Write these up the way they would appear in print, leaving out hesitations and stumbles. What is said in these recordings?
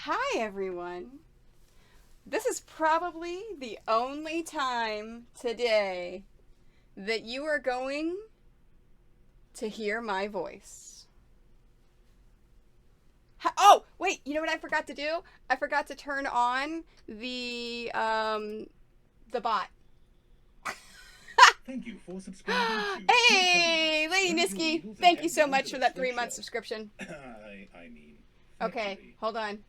Hi, everyone. This is probably the only time today that you are going to hear my voice. Oh, wait, you know what I forgot to do? I forgot to turn on the bot. Thank you for subscribing to Hey, Lady Niski, thank you so much for that 3-month subscription. I mean, Okay, hold on.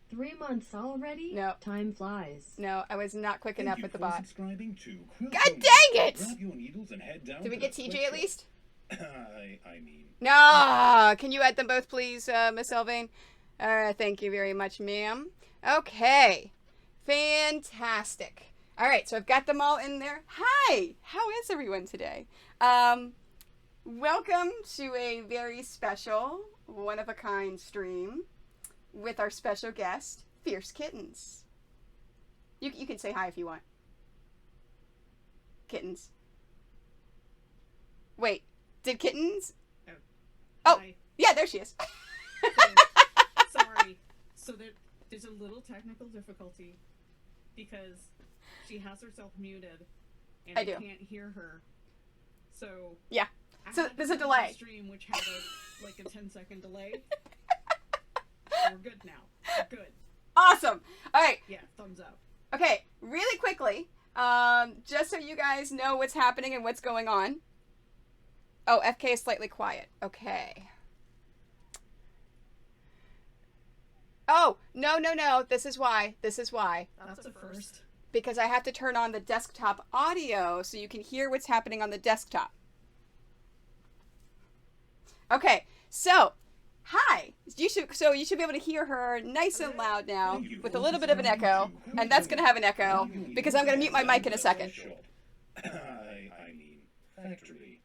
3 months already? No. Time flies. No, I was not quick enough with the bot. Subscribing to God dang it! Grab your needles and head down Did we to get the TJ at least? I mean. No, can you add them both, please, Miss Elvain? Thank you very much, ma'am. Okay, fantastic. All right, so I've got them all in there. Hi, how is everyone today? Welcome to a very special, one-of-a-kind stream with our special guest, Fierce Kittenz. You can say hi if you want. Kittenz. Wait, did Kittenz? Oh, Hi. yeah, there she is. Sorry. So there's a little technical difficulty because she has herself muted and I I do. can't hear her. So Yeah. I So had to there's a put on delay. the stream which had a 10-second delay. We're good now. We're good. Awesome. All right. Yeah, thumbs up. Okay, really quickly, just so you guys know what's happening and what's going on. Oh, FK is slightly quiet. Okay. Oh, no. This is why. That's a first. Because I have to turn on the desktop audio so you can hear what's happening on the desktop. Okay, so, hi. You should be able to hear her nice and loud now with a little bit of an echo, and that's going to have an echo because I'm going to mute my mic in a second. I mean, factory.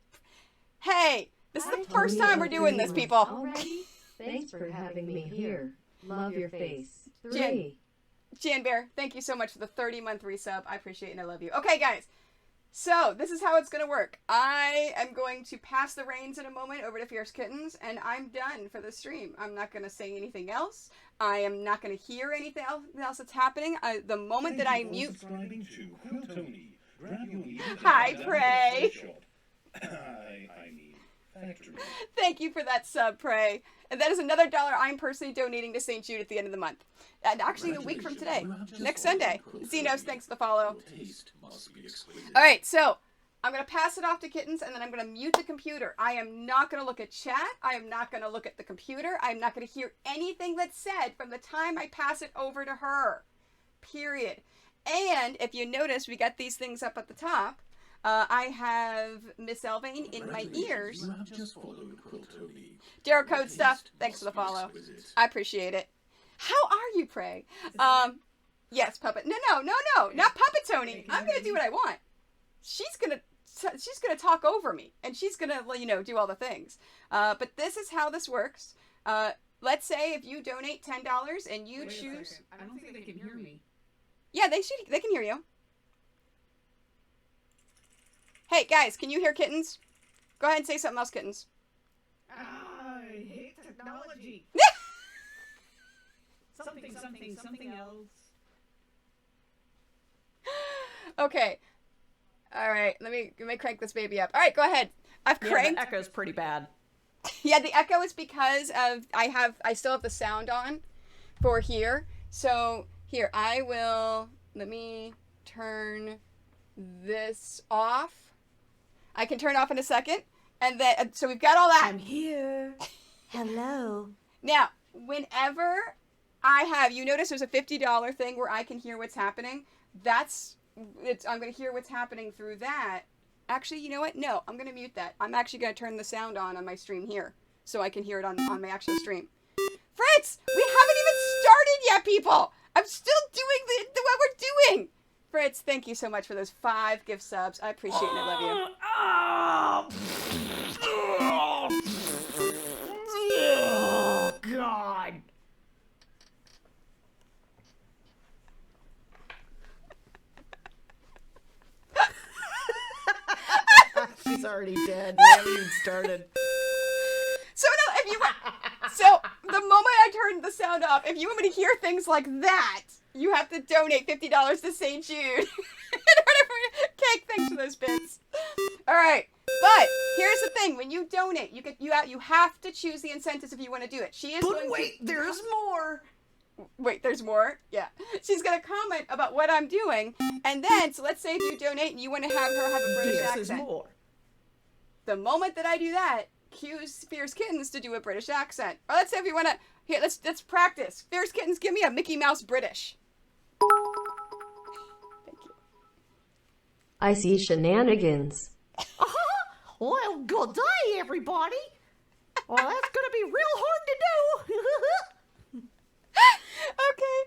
Hey, this is the first time we're doing this, people. Already? Thanks for having me here. Love your face. 3. Jan Bear, thank you so much for the 30-month resub. I appreciate it and I love you. Okay, guys. So, this is how it's going to work. I am going to pass the reins in a moment over to Fierce Kittenz, and I'm done for the stream. I'm not going to say anything else. I am not going to hear anything else that's happening. The moment that I mute... Subscribing to Quiltoni. Grab your needles and Hi, head down to the Prey. thrift shop. I mean, factory. Thank you for that sub, Prey. And that is another $1 I'm personally donating to St Jude at the end of the month. And actually a week from today. Next Sunday. Xenos, thanks for the follow. All right, so I'm going to pass it off to Kittenz, and then I'm going to mute the computer. I am not going to look at chat. I am not going to look at the computer. I'm not going to hear anything that's said from the time I pass it over to her. Period. And if you notice, we got these things up at the top. I have Miss Elvain in my ears. Darrow Code stuff. Thanks for the follow. I appreciate it. How are you, Prey? Yes, Puppet. No, not Puppet Tony. I'm gonna do what I want. She's gonna talk over me, and she's gonna do all the things. But this is how this works. Let's say if you donate $10 and you Wait a choose. second. I don't think they can hear me. Yeah, they can hear you. Hey guys, can you hear Kittenz? Go ahead and say something else, Kittenz. I hate technology. something else. Okay. All right. Let me crank this baby up. All right, go ahead. I've cranked. The echo's pretty bad. Yeah, the echo is because of I still have the sound on for here. So here, let me turn this off. I can turn it off in a second. And then, so we've got all that. I'm here. Hello. Now, whenever you notice there's a $50 thing where I can hear what's happening. I'm going to hear what's happening through that. Actually, you know what? No, I'm going to mute that. I'm actually going to turn the sound on my stream here so I can hear it on my actual stream. Fritz, we haven't even started yet, people. I'm still doing what we're doing. Fritz, thank you so much for those 5 gift subs. I appreciate it and I love you. Oh, God. She's already dead. We haven't even started. So no, if you so the moment I turn the sound off, if you want me to hear things like that, you have to donate $50 to St. Jude in order for Cake. Thanks for those bits. All right, but here's the thing: when you donate, you have to choose the incentives if you want to do it. She is. But wait, there's more. Wait, there's more? Yeah. She's going to comment about what I'm doing, and then, so let's say if you donate and you want to have her have a British Yes, accent. there's more. The moment that I do that, cues Fierce Kittens to do a British accent. Or let's say if you want to, here, let's practice. Fierce Kittens, give me a Mickey Mouse British. Thank you. I see shenanigans. Well, good day, everybody. Well, that's gonna be real hard to do. Okay,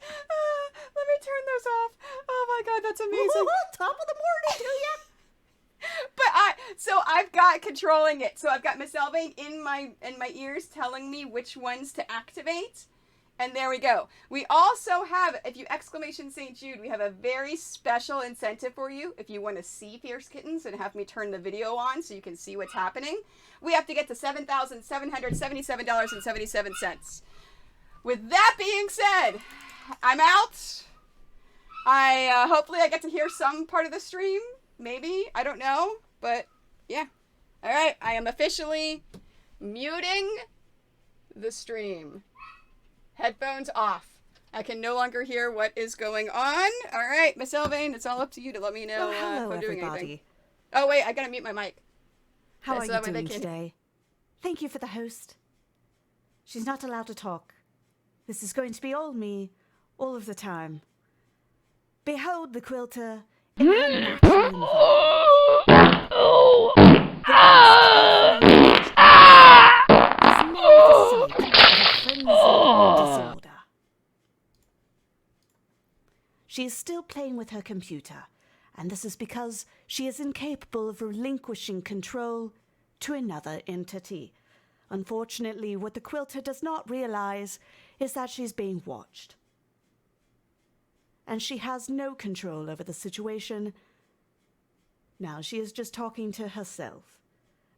let me turn those off. Oh my god, that's amazing. Top of the morning to you. But I've got controlling it. So I've got Miss Elvane in my ears telling me which ones to activate. And there we go. We also have, if you exclamation St. Jude, we have a very special incentive for you. If you want to see Fierce Kittens and have me turn the video on so you can see what's happening, we have to get to $7,777.77. With that being said, I'm out. Hopefully I get to hear some part of the stream. Maybe. I don't know. But, yeah. All right. I am officially muting the stream. Headphones off. I can no longer hear what is going on. All right, Miss Elvane, it's all up to you to let me know Hello, if I'm doing everybody. anything. Oh, wait, I gotta mute my mic. How Yeah, are so you that way they doing can- today? Thank you for the host. She's not allowed to talk. This is going to be all me, all of the time. Behold the quilter in her natural environment. Disorder. She is still playing with her computer, and this is because she is incapable of relinquishing control to another entity. Unfortunately, what the quilter does not realize is that she's being watched. And she has no control over the situation. Now she is just talking to herself.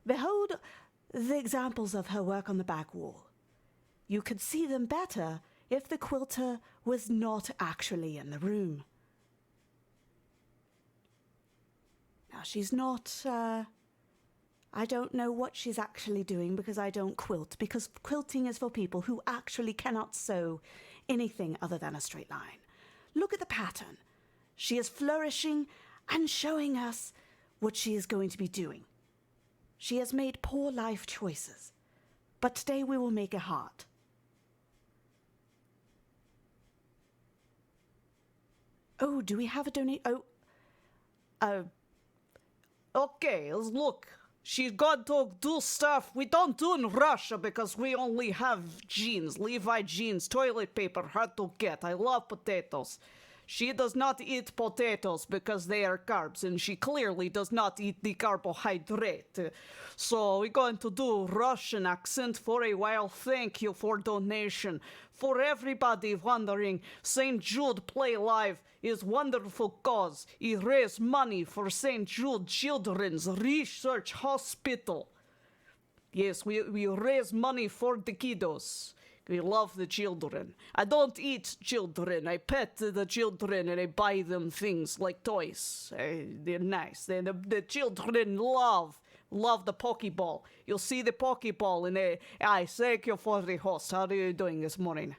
Behold the examples of her work on the back wall. You could see them better if the quilter was not actually in the room. Now she's not, I don't know what she's actually doing because I don't quilt, because quilting is for people who actually cannot sew anything other than a straight line. Look at the pattern. She is flourishing and showing us what she is going to be doing. She has made poor life choices, but today we will make a heart. Oh, do we have a donate? Okay, look. She's got to do stuff we don't do in Russia because we only have jeans, Levi jeans, toilet paper, hard to get. I love potatoes. She does not eat potatoes because they are carbs, and she clearly does not eat the carbohydrate. So we're going to do Russian accent for a while. Thank you for donation. For everybody wondering, St. Jude Play Live is wonderful cause. He raise money for St. Jude Children's Research Hospital. Yes, we raise money for the kiddos. We love the children. I don't eat children. I pet the children and I buy them things like toys. They're nice. The children love the Pokeball. You'll see the Pokeball and I thank you for the host. How are you doing this morning?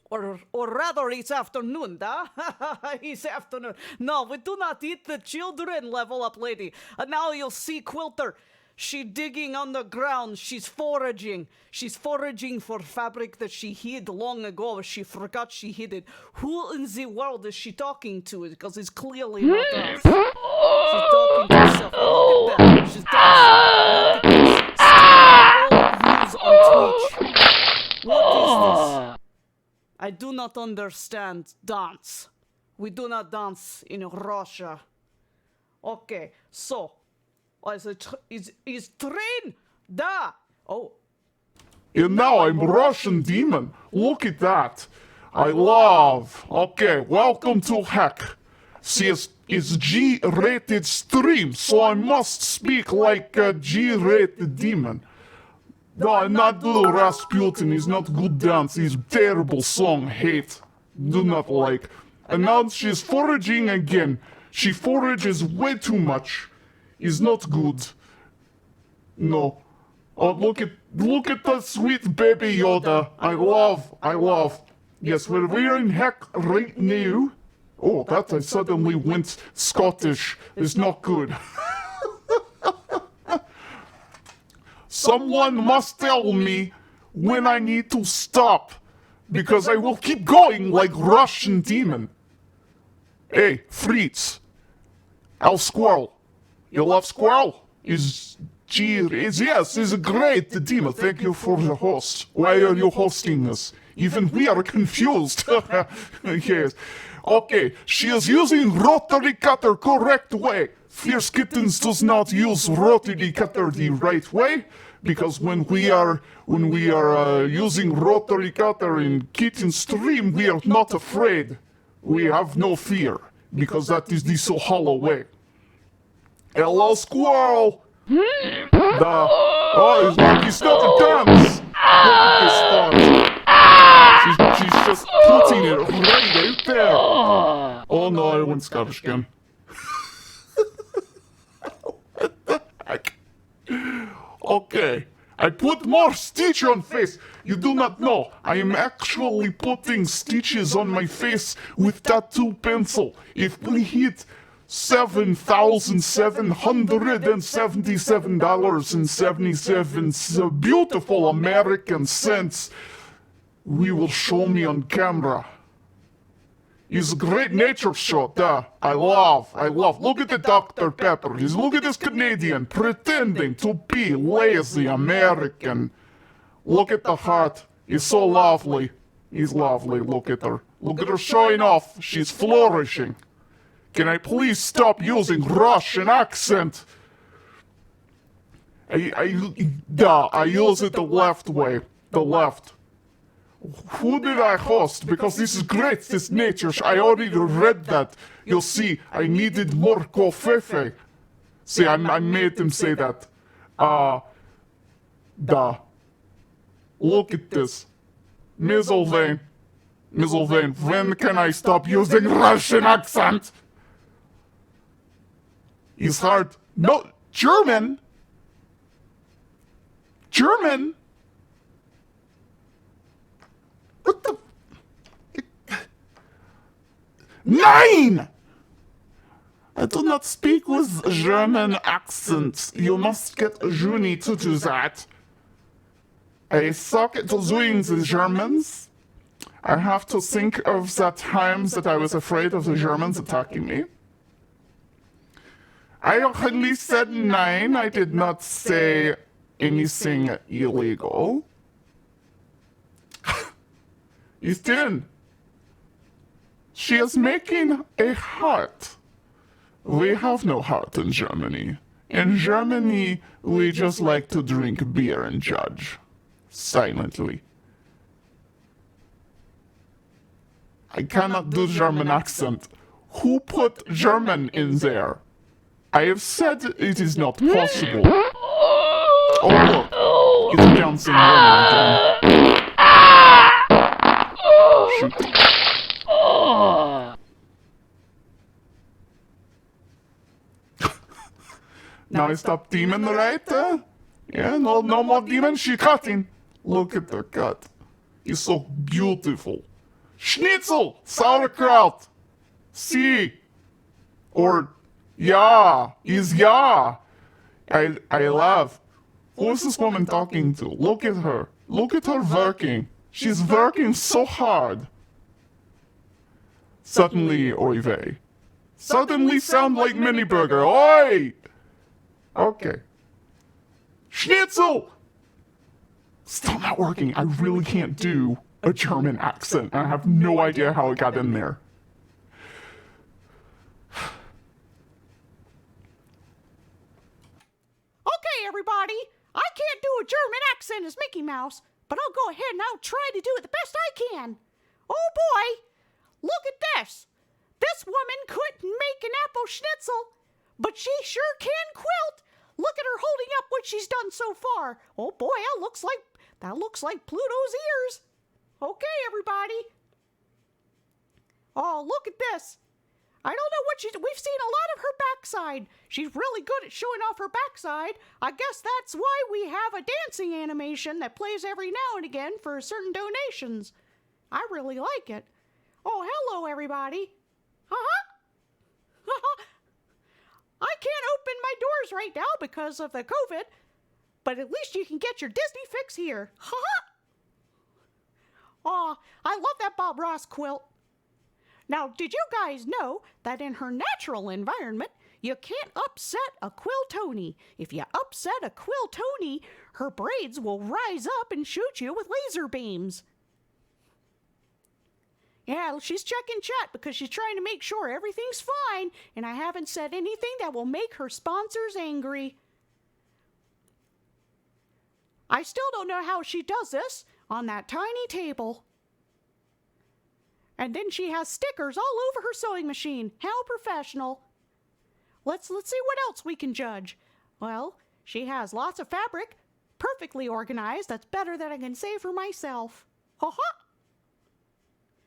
Or rather, it's afternoon, da? It's afternoon. No, we do not eat the children, level up lady. And now you'll see Quilter. She digging on the ground. She's foraging. She's foraging for fabric that she hid long ago. She forgot she hid it. Who in the world is she talking to? Because it's clearly not us. She's talking to herself. Oh, look at that. She's dancing. Look at this. All views on Twitch. What is this? I do not understand dance. We do not dance in Russia. Okay, so. Is train? Da! Oh. And now I'm Russian demon. Look at that. I love. Okay, welcome to Hack. Says it's G-rated stream, so I must speak like a G-rated demon. No, not little Rasputin. He's not good dance. He's terrible song. Hate. Do not like. And now she's foraging again. She forages way too much. Is not good. No. Oh, look at the sweet baby Yoda. I love. Yes, we're in heck right now. Oh, that I suddenly went Scottish. It's not good. Someone must tell me when I need to stop, because I will keep going like Russian demon. Hey, Fritz. Al Squirrel. You love Squirrel? Yes, is a great demon. Thank you for the host. Why are you hosting us? Even we are confused. Yes. Okay, she is using rotary cutter correct way. Fierce Kittenz does not use rotary cutter the right way, because when we are using rotary cutter in Kittenz stream, we are not afraid. We have no fear, because that is the so hollow way. Hello, Squirrel! Oh, he's not a dance! Look at this thought. She's just putting it right out there. Oh no, I went Scottish again. What the heck? Okay, I put more stitch on face. You do not know, I am actually putting stitches on my face with tattoo pencil. If we hit $7,777.77 beautiful American cents, we will show me on camera. It's a great nature show, I love. Look at the Dr. Pepper. Look at this Canadian pretending to be lazy American. Look at the heart. He's so lovely. He's lovely. Look at her. Look at her showing off. She's flourishing. Can I please stop using Russian accent? I use it the left way. The left. Who did I host? Because this is great, this nature. I already read that. You'll see, I needed more kofefe. See, I made him say that. Look at this. Mizzlevane, when can I stop using Russian accent? It's hard. No, German. What the? 9! I do not speak with German accent. You must get Juni to do that. I suck at doing the Germans. I have to think of the times that I was afraid of the Germans attacking me. I only said 9. I did not say anything illegal. It's 10. She is making a heart. We have no heart in Germany. In Germany, we just like to drink beer and judge. Silently. I cannot do German accent. Who put German in there? I have said it is not possible. Oh look, it's bouncing woman again. Shoot. Now I stop demon right? Yeah, no more demon, she cutting. Look at the cut. It's so beautiful. Schnitzel, sauerkraut. See. Or, yeah, is yeah. I love. Who is this woman talking to? Look at her. Look at her working. She's working so hard. Suddenly, oy vey. Suddenly sound like mini burger. Oi! Okay. Schnitzel! Still not working. I really can't do a German accent. I have no idea how it got in there. Okay, everybody. I can't do a German accent as Mickey Mouse, but I'll go ahead and I'll try to do it the best I can. Oh boy, look at this. This woman couldn't make an apple schnitzel, but she sure can quilt. Look at her holding up what she's done so far. Oh boy, that looks like Pluto's ears. Okay, everybody. Oh, look at this. I don't know what we've seen a lot of her backside. She's really good at showing off her backside. I guess that's why we have a dancing animation that plays every now and again for certain donations. I really like it. Oh, hello, everybody. I can't open my doors right now because of the COVID, but at least you can get your Disney fix here. Aw, I love that Bob Ross quilt. Now, did you guys know that in her natural environment, you can't upset a Quiltoni? If you upset a Quiltoni, her braids will rise up and shoot you with laser beams. Yeah, she's checking chat because she's trying to make sure everything's fine, and I haven't said anything that will make her sponsors angry. I still don't know how she does this on that tiny table. And then she has stickers all over her sewing machine. How professional. Let's see what else we can judge. Well, she has lots of fabric, perfectly organized. That's better than I can say for myself.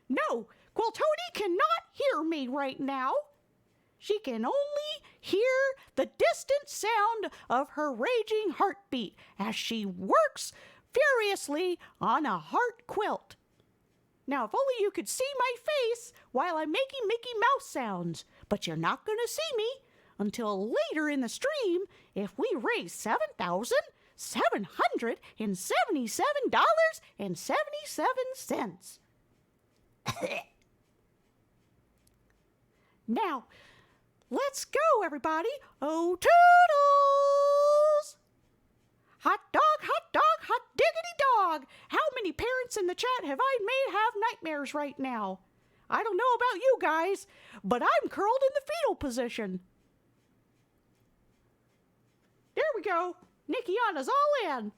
No, Quiltoni cannot hear me right now. She can only hear the distant sound of her raging heartbeat as she works furiously on a heart quilt. Now, if only you could see my face while I'm making Mickey Mouse sounds. But you're not going to see me until later in the stream if we raise $7,777.77. Now, let's go, everybody. Oh, toodles! Hot dog, hot diggity dog. How many parents in the chat have I made have nightmares right now? I don't know about you guys, but I'm curled in the fetal position. There we go. Nikiana's all in.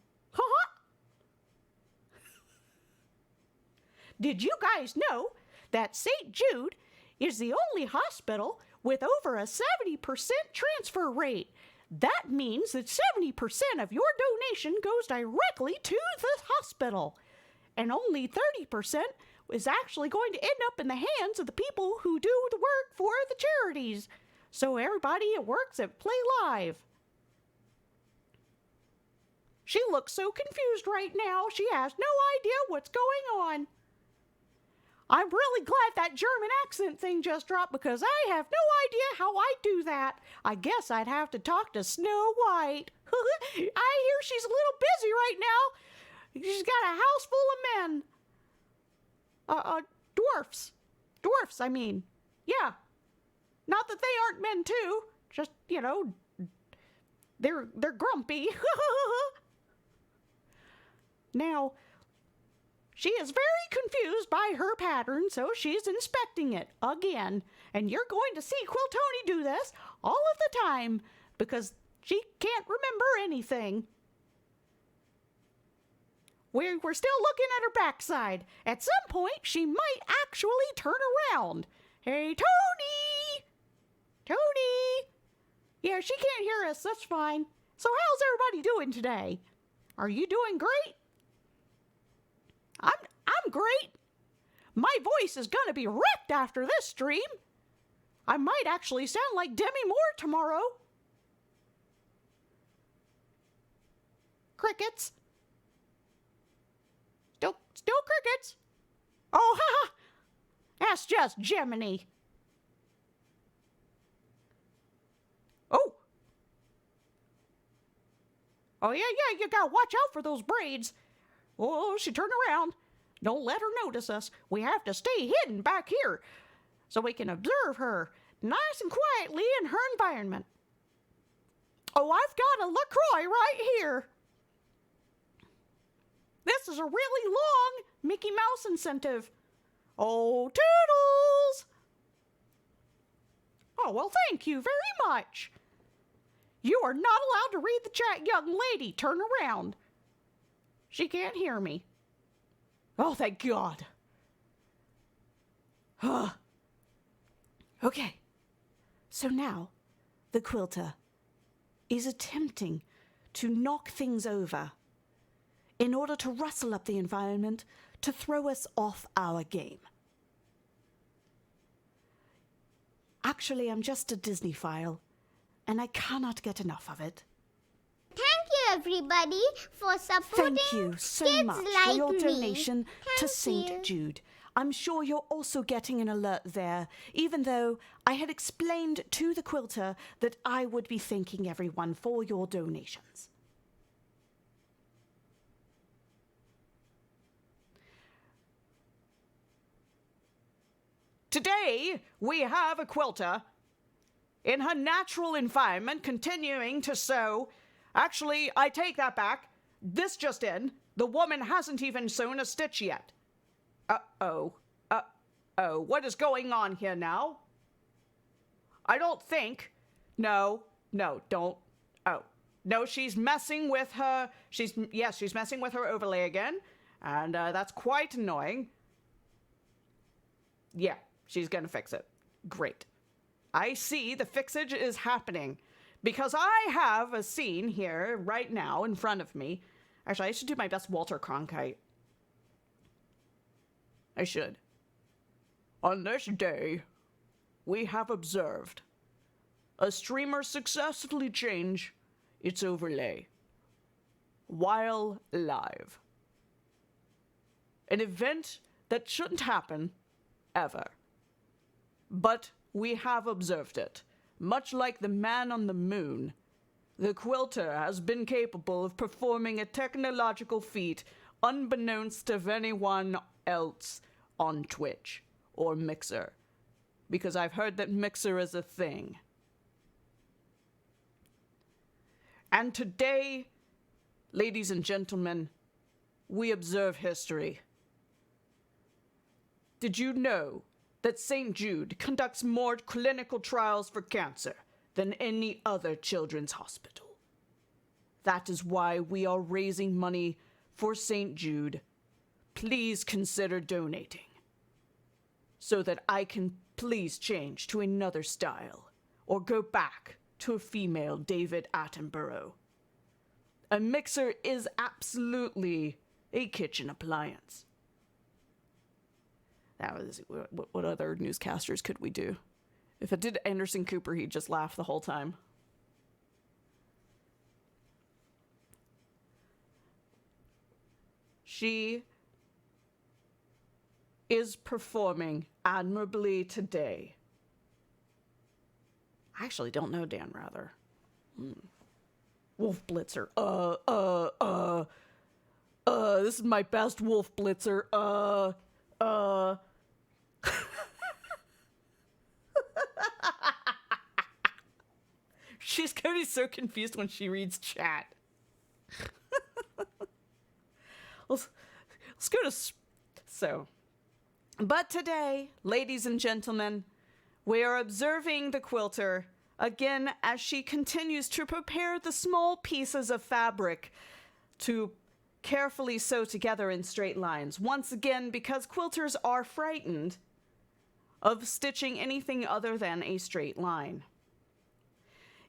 Did you guys know that St Jude is the only hospital with over a 70% transfer rate? That means that 70% of your donation goes directly to the hospital, and only 30% is actually going to end up in the hands of the people who do the work for the charities. So everybody, it works at Play Live. She looks so confused right now. She has no idea what's going on. I'm really glad that German accent thing just dropped because I have no idea how I do that. I guess I'd have to talk to Snow White. I hear she's a little busy right now. She's got a house full of men. Dwarfs. Dwarfs, I mean. Yeah. Not that they aren't men too. Just, they're grumpy. Now, she is very confused by her pattern, so she's inspecting it again. And you're going to see Quiltoni do this all of the time because she can't remember anything. We're still looking at her backside. At some point, she might actually turn around. Hey, Tony! Tony! Yeah, she can't hear us. That's fine. So how's everybody doing today? Are you doing great? I'm great. My voice is gonna be wrecked after this stream. I might actually sound like Demi Moore tomorrow. Crickets. Still crickets. Oh, ha! That's just Gemini. Oh, yeah, you gotta watch out for those braids. Oh, she turned around. Don't let her notice us. We have to stay hidden back here so we can observe her nice and quietly in her environment. Oh, I've got a LaCroix right here. This is a really long Mickey Mouse incentive. Oh, toodles! Oh, well, thank you very much. You are not allowed to read the chat, young lady. Turn around. She can't hear me. Oh, thank God. Okay. So now, the quilter is attempting to knock things over in order to rustle up the environment to throw us off our game. Actually, I'm just a Disney file, and I cannot get enough of it. Thank you, everybody, for supporting Thank you so kids much like for your me. donation to Thank St you. Jude. I'm sure you're also getting an alert there, even though I had explained to the quilter that I would be thanking everyone for your donations. Today, we have a quilter in her natural environment continuing to sew. Actually, I take that back. This just in. The woman hasn't even sewn a stitch yet. Uh-oh. Uh-oh. What is going on here now? I don't think. No, don't. Oh. No, she's messing with her. She's messing with her overlay again. And that's quite annoying. Yeah, she's gonna fix it. Great. I see the fixage is happening. Because I have a scene here right now in front of me. Actually, I should do my best Walter Cronkite. I should. On this day, we have observed a streamer successfully change its overlay while live. An event that shouldn't happen ever. But we have observed it. Much like the man on the moon, the quilter has been capable of performing a technological feat unbeknownst of anyone else on Twitch or Mixer, because I've heard that Mixer is a thing. And today, ladies and gentlemen, we observe history. Did you know that St. Jude conducts more clinical trials for cancer than any other children's hospital? That is why we are raising money for St. Jude. Please consider donating so that I can please change to another style or go back to a female David Attenborough. A mixer is absolutely a kitchen appliance. Now, what other newscasters could we do? If it did Anderson Cooper, he'd just laugh the whole time. She is performing admirably today. I actually don't know Dan Rather. Wolf Blitzer. This is my best Wolf Blitzer. She's gonna be so confused when she reads chat. let's go to... But today, ladies and gentlemen, we are observing the quilter again as she continues to prepare the small pieces of fabric to carefully sew together in straight lines. Once again, because quilters are frightened of stitching anything other than a straight line.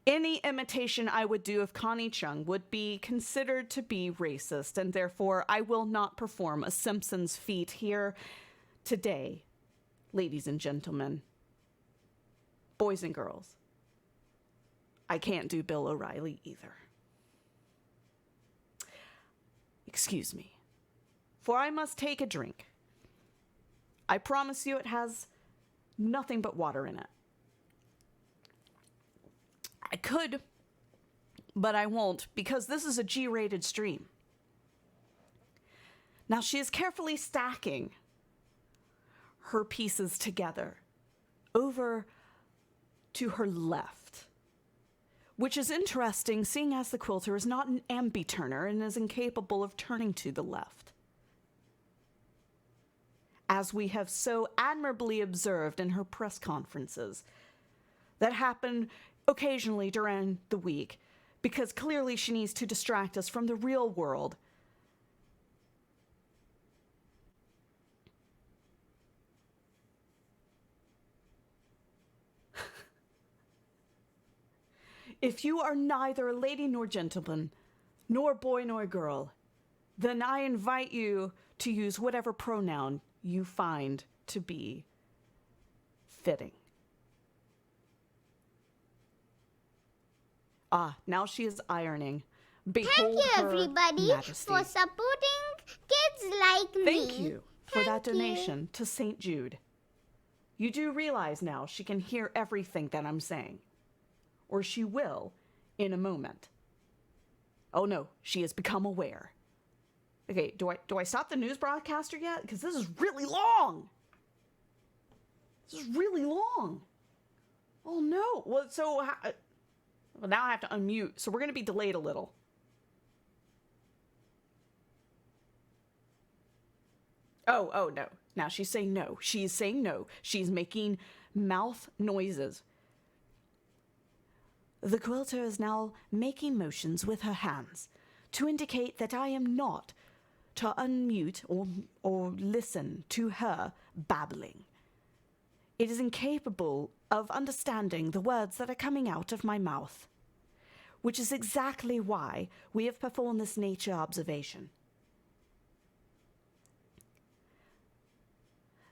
Any imitation I would do of Connie Chung would be considered to be racist, and therefore I will not perform a Simpsons feat here today, ladies and gentlemen, boys and girls. I can't do Bill O'Reilly either. Excuse me, for I must take a drink. I promise you it has nothing but water in it. I could, but I won't, because this is a G-rated stream. Now she is carefully stacking her pieces together over to her left, which is interesting, seeing as the quilter is not an ambi-turner and is incapable of turning to the left, as we have so admirably observed in her press conferences that happen occasionally during the week, because clearly she needs to distract us from the real world. If you are neither a lady nor gentleman, nor boy nor girl, then I invite you to use whatever pronoun you find to be fitting. Ah, now she is ironing. Behold Thank you, her everybody, majesty. for supporting kids like me. Thank you for that Thank you. donation to St. Jude. You do realize now she can hear everything that I'm saying. Or she will in a moment. Oh no, she has become aware. Okay, do I stop the news broadcaster yet? Because this is really long. This is really long. Oh no. Well, well, now I have to unmute, so we're going to be delayed a little. Oh, no. Now she's saying no. She's saying no. She's making mouth noises. The quilter is now making motions with her hands to indicate that I am not to unmute or listen to her babbling. It is incapable of understanding the words that are coming out of my mouth, which is exactly why we have performed this nature observation.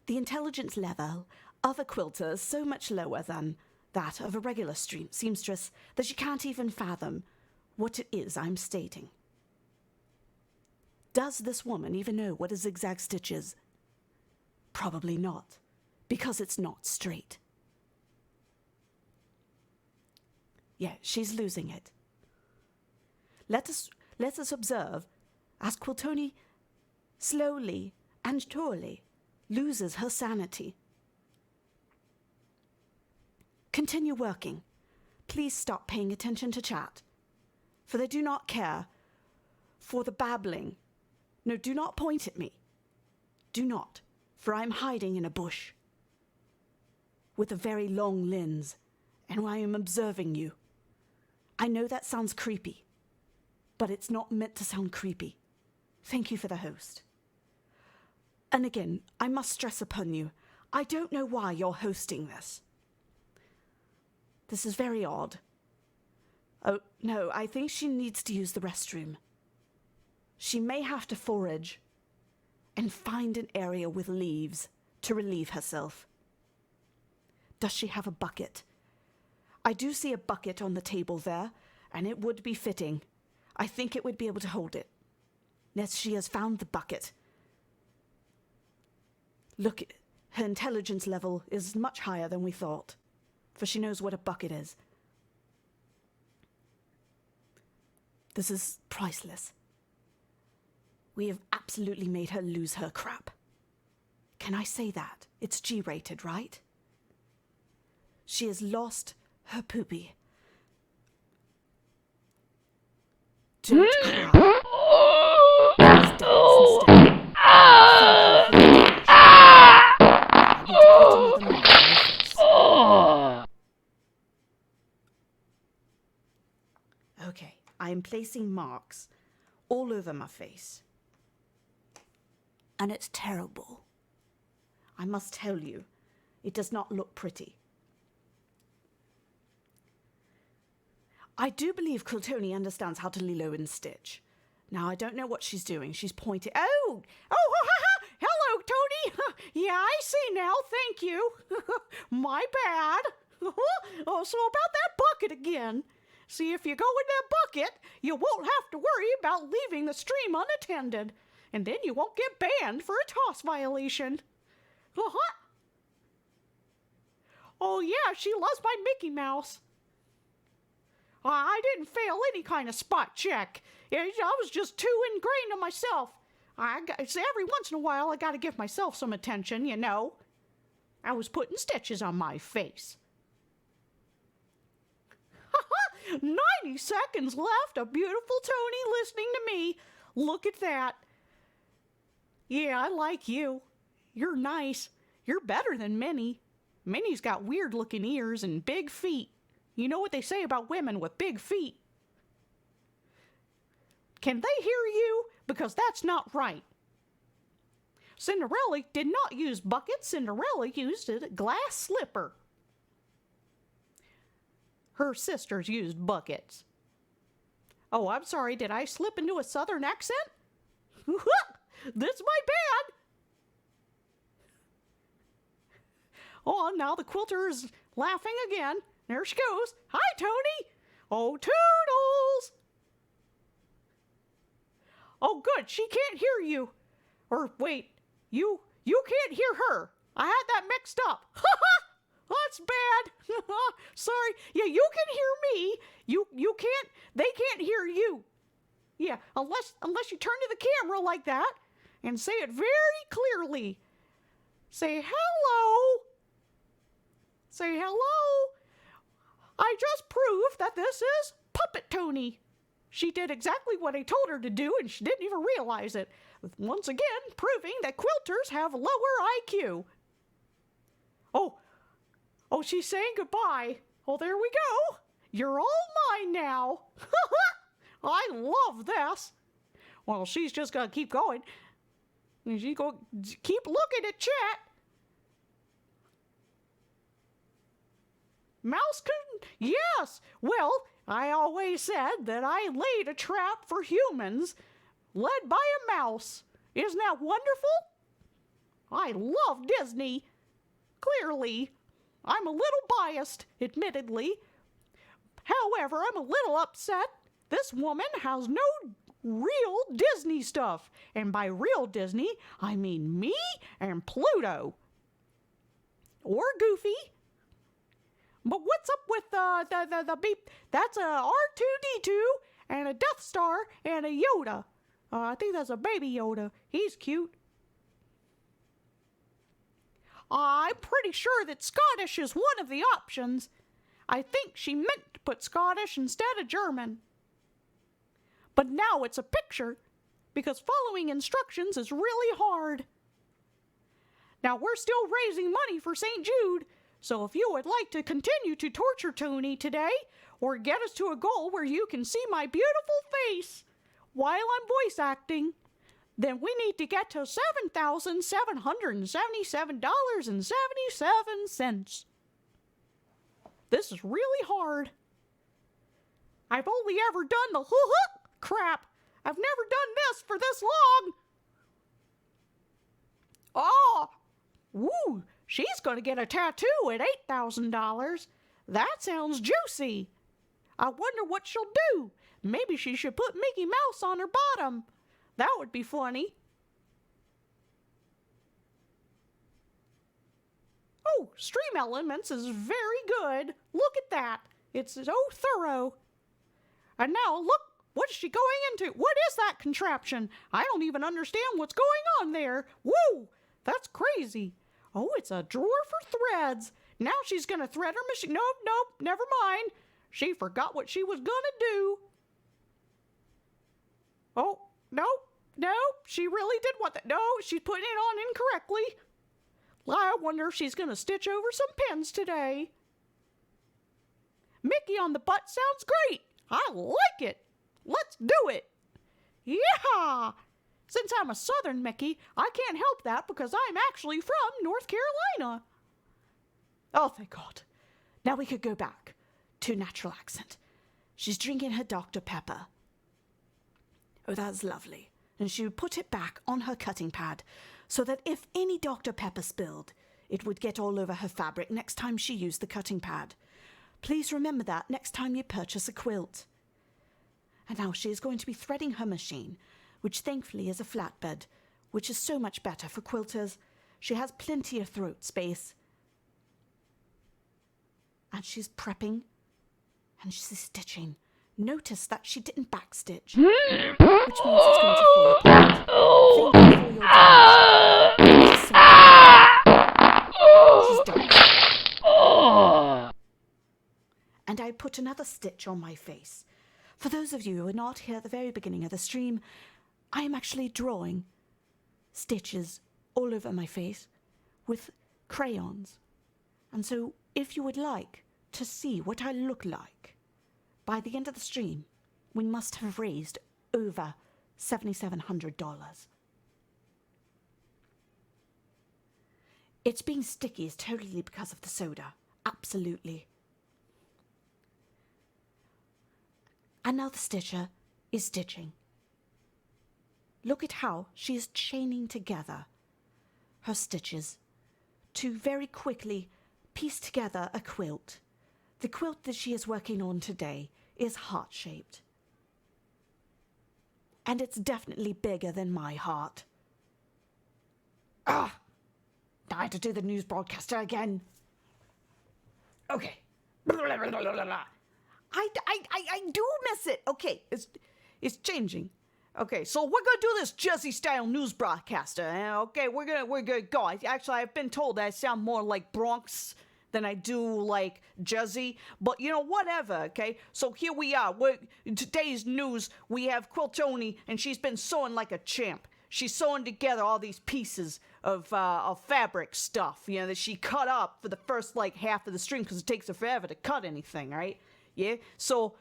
The intelligence level of a quilter is so much lower than that of a regular seamstress that she can't even fathom what it is I'm stating. Does this woman even know what a zigzag stitch is? Probably not, because it's not straight. Yeah, she's losing it. Let us observe as Quiltoni slowly and surely loses her sanity. Continue working. Please stop paying attention to chat, for they do not care for the babbling. No, do not point at me. Do not, for I am hiding in a bush with a very long lens, and I am observing you. I know that sounds creepy, but it's not meant to sound creepy. Thank you for the host. And again, I must stress upon you, I don't know why you're hosting this. This is very odd. Oh, no, I think she needs to use the restroom. She may have to forage and find an area with leaves to relieve herself. Does she have a bucket? I do see a bucket on the table there, and it would be fitting. I think it would be able to hold it. Yes, she has found the bucket. Look, her intelligence level is much higher than we thought, for she knows what a bucket is. This is priceless. We have absolutely made her lose her crap. Can I say that? It's G-rated, right? She has lost her poopy. Don't cry. Please dance instead. Thank you for the donation. I need to put another mark on my face. Okay, I am placing marks all over my face. And it's terrible. I must tell you, it does not look pretty. I do believe Quiltoni understands how to lilo and stitch. Now, I don't know what she's doing. She's pointing. Oh, hello, Tony. Yeah, I see now. Thank you. My bad. Oh, so about that bucket again. See, if you go in that bucket, you won't have to worry about leaving the stream unattended. And then you won't get banned for a toss violation. Oh, yeah, she loves my Mickey Mouse. I didn't fail any kind of spot check. I was just too ingrained on myself. Every once in a while, I gotta give myself some attention, you know. I was putting stitches on my face. 90 seconds left. A beautiful Tony listening to me. Look at that. Yeah, I like you. You're nice. You're better than Minnie. Minnie's got weird-looking ears and big feet. You know what they say about women with big feet. Can they hear you? Because that's not right. Cinderella did not use buckets. Cinderella used a glass slipper. Her sisters used buckets. Oh, I'm sorry, did I slip into a southern accent? That's my bad. Oh, now the quilter is laughing again. There she goes. Hi, Tony. Oh, Toodles. Oh, good. She can't hear you. Or wait, you can't hear her. I had that mixed up. That's bad. Sorry. Yeah, you can hear me. You can't. They can't hear you. Yeah, unless you turn to the camera like that and say it very clearly. Say hello. Say hello. I just proved that this is Puppet Tony. She did exactly what I told her to do, and she didn't even realize it. Once again, proving that quilters have lower IQ. Oh, she's saying goodbye. Oh, there we go. You're all mine now. I love this. Well, she's just going to keep going. She's going to keep looking at chat. Mouse couldn't. Yes. Well, I always said that I laid a trap for humans led by a mouse. Isn't that wonderful? I love Disney. Clearly, I'm a little biased, admittedly. However, I'm a little upset. This woman has no real Disney stuff. And by real Disney, I mean me and Pluto. Or Goofy. But what's up with the beep? That's a R2-D2 and a Death Star and a Yoda. I think that's a baby Yoda. He's cute. I'm pretty sure that Scottish is one of the options. I think she meant to put Scottish instead of German. But now it's a picture because following instructions is really hard. Now we're still raising money for St. Jude. So if you would like to continue to torture Tony today, or get us to a goal where you can see my beautiful face while I'm voice acting, then we need to get to $7,777.77. This is really hard. I've only ever done the crap. I've never done this for this long. Oh, woo. She's going to get a tattoo at $8,000. That sounds juicy. I wonder what she'll do. Maybe she should put Mickey Mouse on her bottom. That would be funny. Oh, Stream Elements is very good. Look at that. It's so thorough. And now look, what is she going into? What is that contraption? I don't even understand what's going on there. Whoa, that's crazy. Oh, it's a drawer for threads. Now she's going to thread her machine. Nope, never mind. She forgot what she was going to do. Oh, nope, she really did what that. No, she's putting it on incorrectly. I wonder if she's going to stitch over some pins today. Mickey on the butt sounds great. I like it. Let's do it. Yeah. Since I'm a Southern Mickey, I can't help that because I'm actually from North Carolina. Oh, thank God. Now we could go back to natural accent. She's drinking her Dr. Pepper. Oh, that's lovely. And she would put it back on her cutting pad so that if any Dr. Pepper spilled, it would get all over her fabric next time she used the cutting pad. Please remember that next time you purchase a quilt. And now she is going to be threading her machine, which thankfully is a flatbed, which is so much better for quilters. She has plenty of throat space. And she's prepping, and she's stitching. Notice that she didn't backstitch, which means it's going to fall apart. Thank you for your She's done. And I put another stitch on my face. For those of you who are not here at the very beginning of the stream, I am actually drawing stitches all over my face with crayons. And so if you would like to see what I look like, by the end of the stream, we must have raised over $7,700. It's being sticky is totally because of the soda. Absolutely. And now the stitcher is stitching. Look at how she is chaining together her stitches to very quickly piece together a quilt. The quilt that she is working on today is heart-shaped. And it's definitely bigger than my heart. Ah! I had to do the news broadcaster again. Okay. I do miss it. Okay, it's changing. Okay, so we're gonna do this Jersey style news broadcaster. Okay, we're gonna go. I've been told I sound more like Bronx than I do like Jersey, but whatever. Okay, so here we are. In today's news, we have Quiltoni, and she's been sewing like a champ. She's sewing together all these pieces of fabric stuff, that she cut up for the first half of the stream because it takes her forever to cut anything, right? Yeah. So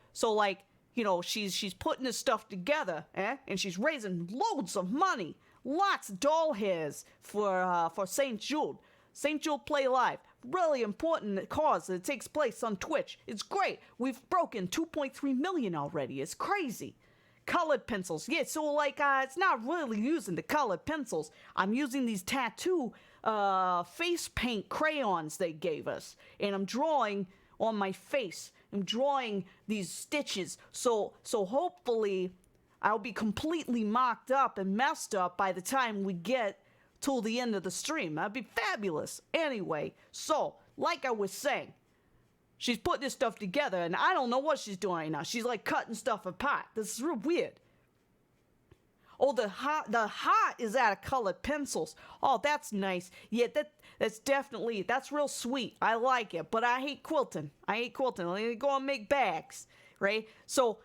she's putting this stuff together, and she's raising loads of money, lots of doll hairs for St Jude. St Jude Play Live, really important cause that takes place on Twitch. It's great. We've broken 2.3 million already. It's crazy. Colored pencils, yeah. So it's not really using the colored pencils. I'm using these tattoo face paint crayons they gave us, and I'm drawing on my face. I'm drawing these stitches, so hopefully I'll be completely mocked up and messed up by the time we get till the end of the stream. That'd be fabulous. Anyway, so like I was saying, she's putting this stuff together, and I don't know what she's doing right now. She's cutting stuff apart. This is real weird. Oh, the heart is out of colored pencils. Oh, that's nice. Yeah, that's real sweet. I like it, but I hate quilting. I need to go and make bags, right? So,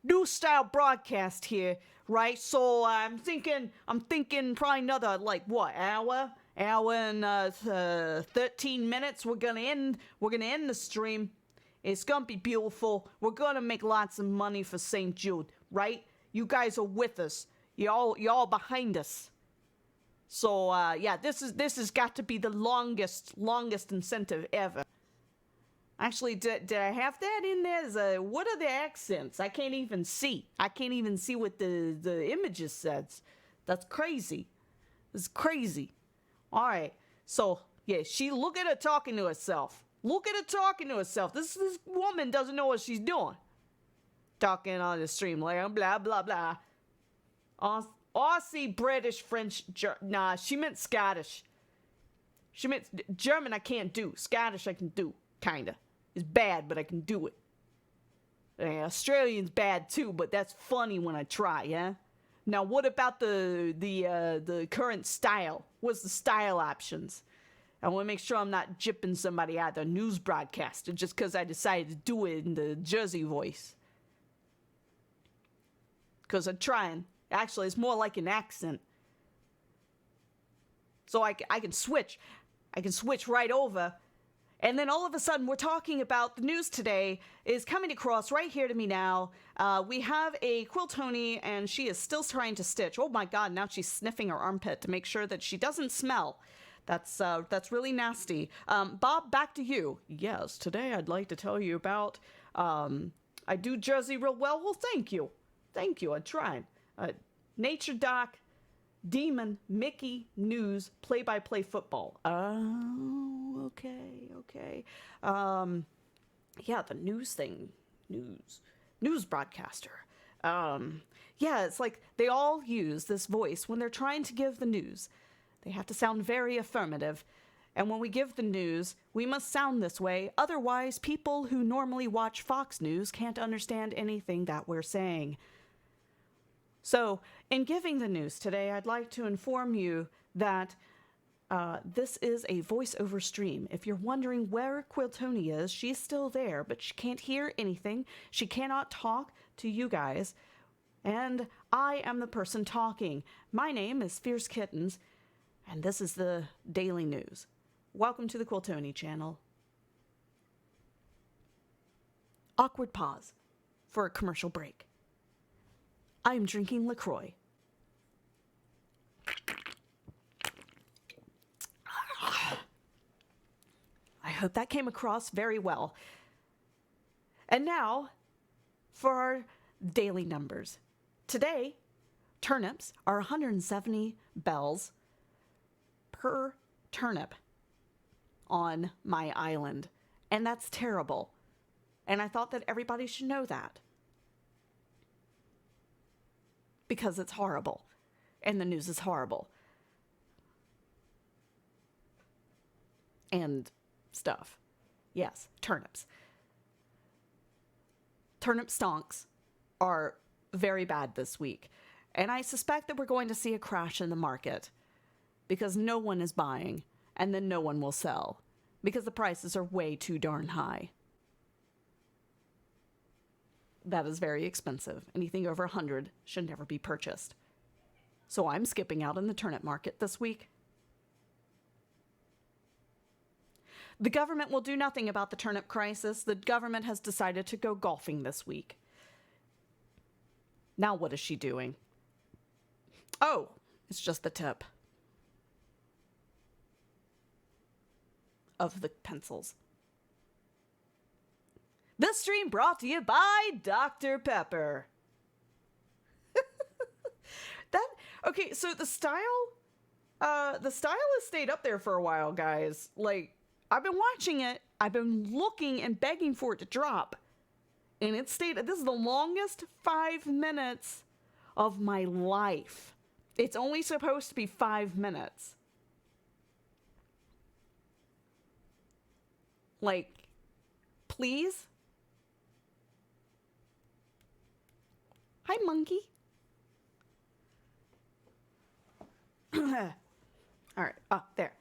new style broadcast here, right? So I'm thinking probably another hour and 13 minutes. We're gonna end the stream. It's gonna be beautiful. We're gonna make lots of money for St. Jude, right? You guys are with us. You're all behind us. So this has got to be the longest incentive ever. Actually, did I have that in there? What are the accents? I can't even see. What the images says. That's crazy. It's crazy. All right. So yeah, look at her talking to herself. This woman doesn't know what she's doing. Talking on the stream like blah blah blah. Aussie, British, French, nah, she meant Scottish. She meant German I can't do. Scottish I can do, kinda. It's bad, but I can do it. Australian's bad too, but that's funny when I try, yeah? Now what about the current style? What's the style options? I want to make sure I'm not jipping somebody out the news broadcaster just because I decided to do it in the Jersey voice. Because I'm trying. Actually, it's more like an accent. So I can switch. I can switch right over. And then all of a sudden, we're talking about the news today is coming across right here to me now. We have a Quiltoni, and she is still trying to stitch. Oh my God, now she's sniffing her armpit to make sure that she doesn't smell. That's really nasty. Bob, back to you. Yes, today I'd like to tell you about, I do Jersey real well. Well, thank you. I tried. Nature Doc, Demon, Mickey, News, Play-by-Play Football. Oh, okay. Yeah, the news thing. News broadcaster. Yeah, it's like they all use this voice when they're trying to give the news. They have to sound very affirmative. And when we give the news, we must sound this way. Otherwise, people who normally watch Fox News can't understand anything that we're saying. So, in giving the news today, I'd like to inform you that this is a voiceover stream. If you're wondering where Quiltoni is, she's still there, but she can't hear anything. She cannot talk to you guys. And I am the person talking. My name is Fierce Kittenz, and this is the Daily News. Welcome to the Quiltoni channel. Awkward pause for a commercial break. I am drinking LaCroix. I hope that came across very well. And now, for our daily numbers. Today, turnips are 170 bells per turnip on my island. And that's terrible. And I thought that everybody should know that. Because it's horrible. And the news is horrible. And stuff. Yes, turnips. Turnip stonks are very bad this week. And I suspect that we're going to see a crash in the market. Because no one is buying. And then no one will sell. Because the prices are way too darn high. That is very expensive. Anything over 100 should never be purchased. So I'm skipping out in the turnip market this week. The government will do nothing about the turnip crisis. The government has decided to go golfing this week. Now what is she doing? Oh, it's just the tip of the pencils. This stream brought to you by Dr. Pepper. Okay, so the style has stayed up there for a while, guys. Like, I've been watching it. I've been looking and begging for it to drop. And it stayed, this is the longest 5 minutes of my life. It's only supposed to be 5 minutes. Like, please? Hi, monkey. All right. Oh, there.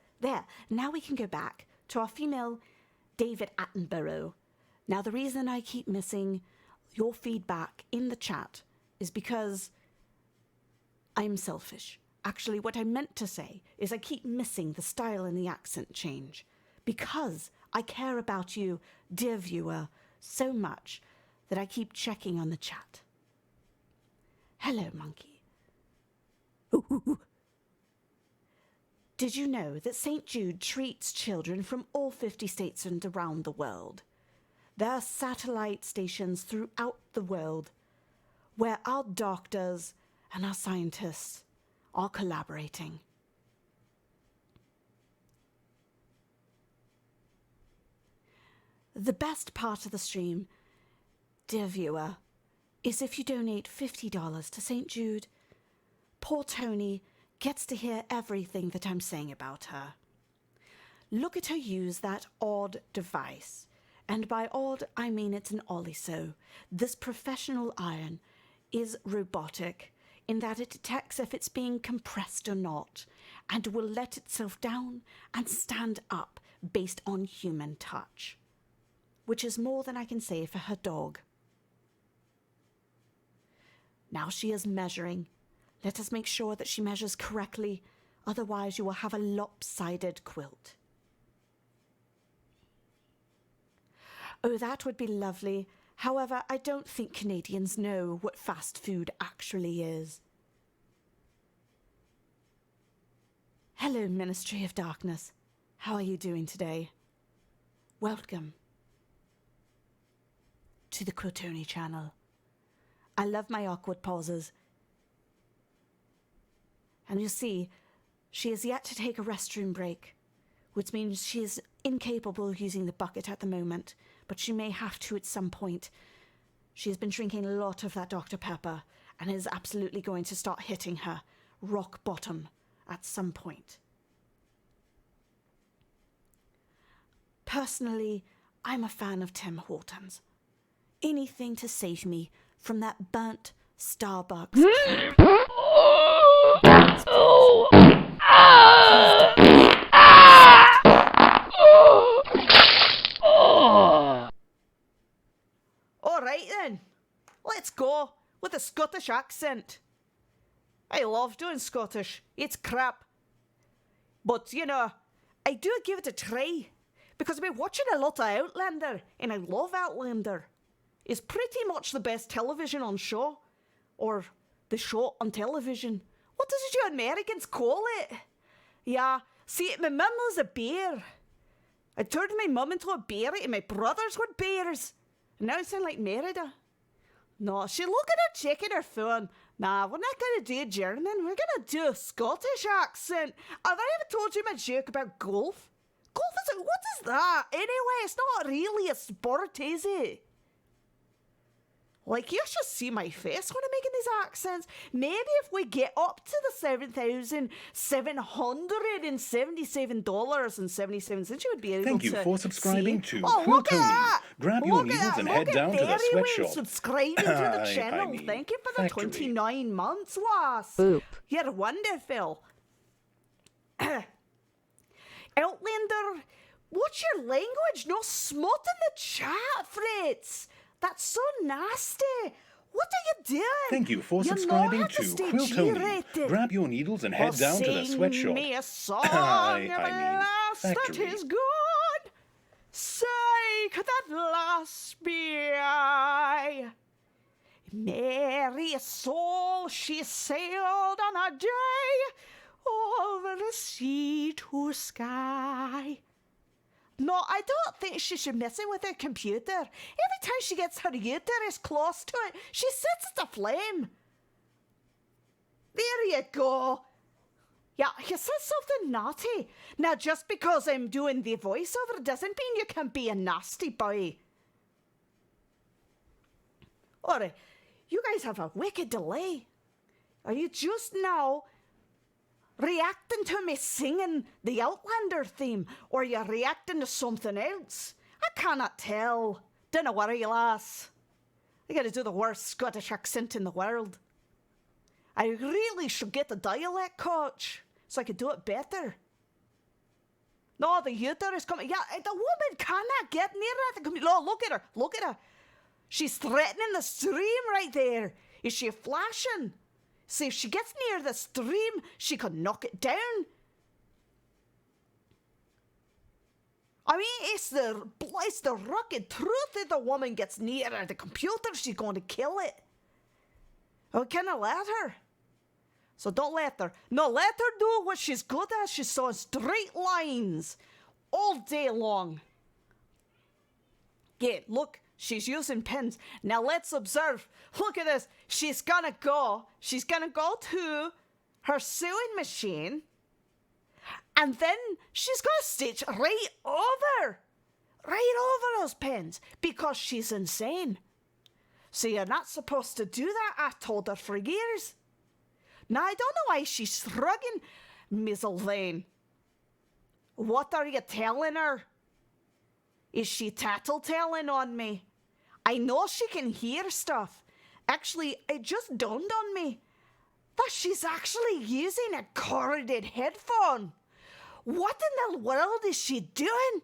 Now we can go back to our female David Attenborough. Now, the reason I keep missing your feedback in the chat is because I'm selfish. Actually, what I meant to say is I keep missing the style and the accent change because I care about you, dear viewer, so much that I keep checking on the chat. Hello, monkey. Ooh. Did you know that St Jude treats children from all 50 states and around the world? There are satellite stations throughout the world where our doctors and our scientists are collaborating. The best part of the stream, dear viewer, is if you donate $50 to St Jude. Poor Tony gets to hear everything that I'm saying about her. Look at her use that odd device. And by odd, I mean it's an oliso. This professional iron is robotic in that it detects if it's being compressed or not, and will let itself down and stand up based on human touch. Which is more than I can say for her dog. Now she is measuring. Let us make sure that she measures correctly, otherwise you will have a lopsided quilt. Oh, that would be lovely. However, I don't think Canadians know what fast food actually is. Hello, Ministry of Darkness. How are you doing today? Welcome to the Quiltoni channel. I love my awkward pauses. And you see, she has yet to take a restroom break, which means she is incapable of using the bucket at the moment, but she may have to at some point. She has been drinking a lot of that Dr. Pepper and is absolutely going to start hitting her rock bottom at some point. Personally, I'm a fan of Tim Hortons. Anything to save me from that burnt Starbucks. Alright then, let's go with a Scottish accent. I love doing Scottish, it's crap. But, you know, I do give it a try, because I've been watching a lot of Outlander, and I love Outlander. It's pretty much the best television on show, or the show on television. What does you Americans call it? Yeah, see, my mum was a bear. I turned my mum into a bear and my brothers were bears. And now I sound like Merida. No, she look at her checking her phone. Nah, we're not gonna do German, we're gonna do a Scottish accent. Have I ever told you my joke about golf? Golf is what is that? Anyway, it's not really a sport, is it? Like, you should see my face when I'm making these accents. Maybe if we get up to the $7,777.77, you would be able Thank to you for subscribing see. to Oh, look at Quiltoni. that! Grab your Look at needles that. and Look head at down to the Derry sweatshop. subscribing to the I channel. mean, Thank you for the factory. 29 months, lass. Boop. You're wonderful. Outlander, what's your language? No smut in the chat, Fritz. That's so nasty. What are you doing? Thank you for You know subscribing how to stay Quiltoni. G-rated. Grab your needles and head Or down to the sing sweatshop. me a song I mean, at last that factory. is good. Say, could that last be I? Merry soul, she sailed on a day over the sea to sky. No, I don't think she should mess it with her computer. Every time she gets her uterus close to it, she sets it aflame. There you go. Yeah, you said something naughty. Now, just because I'm doing the voiceover doesn't mean you can be a nasty boy. Alright, you guys have a wicked delay. Are you just now reacting to me singing the Outlander theme, or you're reacting to something else? I cannot tell. Don't worry, lass. I gotta do the worst Scottish accent in the world. I really should get a dialect coach so I could do it better. No, the uterus coming. Yeah, the woman cannot get near the computer. No, look at her. Look at her. She's threatening the stream right there. Is she flashing? See, if she gets near the stream, she could knock it down. I mean, it's the rugged truth. If the woman gets near the computer, she's going to kill it. Oh, can I let her? So don't let her. No, let her do what she's good at. She's sawing straight lines all day long. Yeah, look, she's using pens. Now let's observe. Look at this. She's gonna go to her sewing machine, and then she's gonna stitch right over those pens because she's insane. So you're not supposed to do that. I told her for years. Now I don't know why she's shrugging, Miss Elvain. What are you telling her? Is she tattletelling on me? I know she can hear stuff. Actually, it just dawned on me that she's actually using a corded headphone. What in the world is she doing?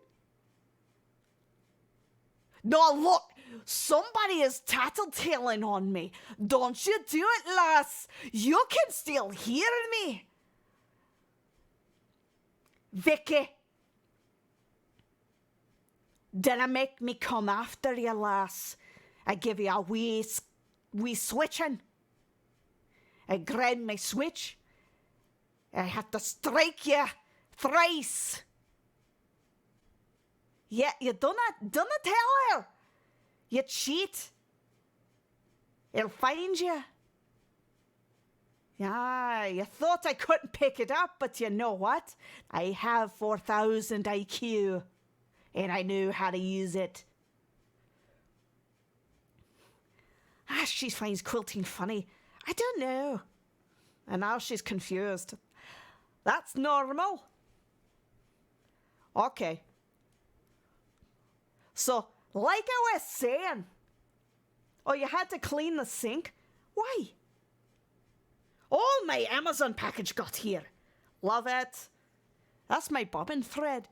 No, look, somebody is tattletelling on me. Don't you do it, lass. You can still hear me. Vicky. Dinna make me come after you, lass. I give you a wee switching. I grind my switch. I have to strike you thrice. Yeah, you dunna tell her. You cheat. He'll find you. Yeah, you thought I couldn't pick it up, but you know what? I have 4,000 IQ. And I knew how to use it. She finds quilting funny. I don't know. And now she's confused. That's normal. Okay. So, like I was saying, oh, you had to clean the sink? Why? Oh, my Amazon package got here. Love it. That's my bobbin thread.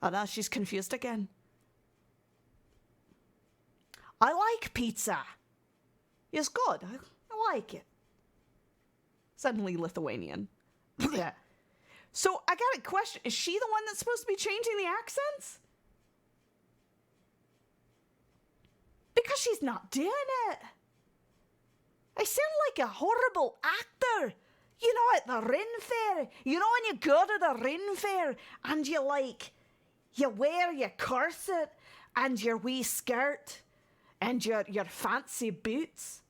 Oh, now she's confused again. I like pizza. It's good. I like it. Suddenly Lithuanian. Yeah. So I got a question. Is she the one that's supposed to be changing the accents? Because she's not doing it. I sound like a horrible actor. You know, at the Rin Fair. You know when you go to the Rin Fair and you wear your corset and your wee skirt and your fancy boots.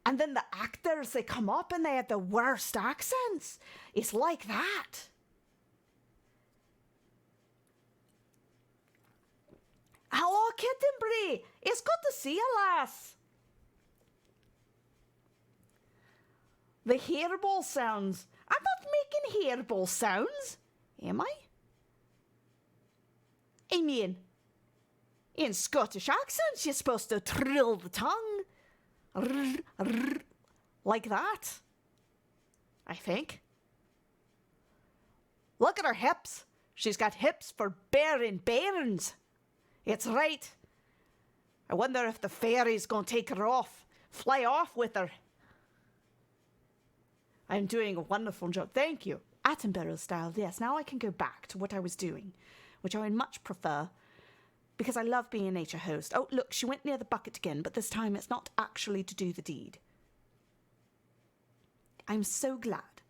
And then the actors, they come up and they have the worst accents. It's like that. Hello, Kittenbry. It's good to see you, lass. The hairball sounds. I'm not making hairball sounds, am I? I mean, in Scottish accents, you're supposed to trill the tongue. Like that. I think. Look at her hips. She's got hips for bearing bairns. It's right. I wonder if the fairy's gonna take her off. Fly off with her. I'm doing a wonderful job. Thank you. Attenborough style, yes. Now I can go back to what I was doing, which I would much prefer, because I love being a nature host. Oh, look, she went near the bucket again, but this time it's not actually to do the deed. I'm so glad.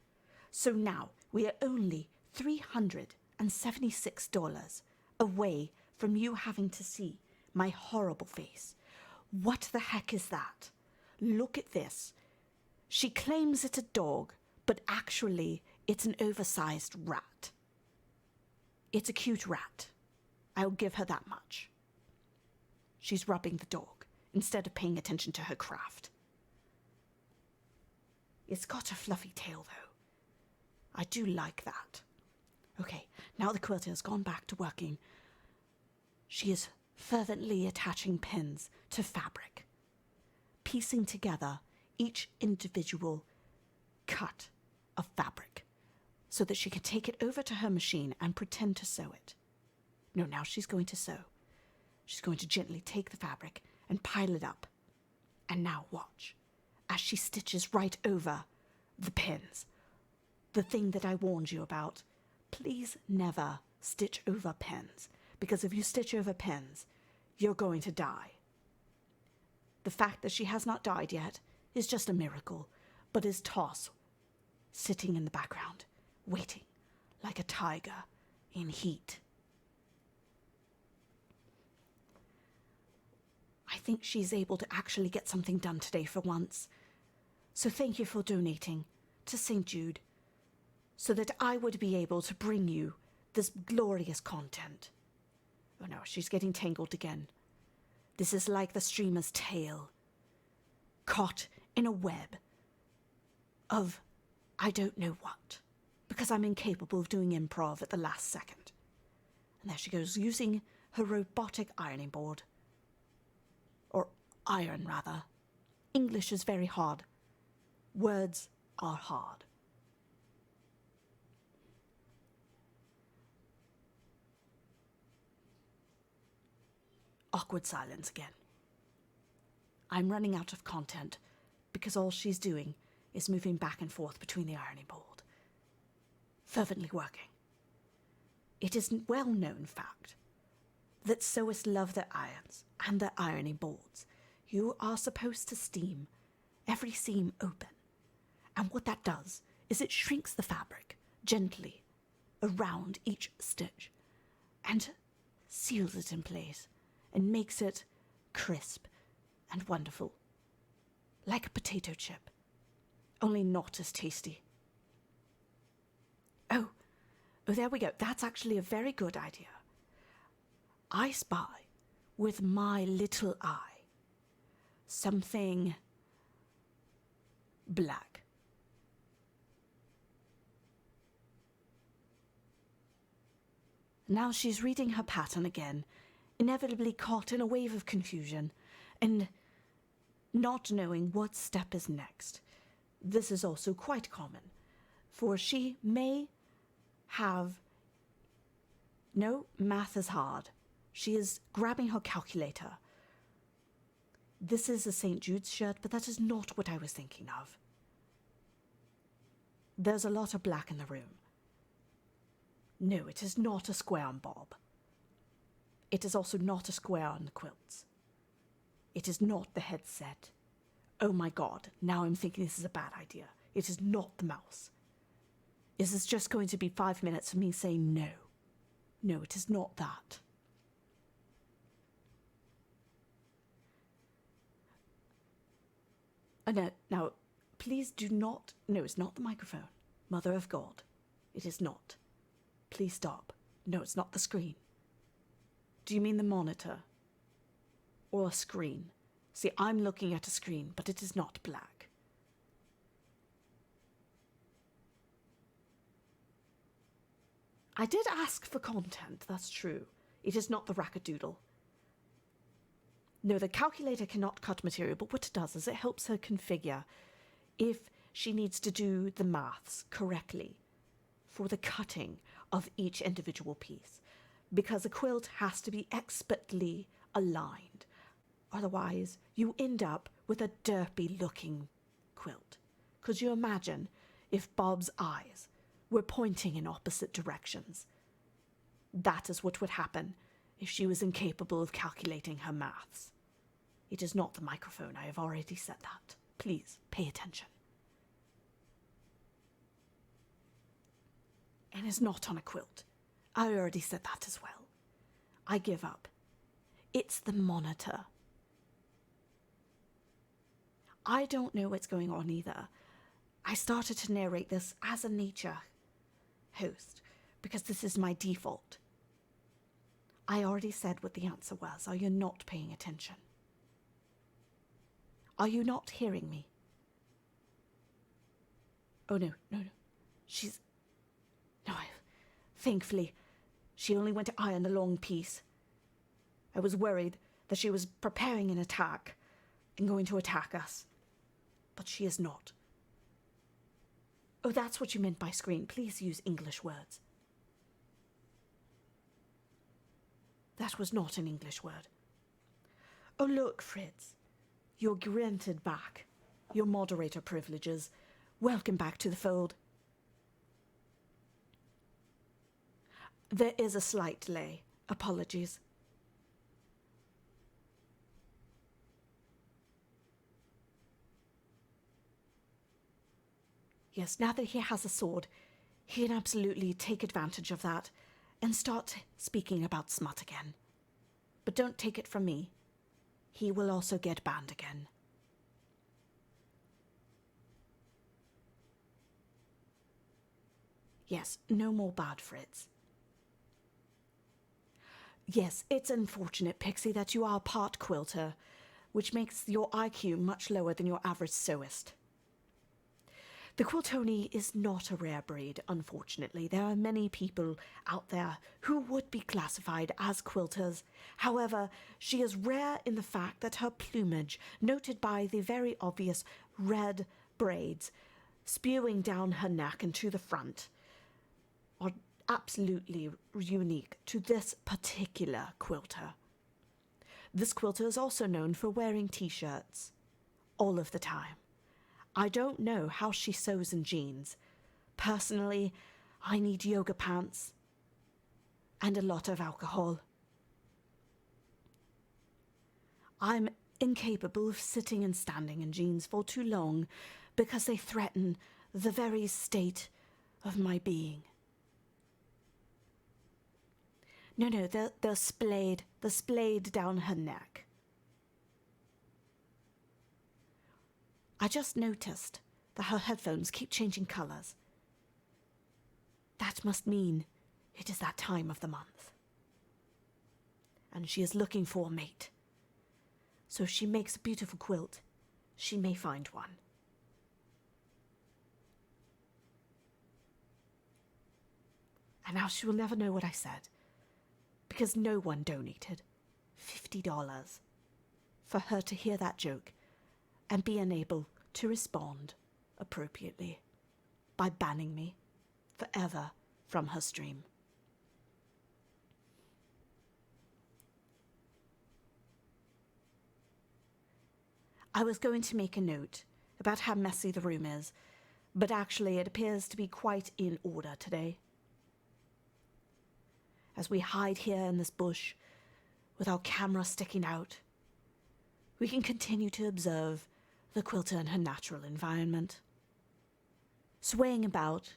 So now we are only $376 away from you having to see my horrible face. What the heck is that? Look at this. She claims it's a dog, but actually it's an oversized rat. It's a cute rat. I'll give her that much. She's rubbing the dog instead of paying attention to her craft. It's got a fluffy tail, though. I do like that. Okay, now the quilter has gone back to working. She is fervently attaching pins to fabric, piecing together each individual cut of fabric so that she can take it over to her machine and pretend to sew it. No, now she's going to sew. She's going to gently take the fabric and pile it up. And now watch as she stitches right over the pins. The thing that I warned you about. Please never stitch over pins, because if you stitch over pins, you're going to die. The fact that she has not died yet is just a miracle, but is Toss sitting in the background, waiting like a tiger in heat. I think she's able to actually get something done today for once. So thank you for donating to St Jude, so that I would be able to bring you this glorious content. Oh no, she's getting tangled again. This is like the streamer's tail, caught in a web of I don't know what, because I'm incapable of doing improv at the last second. And there she goes, using her robotic ironing board. Or iron, rather. English is very hard. Words are hard. Awkward silence again. I'm running out of content because all she's doing is moving back and forth between the ironing board, fervently working. It is well known fact that sewists love their irons and their ironing boards. You are supposed to steam every seam open, and what that does is it shrinks the fabric gently around each stitch and seals it in place and makes it crisp and wonderful, like a potato chip, only not as tasty. Oh, there we go. That's actually a very good idea. I spy with my little eye something black. Now she's reading her pattern again, inevitably caught in a wave of confusion and not knowing what step is next. This is also quite common, for she may have... No, math is hard. She is grabbing her calculator. This is a St. Jude's shirt, but that is not what I was thinking of. There's a lot of black in the room. No, it is not a square on Bob. It is also not a square on the quilts. It is not the headset. Oh my god, now I'm thinking this is a bad idea. It is not the mouse. Is this just going to be 5 minutes of me saying no? No, it is not that. No, now, please do not... No, it's not the microphone. Mother of God. It is not. Please stop. No, it's not the screen. Do you mean the monitor? Or a screen? See, I'm looking at a screen, but it is not black. I did ask for content, that's true. It is not the rackadoodle. No, the calculator cannot cut material, but what it does is it helps her configure if she needs to do the maths correctly for the cutting of each individual piece, because a quilt has to be expertly aligned. Otherwise, you end up with a derpy looking quilt. Could you imagine if Bob's eyes were pointing in opposite directions? That is what would happen if she was incapable of calculating her maths. It is not the microphone, I have already said that. Please, pay attention. And it's not on a quilt. I already said that as well. I give up. It's the monitor. I don't know what's going on either. I started to narrate this as a nature host, because this is my default. I already said what the answer was. Are you not paying attention? Are you not hearing me? Oh, no. Thankfully, she only went to iron the long piece. I was worried that she was preparing an attack and going to attack us. But she is not. Oh, that's what you meant by screen. Please use English words. That was not an English word. Oh, look, Fritz. You're granted back your moderator privileges. Welcome back to the fold. There is a slight delay. Apologies. Yes, now that he has a sword, he can absolutely take advantage of that and start speaking about smut again. But don't take it from me. He will also get banned again. Yes, no more bad, Fritz. Yes, it's unfortunate, Pixie, that you are part quilter, which makes your IQ much lower than your average sewist. The Quiltoni is not a rare breed, unfortunately. There are many people out there who would be classified as quilters. However, she is rare in the fact that her plumage, noted by the very obvious red braids spewing down her neck and to the front, are absolutely unique to this particular quilter. This quilter is also known for wearing t-shirts all of the time. I don't know how she sews in jeans. Personally, I need yoga pants and a lot of alcohol. I'm incapable of sitting and standing in jeans for too long because they threaten the very state of my being. No, they're splayed down her neck. I just noticed that her headphones keep changing colours. That must mean it is that time of the month. And she is looking for a mate. So if she makes a beautiful quilt, she may find one. And now she will never know what I said, because no one donated $50 for her to hear that joke and be unable to respond appropriately by banning me forever from her stream. I was going to make a note about how messy the room is, but actually it appears to be quite in order today. As we hide here in this bush with our camera sticking out, we can continue to observe the quilter in her natural environment, swaying about,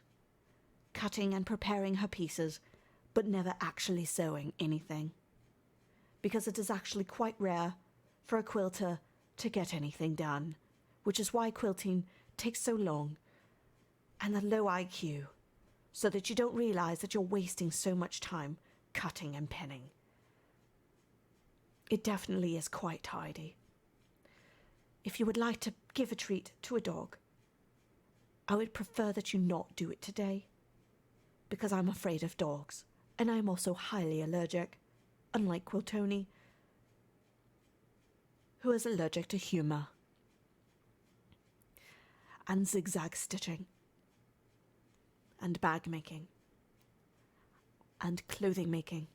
cutting and preparing her pieces, but never actually sewing anything, because it is actually quite rare for a quilter to get anything done which is why quilting takes so long, and a low IQ, so that you don't realize that you're wasting so much time cutting and pinning. It definitely is quite tidy. If you would like to give a treat to a dog, I would prefer that you not do it today, because I'm afraid of dogs, and I'm also highly allergic, unlike Quiltoni, who is allergic to humour and zigzag stitching and bag making and clothing making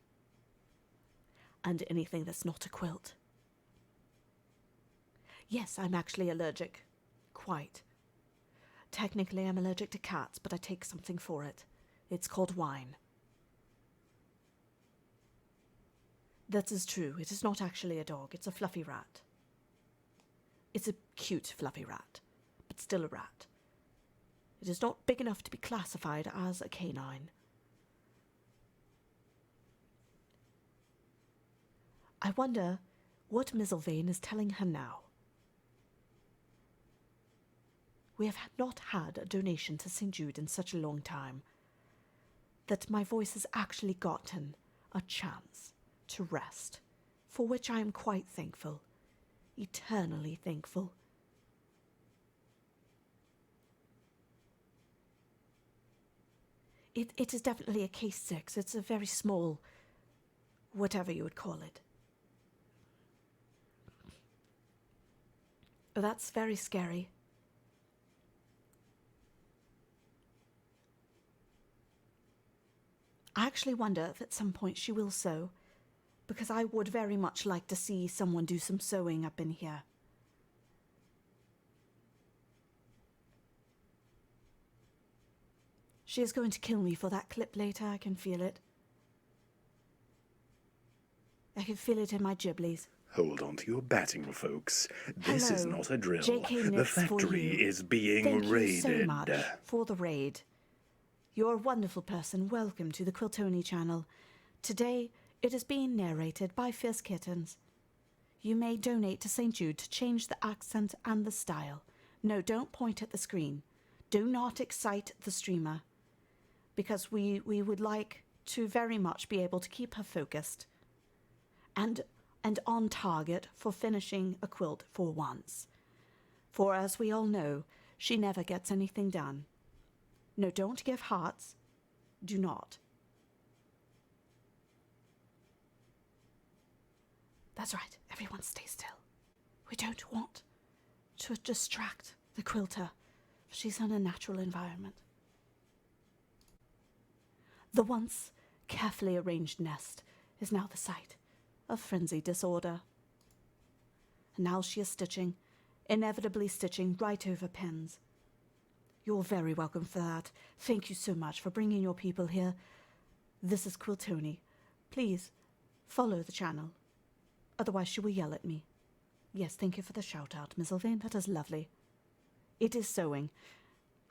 and anything that's not a quilt. Yes, I'm actually allergic. Quite. Technically, I'm allergic to cats, but I take something for it. It's called wine. That is true. It is not actually a dog. It's a fluffy rat. It's a cute fluffy rat, but still a rat. It is not big enough to be classified as a canine. I wonder what Mizzlevane is telling her now. We have not had a donation to St Jude in such a long time that my voice has actually gotten a chance to rest, for which I am quite thankful, eternally thankful. It is definitely a case 6. It's a very small, whatever you would call it. Oh, that's very scary. I actually wonder if at some point she will sew, because I would very much like to see someone do some sewing up in here. She is going to kill me for that clip later, I can feel it. I can feel it in my giblies. Hold on to your batting, folks. This is Hello. not a drill. JK The knits for factory you. is being Thank raided. you so much for the raid. You're a wonderful person. Welcome to the Quiltoni channel. Today, it is being narrated by Fierce Kittenz. You may donate to St Jude to change the accent and the style. No, don't point at the screen. Do not excite the streamer, because we would like to very much be able to keep her focused and on target for finishing a quilt for once. For as we all know, she never gets anything done. No, don't give hearts. Do not. That's right. Everyone stay still. We don't want to distract the quilter. She's in a natural environment. The once carefully arranged nest is now the site of frenzied disorder. And now she is stitching, inevitably stitching right over pins. You're very welcome for that. Thank you so much for bringing your people here. This is Quiltoni. Please follow the channel. Otherwise she will yell at me. Yes, thank you for the shout out, Mizzlevane. That is lovely. It is sewing.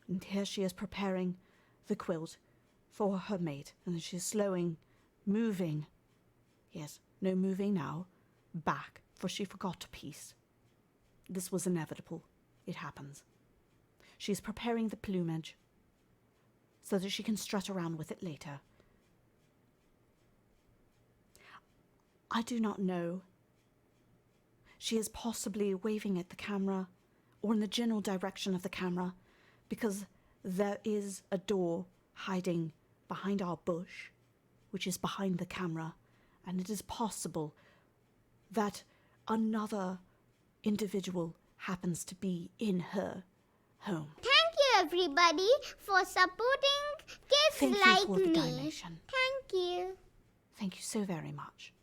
And here she is preparing the quilt for her mate. And she's slowing, moving. Yes, no moving now. Back, for she forgot a piece. This was inevitable. It happens. She's preparing the plumage so that she can strut around with it later. I do not know. She is possibly waving at the camera or in the general direction of the camera because there is a door hiding behind our bush, which is behind the camera, and it is possible that another individual happens to be in her home. Thank you, everybody, for supporting kids Thank you like for the me. donation. Thank you. Thank you so very much.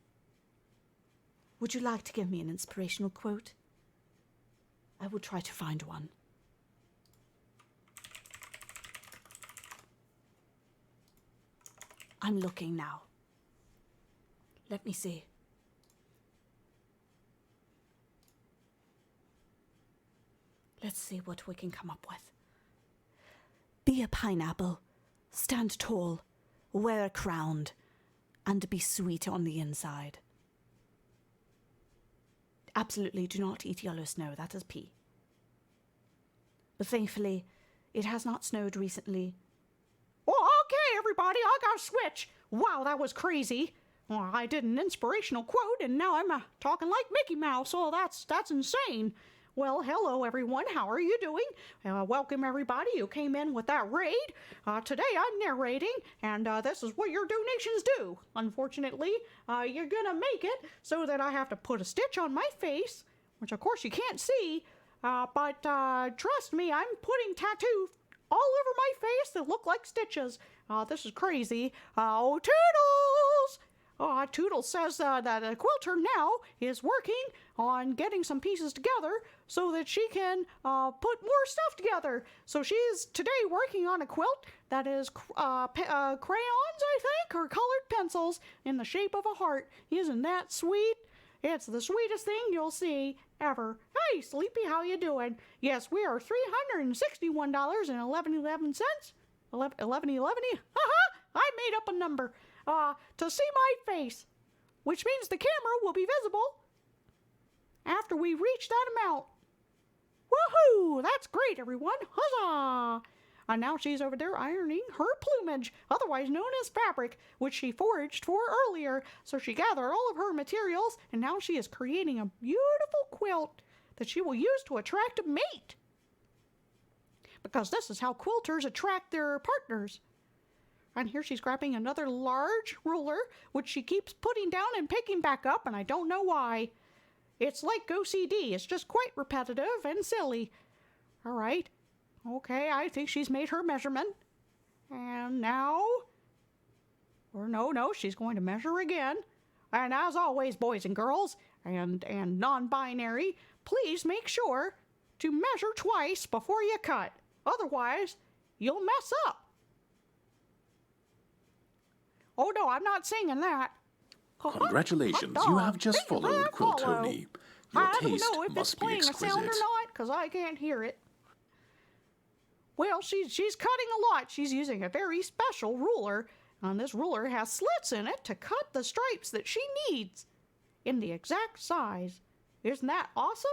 Would you like to give me an inspirational quote? I will try to find one. I'm looking now. Let me see. Let's see what we can come up with. Be a pineapple, stand tall, wear a crown, and be sweet on the inside. Absolutely do not eat yellow snow, that is P. but thankfully, it has not snowed recently. Oh, okay, everybody, I got a switch. Wow, that was crazy. Well, I did an inspirational quote, and now I'm talking like Mickey Mouse. Oh, that's insane. Well, hello, everyone. How are you doing? Welcome, everybody who came in with that raid. Today I'm narrating, and this is what your donations do. Unfortunately, you're gonna make it so that I have to put a stitch on my face, which of course you can't see, but trust me, I'm putting tattoos all over my face that look like stitches. This is crazy. Oh, Toodles! Toodles says that a quilter now is working on getting some pieces together so that she can put more stuff together. So she is today working on a quilt that is crayons, I think, or colored pencils in the shape of a heart. Isn't that sweet? It's the sweetest thing you'll see ever. Hey, Sleepy, how you doing? Yes, we are $361.11. 11. Haha! I made up a number. To see my face, which means the camera will be visible after we reach that amount. Woohoo! That's great, everyone. Huzzah! And now she's over there ironing her plumage, otherwise known as fabric, which she foraged for earlier. So she gathered all of her materials, and now she is creating a beautiful quilt that she will use to attract a mate. Because this is how quilters attract their partners. And here she's grabbing another large ruler, which she keeps putting down and picking back up, and I don't know why. It's like OCD. It's just quite repetitive and silly. All right. Okay, I think she's made her measurement. And now... Or no, she's going to measure again. And as always, boys and girls, and non-binary, please make sure to measure twice before you cut. Otherwise, you'll mess up. Oh no, I'm not singing that. Congratulations, you have just followed Quiltoni. Your I don't taste know if it's must be playing a sound or exquisite. not, because I can't hear it. Well, she's cutting a lot. She's using a very special ruler, and this ruler has slits in it to cut the stripes that she needs in the exact size. Isn't that awesome?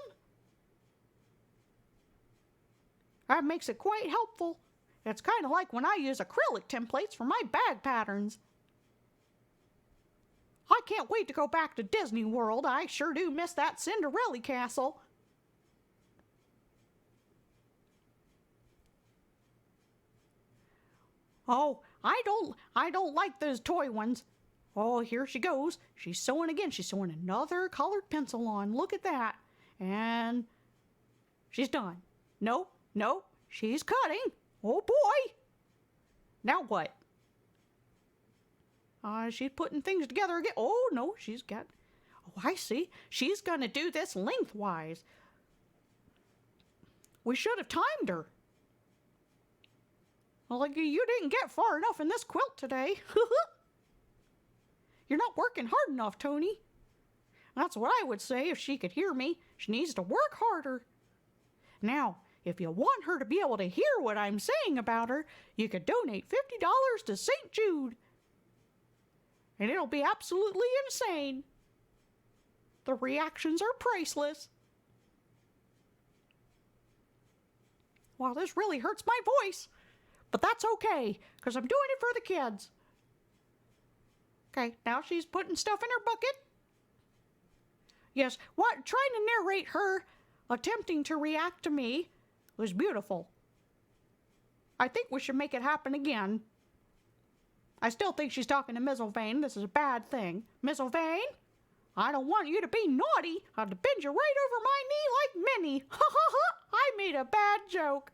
That makes it quite helpful. It's kind of like when I use acrylic templates for my bag patterns. I can't wait to go back to Disney World. I sure do miss that Cinderella castle. Oh, I don't like those toy ones. Oh, here she goes. She's sewing again. She's sewing another colored pencil on. Look at that. And she's done. Nope, she's cutting. Oh boy. Now what? She's putting things together again. Oh, no, she's got... Oh, I see. She's going to do this lengthwise. We should have timed her. Well, like, you didn't get far enough in this quilt today. You're not working hard enough, Tony. That's what I would say if she could hear me. She needs to work harder. Now, if you want her to be able to hear what I'm saying about her, you could donate $50 to St. Jude. And it'll be absolutely insane. The reactions are priceless. Wow, this really hurts my voice. But that's okay, because I'm doing it for the kids. Okay, now she's putting stuff in her bucket. Yes, trying to narrate her attempting to react to me was beautiful. I think we should make it happen again. I still think she's talking to Miss O'Vane. This is a bad thing. Miss O'Vane, I don't want you to be naughty. I'll bend you right over my knee like Minnie. Ha ha ha! I made a bad joke.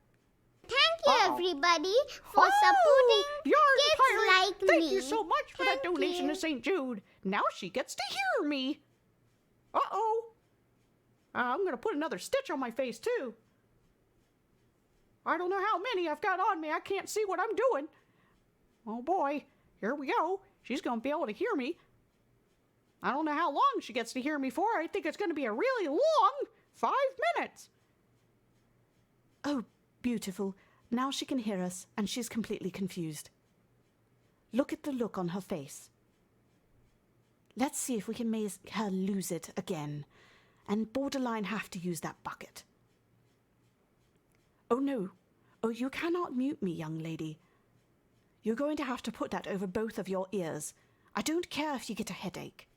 Thank you, everybody, for supporting kids like me. Thank you so much for that Thank donation you. to St. Jude. Now she gets to hear me. Uh-oh. I'm going to put another stitch on my face, too. I don't know how many I've got on me. I can't see what I'm doing. Oh, boy. Here we go. She's going to be able to hear me. I don't know how long she gets to hear me for. I think it's going to be a really long 5 minutes. Oh, beautiful. Now she can hear us, and she's completely confused. Look at the look on her face. Let's see if we can make her lose it again, and borderline have to use that bucket. Oh, no. Oh, you cannot mute me, young lady. You're going to have to put that over both of your ears. I don't care if you get a headache.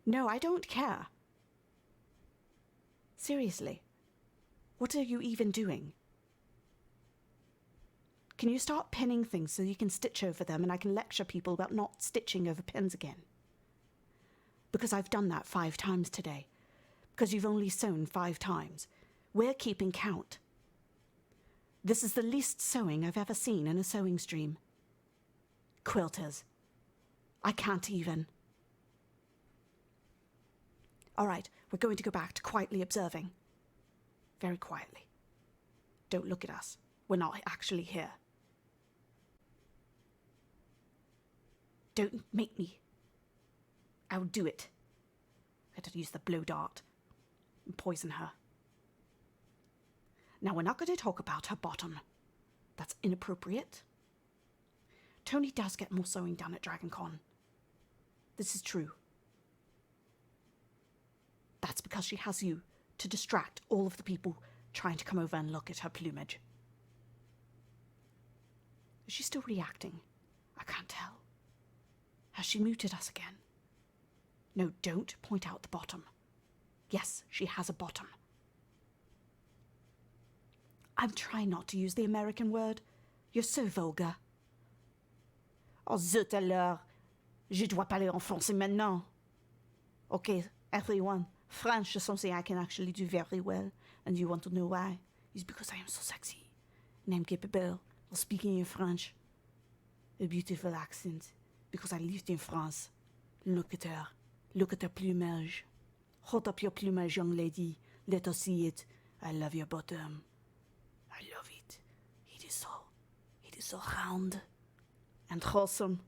No, I don't care. Seriously. What are you even doing? Can you start pinning things so you can stitch over them and I can lecture people about not stitching over pins again? Because I've done that 5 times today. Because you've only sewn 5 times. We're keeping count. This is the least sewing I've ever seen in a sewing stream. Quilters. I can't even. All right, we're going to go back to quietly observing. Very quietly. Don't look at us. We're not actually here. Don't make me. I'll do it. I had to use the blow dart and poison her. Now, we're not going to talk about her bottom. That's inappropriate. Tony does get more sewing done at DragonCon. This is true. That's because she has you to distract all of the people trying to come over and look at her plumage. Is she still reacting? I can't tell. Has she muted us again? No, don't point out the bottom. Yes, she has a bottom. I'm trying not to use the American word. You're so vulgar. Oh, zut alors. Je dois parler en français maintenant. Okay, everyone. French is something I can actually do very well. And you want to know why? It's because I am so sexy. And I'm capable of speaking in French. A beautiful accent. Because I lived in France. Look at her. Look at her plumage. Hold up your plumage, young lady. Let us see it. I love your bottom. I love it. It is so round and wholesome.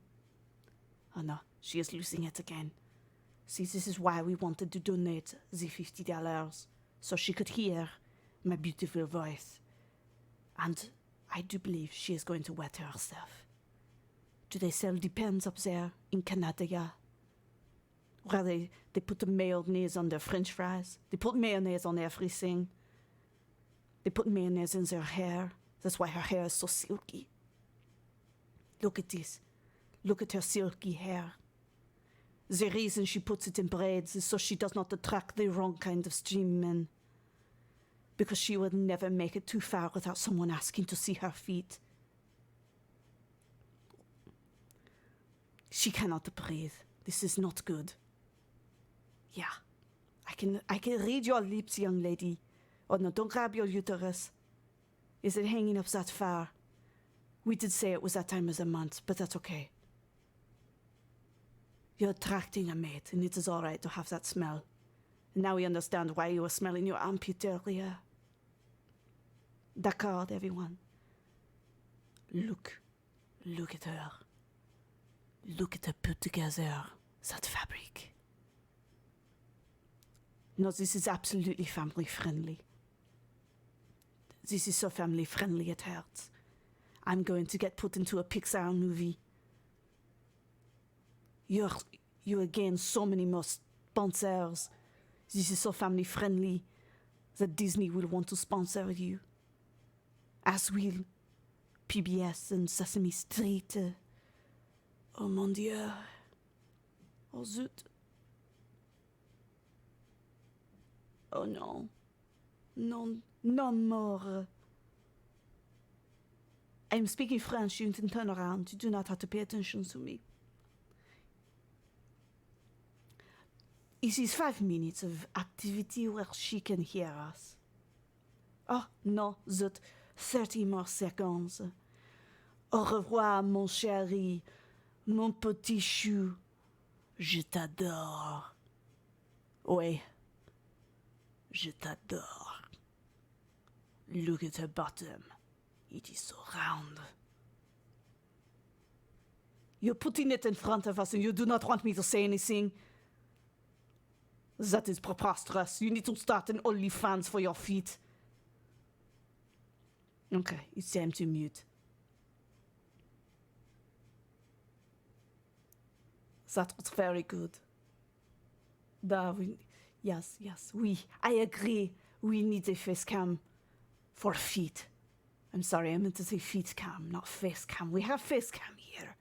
Oh no, she is losing it again. See, this is why we wanted to donate the $50, so she could hear my beautiful voice. And I do believe she is going to wet herself. Do they sell Depends up there in Canada? Where they put the mayonnaise on their French fries. They put mayonnaise on everything. They put mayonnaise in their hair. That's why her hair is so silky. Look at this. Look at her silky hair. The reason she puts it in braids is so she does not attract the wrong kind of stream men. Because she would never make it too far without someone asking to see her feet. She cannot breathe. This is not good. Yeah. I can read your lips, young lady. Oh no, don't grab your uterus. Is it hanging up that far? We did say it was that time of the month, but that's okay. You're attracting a mate, and it is all right to have that smell. And now we understand why you were smelling your armpit earlier. D'accord, everyone. Look at her. Look at her put together, that fabric. No, this is absolutely family friendly. This is so family friendly it hurts. I'm going to get put into a Pixar movie. You gain so many more sponsors. This is so family friendly that Disney will want to sponsor you. As will PBS and Sesame Street. Oh mon Dieu. Oh zut. Oh no. No more. I'm speaking French. You can turn around. You do not have to pay attention to me. It is 5 minutes of activity where she can hear us. Oh, no, zut. 30 more seconds. Au revoir, mon chéri. Mon petit chou. Je t'adore. Oui. Je t'adore. Look at her bottom. It is so round. You're putting it in front of us and you do not want me to say anything? That is preposterous. You need to start an OnlyFans for your feet. Okay, it's time to mute. That was very good. Yes, oui, I agree. We need a face cam. For feet. I'm sorry, I meant to say feet cam, not face cam. We have face cam here.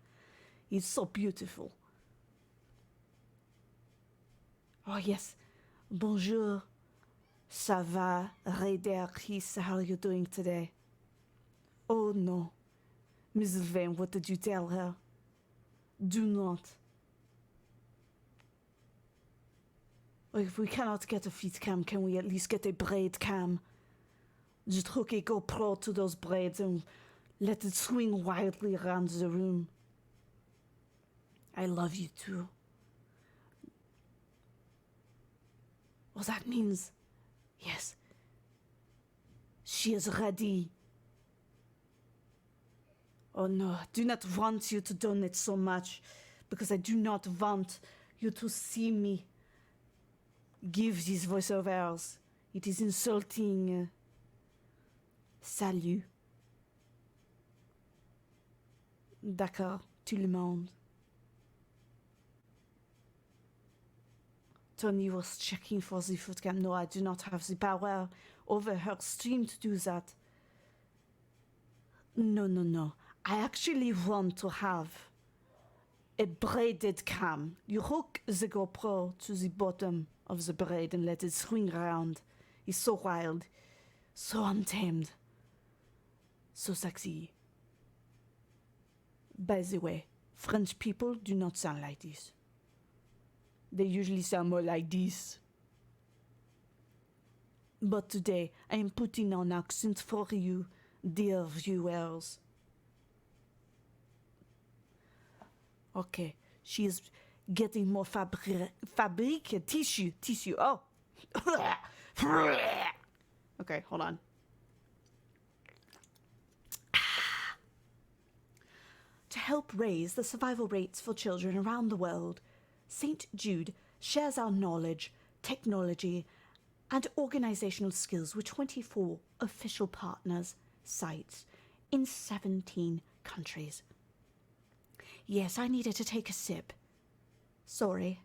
It's so beautiful. Oh, yes. Bonjour. Ça va, rédactrice? How are you doing today? Oh, no. Mrs. Vane, what did you tell her? Do not. If we cannot get a feet cam, can we at least get a braid cam? Just hook a GoPro to those braids and let it swing wildly around the room. I love you too. Well, that means, yes, she is ready. Oh no, I do not want you to donate so much because I do not want you to see me give these voiceovers. It is insulting. Salut. D'accord, tout le monde. Tony was checking for the footcam. No, I do not have the power over her stream to do that. No. I actually want to have a braided cam. You hook the GoPro to the bottom of the braid and let it swing around. It's so wild, so untamed, so sexy. By the way, French people do not sound like this. They usually sound more like this. But today, I am putting on accent for you, dear viewers. Okay, she is getting more fabric tissue. Oh. Okay, hold on. To help raise the survival rates for children around the world, St Jude shares our knowledge, technology, and organizational skills with 24 official partners sites in 17 countries. Yes, I needed to take a sip. Sorry.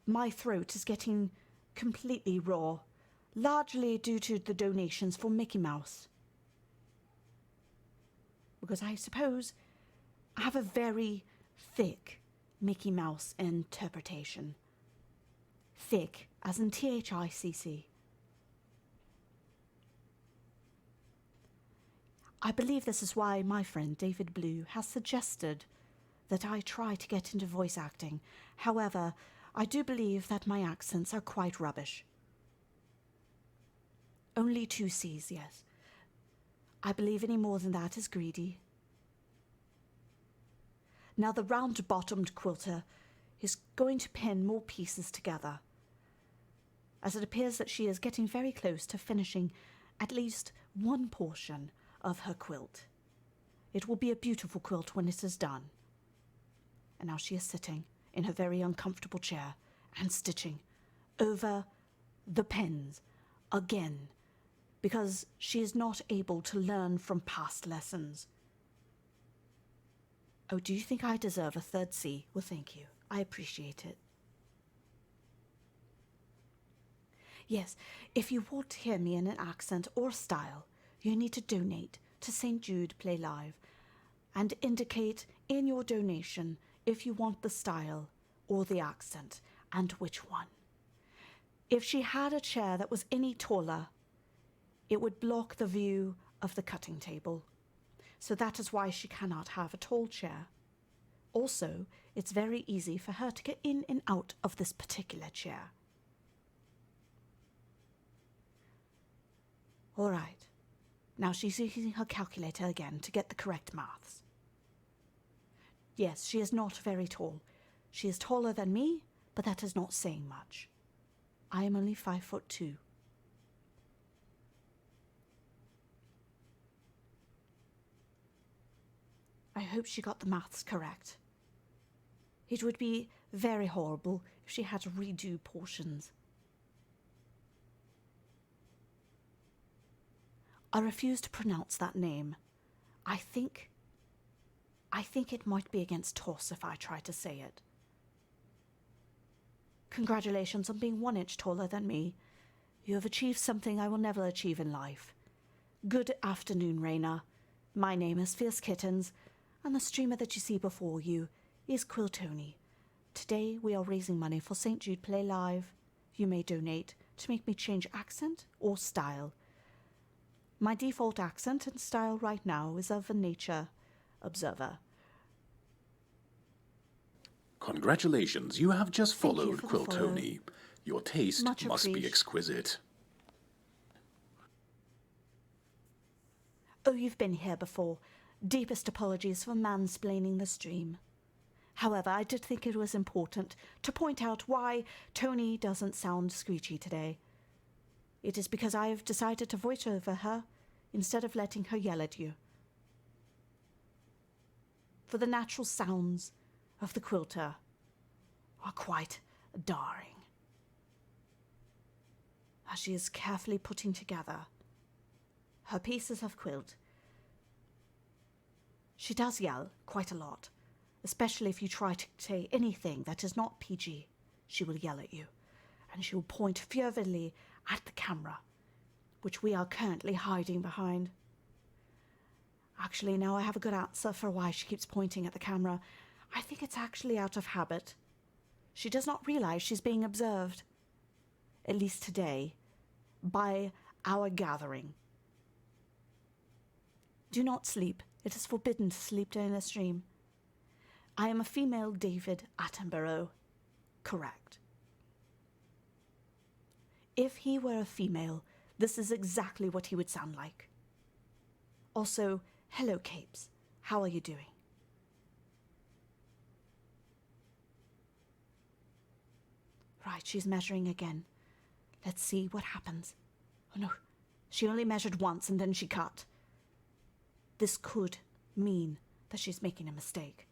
My throat is getting completely raw, largely due to the donations for Mickey Mouse. Because I suppose I have a very thick Mickey Mouse interpretation. Thick, as in THICC. I believe this is why my friend David Blue has suggested that I try to get into voice acting. However, I do believe that my accents are quite rubbish. Only 2 C's, yes. I believe any more than that is greedy. Now the round-bottomed quilter is going to pin more pieces together, as it appears that she is getting very close to finishing at least one portion of her quilt. It will be a beautiful quilt when it is done. And now she is sitting in her very uncomfortable chair and stitching over the pens again, because she is not able to learn from past lessons. Oh, do you think I deserve a 3rd C? Well, thank you. I appreciate it. Yes, if you want to hear me in an accent or style, you need to donate to St Jude Play Live and indicate in your donation if you want the style or the accent and which one. If she had a chair that was any taller, it would block the view of the cutting table. So that is why she cannot have a tall chair. Also, it's very easy for her to get in and out of this particular chair. All right. Now she's using her calculator again to get the correct maths. Yes, she is not very tall. She is taller than me, but that is not saying much. I am only 5'2". I hope she got the maths correct. It would be very horrible if she had to redo portions. I refuse to pronounce that name. I think it might be against toss if I try to say it. Congratulations on being 1 inch taller than me. You have achieved something I will never achieve in life. Good afternoon, Raina. My name is Fierce Kittenz, and the streamer that you see before you is Quiltoni. Today we are raising money for St Jude Play Live. You may donate to make me change accent or style. My default accent and style right now is of a nature observer. Congratulations, you have just Thank you followed for the follow. Quiltoni. Your taste Much must be appreciated. exquisite. Oh, you've been here before. Deepest apologies for mansplaining the stream. However, I did think it was important to point out why Tony doesn't sound screechy today. It is because I have decided to voice over her instead of letting her yell at you. For the natural sounds of the quilter are quite jarring. As she is carefully putting together her pieces of quilt, she does yell quite a lot, especially if you try to say anything that is not PG. She will yell at you, and she will point fervently at the camera, which we are currently hiding behind. Actually, now I have a good answer for why she keeps pointing at the camera. I think it's actually out of habit. She does not realize she's being observed, at least today, by our gathering. Do not sleep. It is forbidden to sleep during the stream. I am a female David Attenborough. Correct. If he were a female, this is exactly what he would sound like. Also, hello, Capes. How are you doing? Right, she's measuring again. Let's see what happens. Oh no, she only measured once and then she cut. This could mean that she's making a mistake.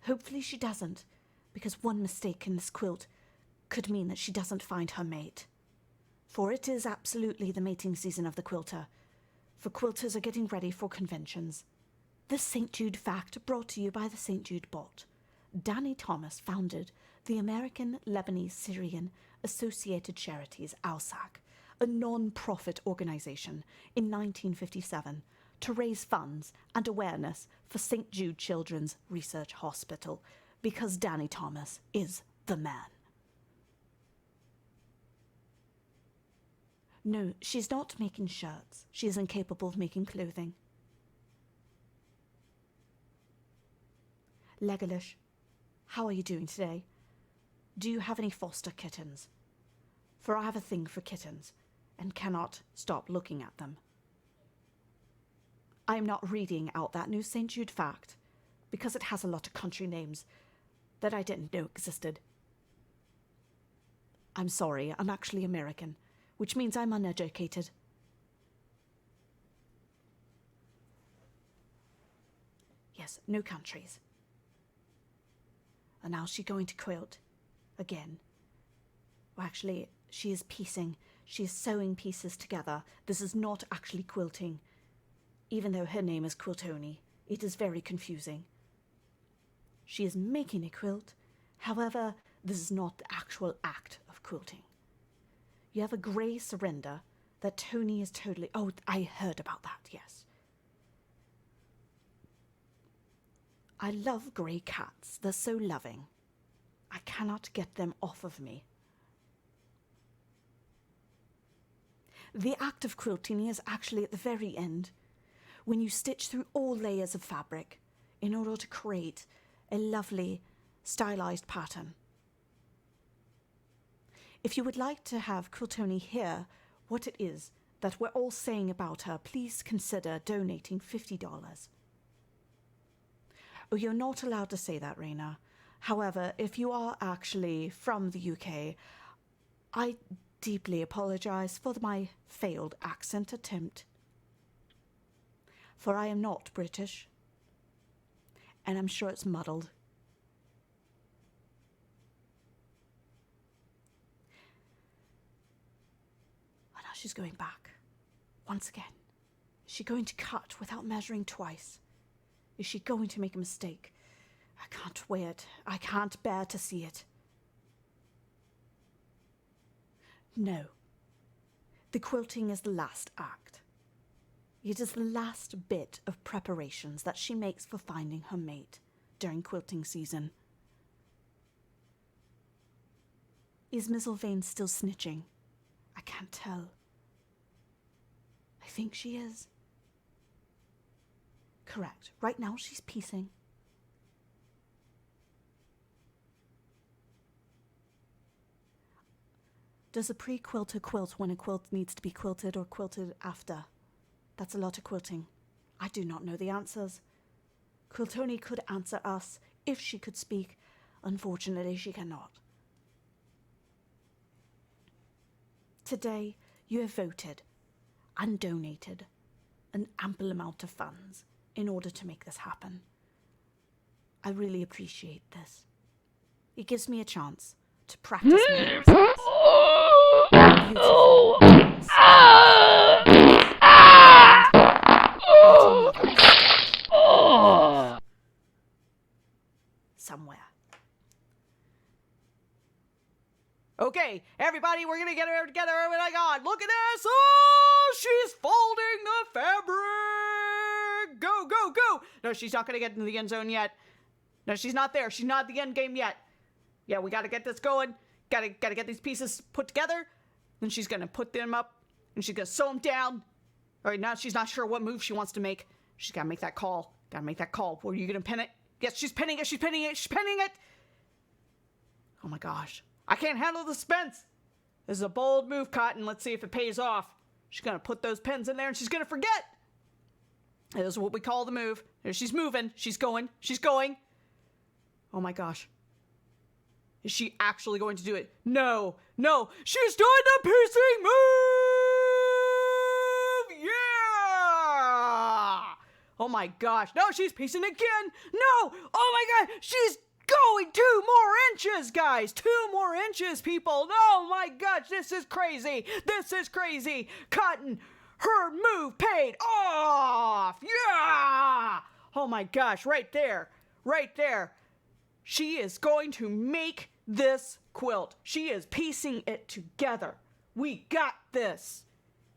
Hopefully she doesn't, because one mistake in this quilt could mean that she doesn't find her mate. For it is absolutely the mating season of the quilter, for quilters are getting ready for conventions. This St. Jude fact brought to you by the St. Jude bot. Danny Thomas founded the American Lebanese Syrian Associated Charities, ALSAC, a non-profit organization, in 1957 to raise funds and awareness for St. Jude Children's Research Hospital, because Danny Thomas is the man. No, she's not making shirts. She is incapable of making clothing. Legolas, how are you doing today? Do you have any foster kittens? For I have a thing for kittens, and cannot stop looking at them. I am not reading out that new St. Jude fact, because it has a lot of country names that I didn't know existed. I'm sorry, I'm actually American, which means I'm uneducated. Yes, no countries. And now she's going to quilt again. Well, actually, she is piecing. She is sewing pieces together. This is not actually quilting. Even though her name is Quiltoni, it is very confusing. She is making a quilt. However, this is not the actual act of quilting. You have a grey surrender that Tony is totally... Oh, I heard about that, yes. I love grey cats. They're so loving. I cannot get them off of me. The act of quilting is actually at the very end, when you stitch through all layers of fabric in order to create a lovely, stylized pattern. If you would like to have Quiltoni hear what it is that we're all saying about her, please consider donating $50. Oh, you're not allowed to say that, Raina. However, if you are actually from the UK, I deeply apologize for my failed accent attempt. For I am not British, and I'm sure it's muddled. And now she's going back. Once again. Is she going to cut without measuring twice? Is she going to make a mistake? I can't wait. I can't bear to see it. No. The quilting is the last act. It is the last bit of preparations that she makes for finding her mate during quilting season. Is Miss Ulvain still snitching? I can't tell. I think she is. Correct. Right now she's piecing. Does a pre-quilter quilt when a quilt needs to be quilted or quilted after? That's a lot of quilting. I do not know the answers. Quiltoni could answer us if she could speak. Unfortunately, she cannot. Today, you have voted and donated an ample amount of funds in order to make this happen. I really appreciate this. It gives me a chance to practice my lessons. Beautiful lessons. Somewhere. Okay, everybody, we're gonna get her together. Oh my God, look at this! Oh, she's folding the fabric! Go, go, go! No, she's not gonna get into the end zone yet. No, she's not there. She's not at the end game yet. Yeah, we gotta get this going. Gotta get these pieces put together. Then she's gonna put them up, and she's gonna sew them down. All right, now she's not sure what move she wants to make. She's gotta make that call. Gotta make that call. Were you gonna pin it? Yes, she's pinning it. She's pinning it. She's pinning it. Oh my gosh. I can't handle the suspense. This is a bold move, Cotton. Let's see if it pays off. She's going to put those pins in there and she's going to forget. This is what we call the move. There she's moving. She's going. She's going. Oh my gosh. Is she actually going to do it? No. No. She's doing the piecing move! Yeah! Oh my gosh. No, she's piecing again. No! Oh my god. She's going 2 more inches, guys. 2 more inches, people. Oh my gosh, this is crazy. This is crazy. Cotton, her move paid off. Yeah. Oh my gosh, right there. Right there. She is going to make this quilt. She is piecing it together. We got this.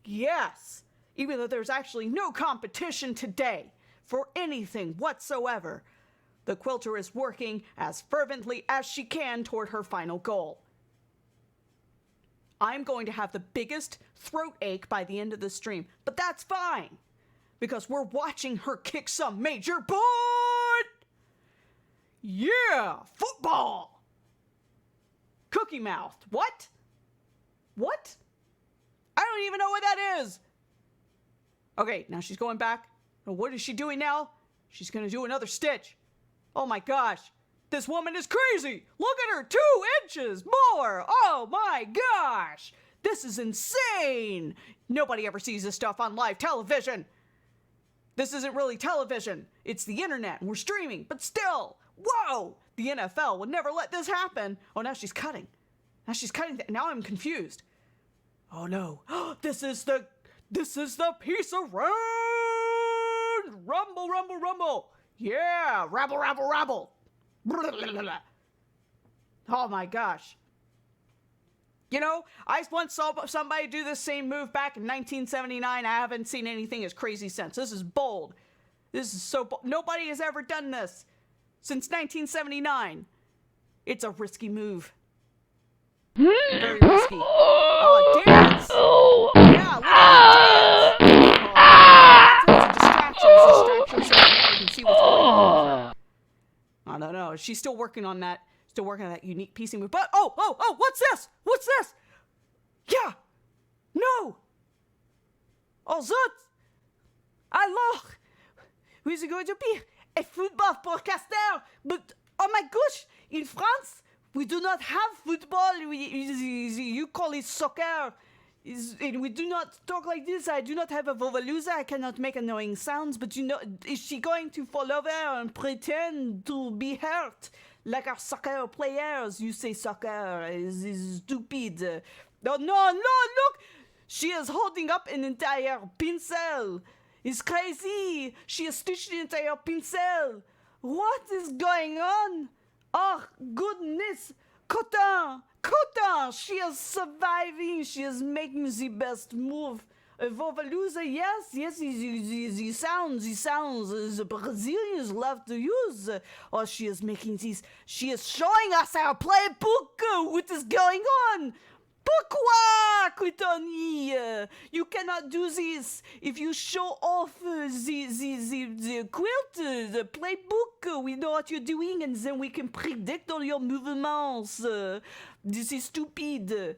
Yes. Even though there's actually no competition today for anything whatsoever, the quilter is working as fervently as she can toward her final goal. I'm going to have the biggest throat ache by the end of the stream, but that's fine, because we're watching her kick some major butt! Yeah! Football! Cookie Mouth. What? What? I don't even know what that is! Okay, now she's going back. Now what is she doing now? She's gonna do another stitch. Oh my gosh, this woman is crazy. Look at her, 2 inches more. Oh my gosh, this is insane. Nobody ever sees this stuff on live television. This isn't really television. It's the internet and we're streaming, but still, whoa, the NFL would never let this happen. Oh, now she's cutting. Now she's cutting. Now I'm confused. Oh no, this is the piece around. Rumble, rumble, rumble. Yeah, rabble, rabble, rabble. Oh my gosh. You know, I once saw somebody do this same move back in 1979. I haven't seen anything as crazy since. This is bold. This is so bold. Nobody has ever done this since 1979. It's a risky move. Very risky. Oh, dance! Yeah, look at the dance! It's a distraction. It's a distraction so you can see what's going on. I don't know. She's still working on that. Still working on that unique piecing move. But, oh, what's this? What's this? Yeah! No! Oh, zut! Alors, we're going to be a football broadcaster, but, oh my gosh, in France, we do not have football. You call it soccer. We do not talk like this. I do not have a vovaluza. I cannot make annoying sounds. But you know, is she going to fall over and pretend to be hurt? Like our soccer players. You say soccer is stupid. No, look. She is holding up an entire pencil. It's crazy. She has stitched the entire pencil. What is going on? Oh, goodness. Cotin, she is surviving. She is making the best move. Vovaluza, yes, the sounds the Brazilians love to use. Oh, she is showing us our playbook. What is going on? Pourquoi, Quiltoni? You cannot do this. If you show off the quilt, the playbook, we know what you're doing, and then we can predict all your movements. This is stupid.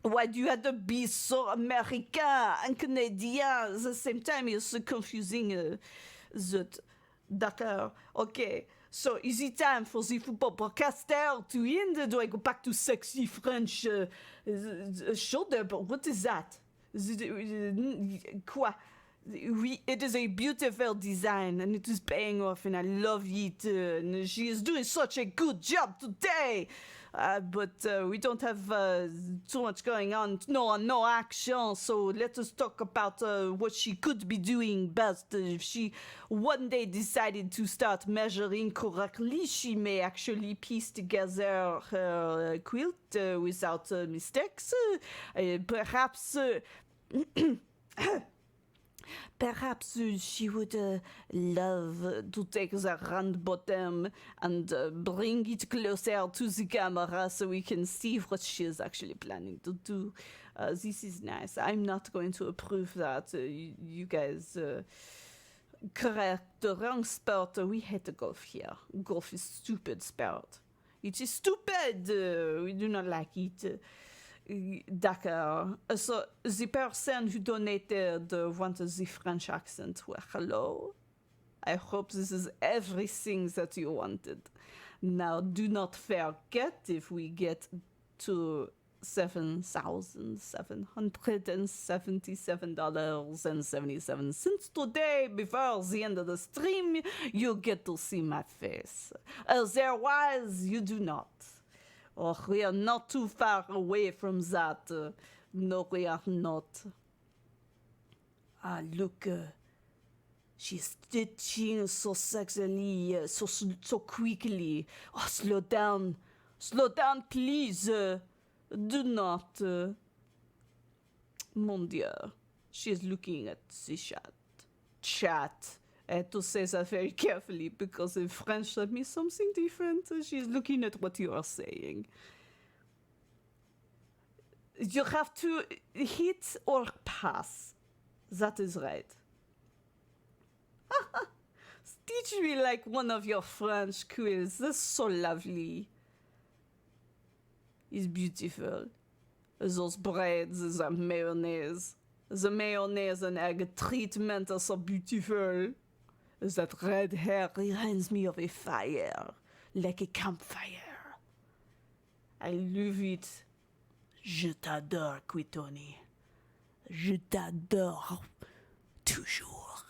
Why do you have to be so American and Canadian at the same time? It's so confusing. D'accord. Okay. So, is it time for the football broadcaster to end? Do I go back to sexy French shoulder? But what is that? Quoi? It is a beautiful design and it is paying off and I love it. And she is doing such a good job today. But we don't have too much going on. No action. So let us talk about what she could be doing best. If she one day decided to start measuring correctly, she may actually piece together her quilt without mistakes. Perhaps... Perhaps she would love to take the round bottom and bring it closer to the camera so we can see what she is actually planning to do. This is nice. I'm not going to approve that. You guys correct the wrong sport. We hate golf here. Golf is stupid sport. It is stupid. We do not like it. D'accord. So the person who donated wanted the French accent. Well, hello. I hope this is everything that you wanted. Now, do not forget if we get to $7,777.77 today before the end of the stream, you get to see my face. Otherwise, you do not. Oh, we are not too far away from that. No, we are not. Ah, look. She's stitching so sexily, so quickly. Oh, slow down. Slow down, please. Do not. Mon Dieu. She is looking at the chat. I had to say that very carefully because in French that means something different. She's looking at what you are saying. You have to hit or pass. That is right. Stitch me like one of your French quills. That's so lovely. It's beautiful. Those braids, the mayonnaise. The mayonnaise and egg treatment are so beautiful. That red hair reminds me of a fire, like a campfire. I love it. Je t'adore, Quiltoni. Je t'adore. Toujours.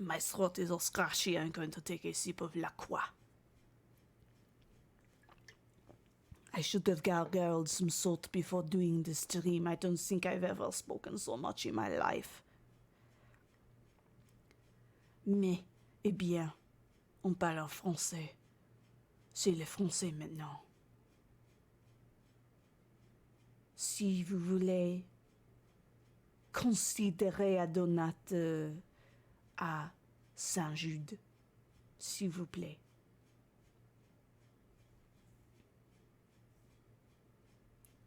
My throat is all scratchy. I'm going to take a sip of La Croix. I should have gargled some salt before doing the stream. I don't think I've ever spoken so much in my life. Mais, eh bien, on parle en français. C'est le français maintenant. Si vous voulez considérer à donateur à St Jude, s'il vous plaît.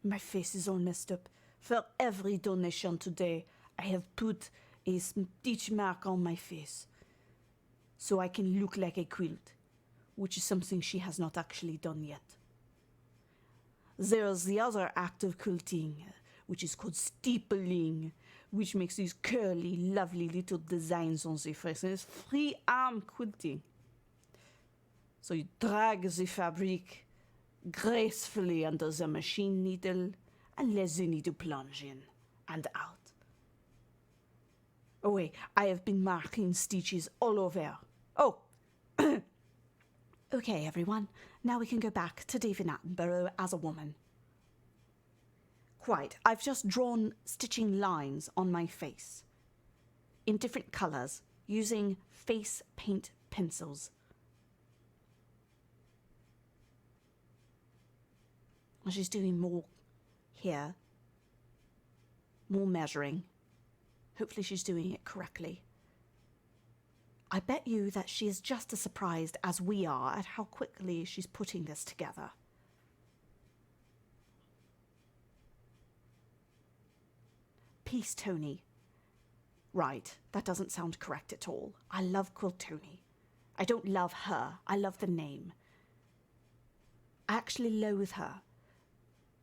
My face is all messed up. For every donation today, I have put a stitch mark on my face so I can look like a quilt, which is something she has not actually done yet. There's the other act of quilting, which is called steepling, which makes these curly, lovely little designs on the face. And it's free arm quilting. So you drag the fabric gracefully under the machine needle and let the needle plunge in and out. Oh wait, I have been marking stitches all over. Oh, Okay, everyone, now we can go back to David Attenborough as a woman. Quite, I've just drawn stitching lines on my face in different colours using face paint pencils. She's doing more here. more measuring. Hopefully she's doing it correctly. I bet you that she is just as surprised as we are at how quickly she's putting this together. Peace, Tony. Right, that doesn't sound correct at all. I love Quiltoni. I don't love her, I love the name. I actually loathe her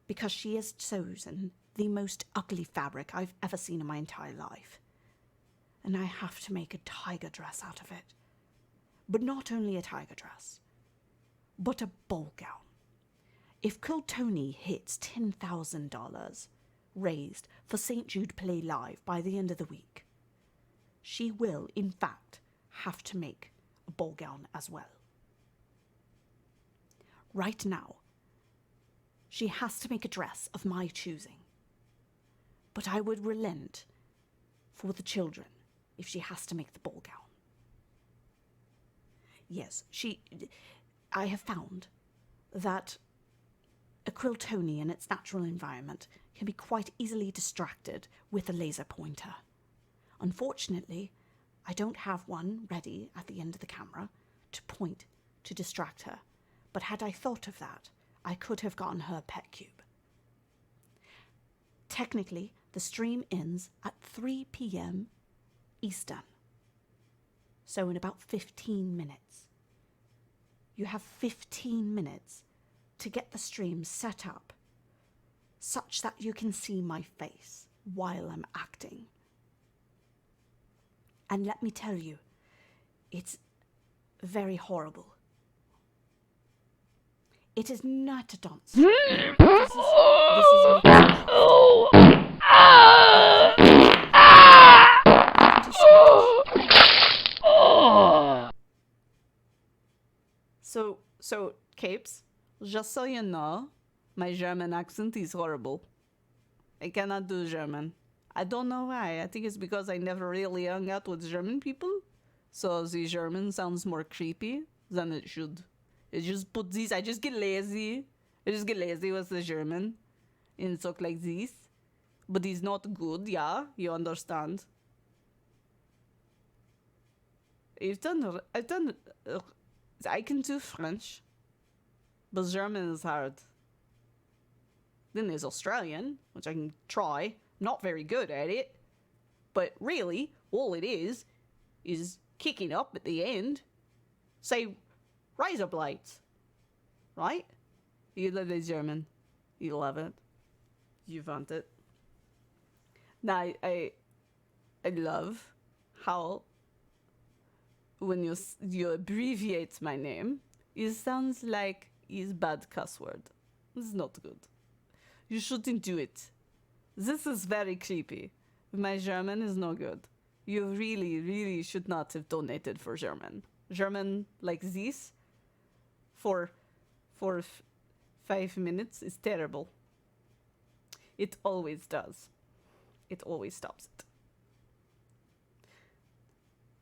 because she has chosen the most ugly fabric I've ever seen in my entire life. And I have to make a tiger dress out of it. But not only a tiger dress, but a ball gown. If Quiltoni hits $10,000 raised for St Jude Play Live by the end of the week, she will, in fact, have to make a ball gown as well. Right now, she has to make a dress of my choosing. But I would relent for the children if she has to make the ball gown. Yes, I have found that a Quiltoni in its natural environment can be quite easily distracted with a laser pointer. Unfortunately, I don't have one ready at the end of the camera to point to distract her, but had I thought of that, I could have gotten her a pet cube. Technically, the stream ends at 3 p.m. Eastern. So in about 15 minutes. You have 15 minutes to get the stream set up such that you can see my face while I'm acting. And let me tell you, it's very horrible. It is not a dance. This is So, Capes, just so you know, my German accent is horrible. I cannot do German. I don't know why. I think it's because I never really hung out with German people. So the German sounds more creepy than it should. I just get lazy. I just get lazy with the German. And talk like this. But it's not good, yeah? You understand? I can do French. But German is hard. Then there's Australian, which I can try. Not very good at it. But really, all it is kicking up at the end. Say, razor blades. Right? You love the German. You love it. You want it. Now, I love how when you abbreviate my name, it sounds like it's bad cuss word. It's not good. You shouldn't do it. This is very creepy. My German is no good. You really, really should not have donated for German. German like this for 5 minutes is terrible. It always does. It always stops it.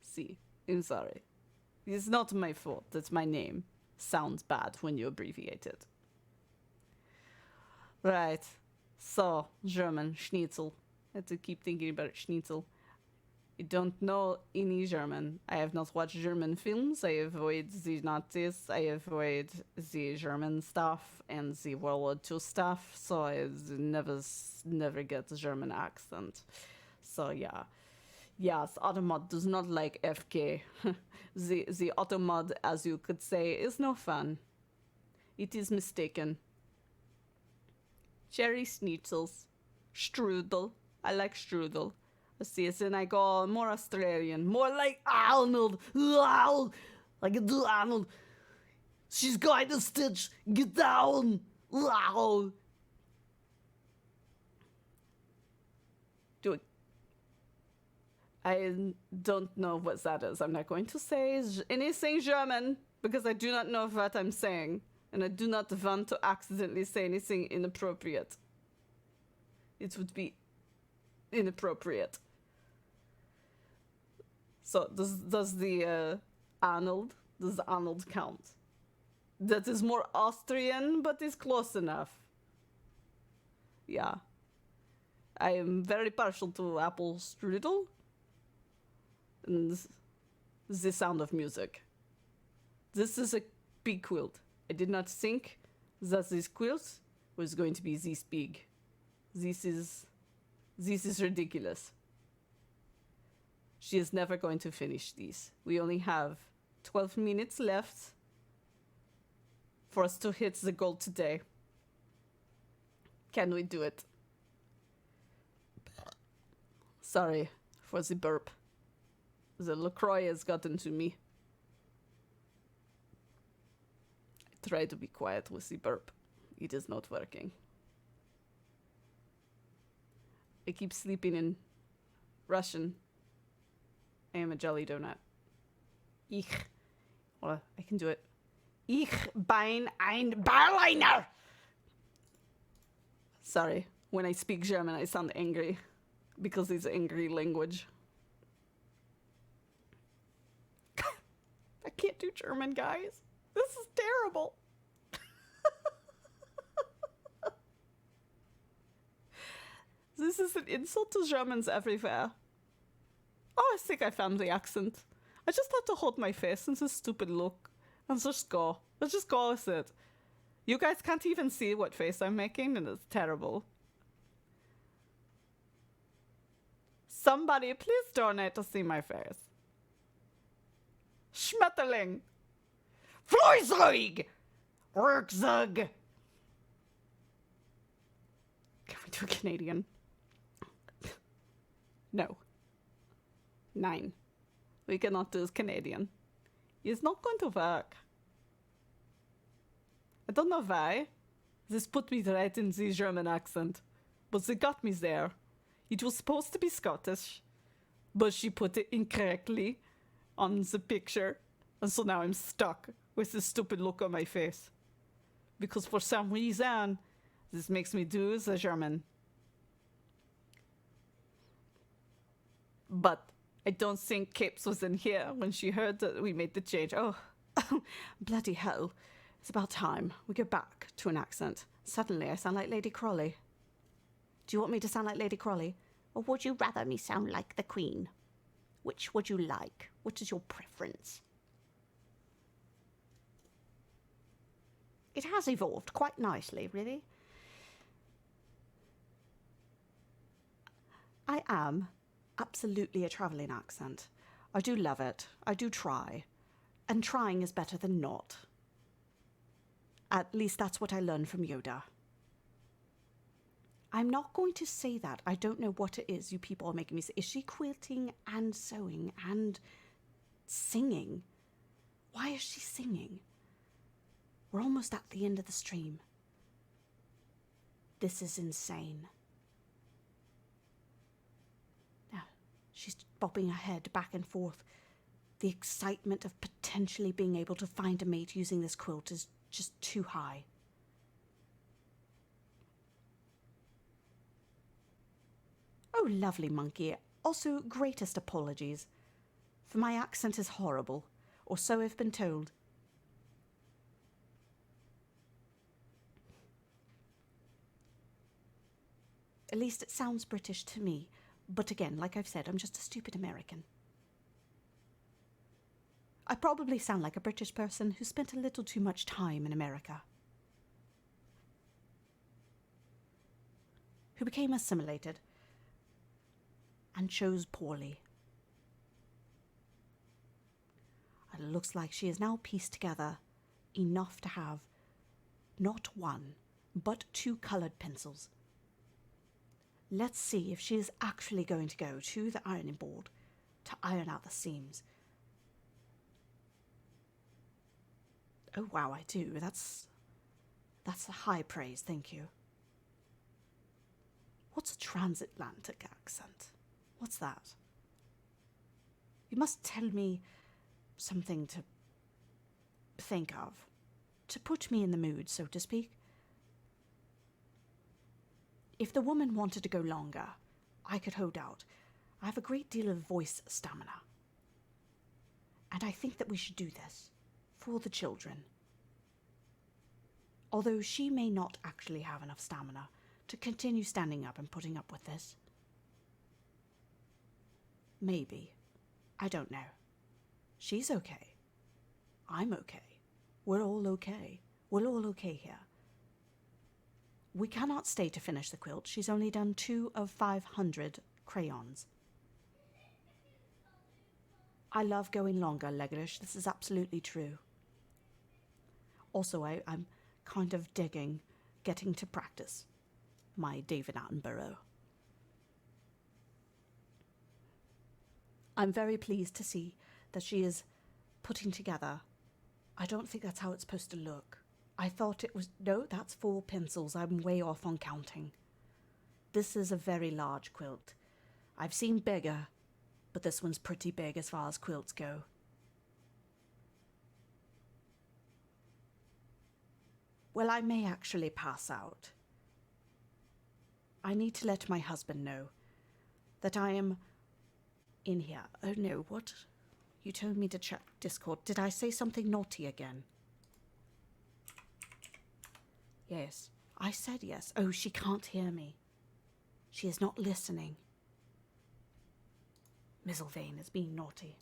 See, I'm sorry. It's not my fault that my name sounds bad when you abbreviate it. Right. So, German, Schnitzel. I have to keep thinking about Schnitzel. I don't know any German. I have not watched German films. I avoid the Nazis. I avoid the German stuff and the World War II stuff. So I never get the German accent. So yeah. Yes, Automod does not like FK. the Automod, as you could say, is no fun. It is mistaken. Cherry schnitzels. Strudel. I like strudel. See, then I go more Australian. More like Arnold. Like a Arnold. She's going to Stitch. Get down. Do it. I don't know what that is. I'm not going to say anything German because I do not know what I'm saying. And I do not want to accidentally say anything inappropriate. It would be inappropriate. So does the Arnold count? That is more Austrian, but is close enough. Yeah. I am very partial to apple strudel and the sound of music. This is a big quilt. I did not think that this quilt was going to be this big. This is ridiculous. She is never going to finish these. We only have 12 minutes left for us to hit the goal today. Can we do it? Sorry for the burp. The LaCroix has gotten to me. I try to be quiet with the burp. It is not working. I keep sleeping in Russian. I am a jelly donut. Ich. Well, I can do it. Ich bin ein Berliner. Sorry. When I speak German, I sound angry. Because it's angry language. I can't do German, guys. This is terrible. This is an insult to Germans everywhere. Oh, I think I found the accent. I just have to hold my face in this stupid look and just go. Let's just go with it. You guys can't even see what face I'm making, and it's terrible. Somebody please donate to see my face. Schmetterling. Fluyzeug. Rückzug. Can we do a Canadian? No. 9. We cannot do Canadian. It's not going to work. I don't know why. This put me right in the German accent. But they got me there. It was supposed to be Scottish. But she put it incorrectly on the picture. And so now I'm stuck with this stupid look on my face. Because for some reason, this makes me do the German. But I don't think Capes was in here when she heard that we made the change. Oh, bloody hell. It's about time we go back to an accent. Suddenly I sound like Lady Crawley. Do you want me to sound like Lady Crawley? Or would you rather me sound like the Queen? Which would you like? What is your preference? It has evolved quite nicely, really. I am absolutely a travelling accent. I do love it. I do try. And trying is better than not. At least that's what I learned from Yoda. I'm not going to say that. I don't know what it is you people are making me say. Is she quilting and sewing and singing? Why is she singing? We're almost at the end of the stream. This is insane. Now, she's bobbing her head back and forth. The excitement of potentially being able to find a mate using this quilt is just too high. Oh, lovely monkey. Also, greatest apologies. For my accent is horrible, or so I've been told. At least it sounds British to me. But again, like I've said, I'm just a stupid American. I probably sound like a British person who spent a little too much time in America. Who became assimilated and chose poorly. And it looks like she has now pieced together enough to have not one, but 2 coloured pencils. Let's see if she is actually going to go to the ironing board to iron out the seams. Oh wow, I do. That's a high praise, thank you. What's a transatlantic accent? What's that? You must tell me something to think of, to put me in the mood, so to speak. If the woman wanted to go longer, I could hold out. I have a great deal of voice stamina. And I think that we should do this for the children. Although she may not actually have enough stamina to continue standing up and putting up with this? Maybe. I don't know. She's okay. I'm okay. We're all okay. We're all okay here. We cannot stay to finish the quilt. She's only done 2 of 500 crayons. I love going longer, Legolas. This is absolutely true. Also, I'm kind of digging getting to practice my David Attenborough. I'm very pleased to see that she is putting together. I don't think that's how it's supposed to look. I thought it was... No, that's 4 pencils. I'm way off on counting. This is a very large quilt. I've seen bigger, but this one's pretty big as far as quilts go. Well, I may actually pass out. I need to let my husband know that I am in here. Oh no, what? You told me to check Discord. Did I say something naughty again? Yes, I said yes. Oh, she can't hear me. She is not listening. Mizzlevane is being naughty.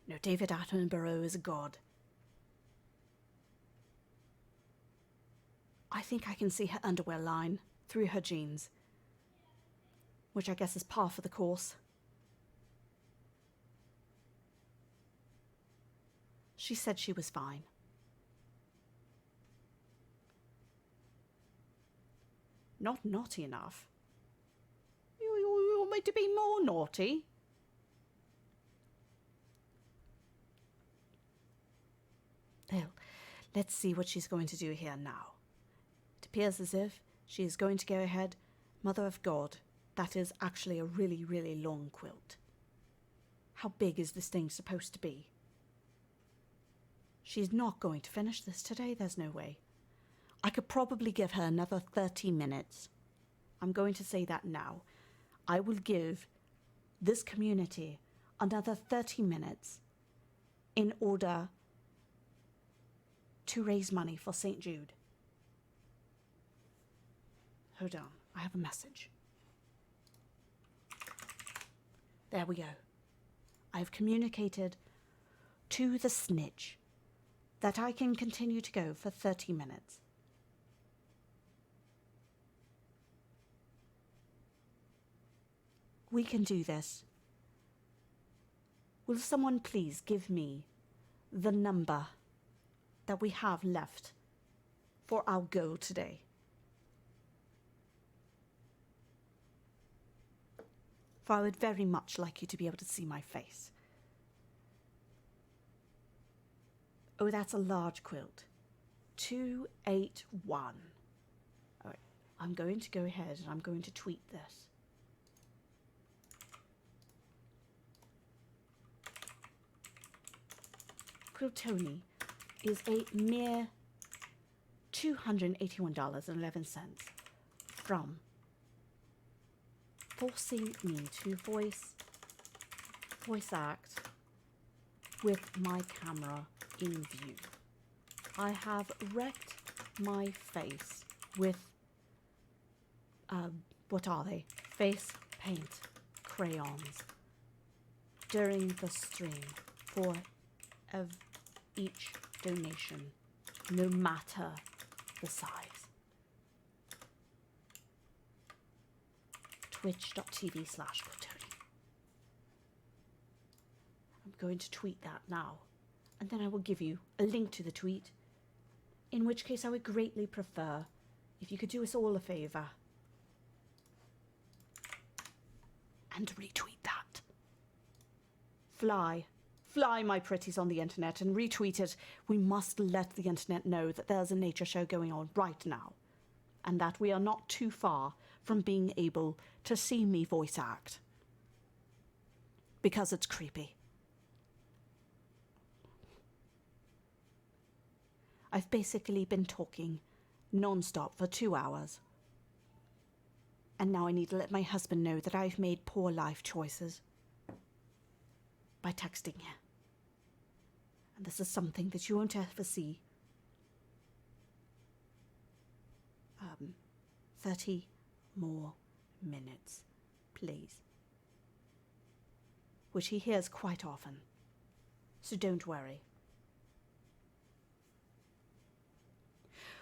No, David Attenborough is a god. I think I can see her underwear line through her jeans, which I guess is par for the course. She said she was fine. Not naughty enough. You want me to be more naughty? Well, let's see what she's going to do here now. It appears as if she is going to go ahead. Mother of God, that is actually a really, really long quilt. How big is this thing supposed to be? She's not going to finish this today, there's no way. I could probably give her another 30 minutes. I'm going to say that now. I will give this community another 30 minutes in order to raise money for St Jude. Hold on, I have a message. There we go. I've communicated to the snitch that I can continue to go for 30 minutes. We can do this. Will someone please give me the number that we have left for our goal today? For I would very much like you to be able to see my face. Oh, that's a large quilt. 281. All right, I'm going to go ahead and I'm going to tweet this. Quiltoni is a mere $281.11 from forcing me to voice act with my camera in view. I have wrecked my face with, what are they? Face paint crayons during the stream for each donation, no matter the size. Twitch.tv/Quiltoni. I'm going to tweet that now, and then I will give you a link to the tweet, in which case I would greatly prefer if you could do us all a favour and retweet that. Fly, my pretties, on the internet and retweet it. We must let the internet know that there's a nature show going on right now, and that we are not too far from being able to see me voice act, because it's creepy. I've basically been talking non-stop for 2 hours, and now I need to let my husband know that I've made poor life choices by texting him. And this is something that you won't ever see 30 more minutes, please. Which he hears quite often, so don't worry.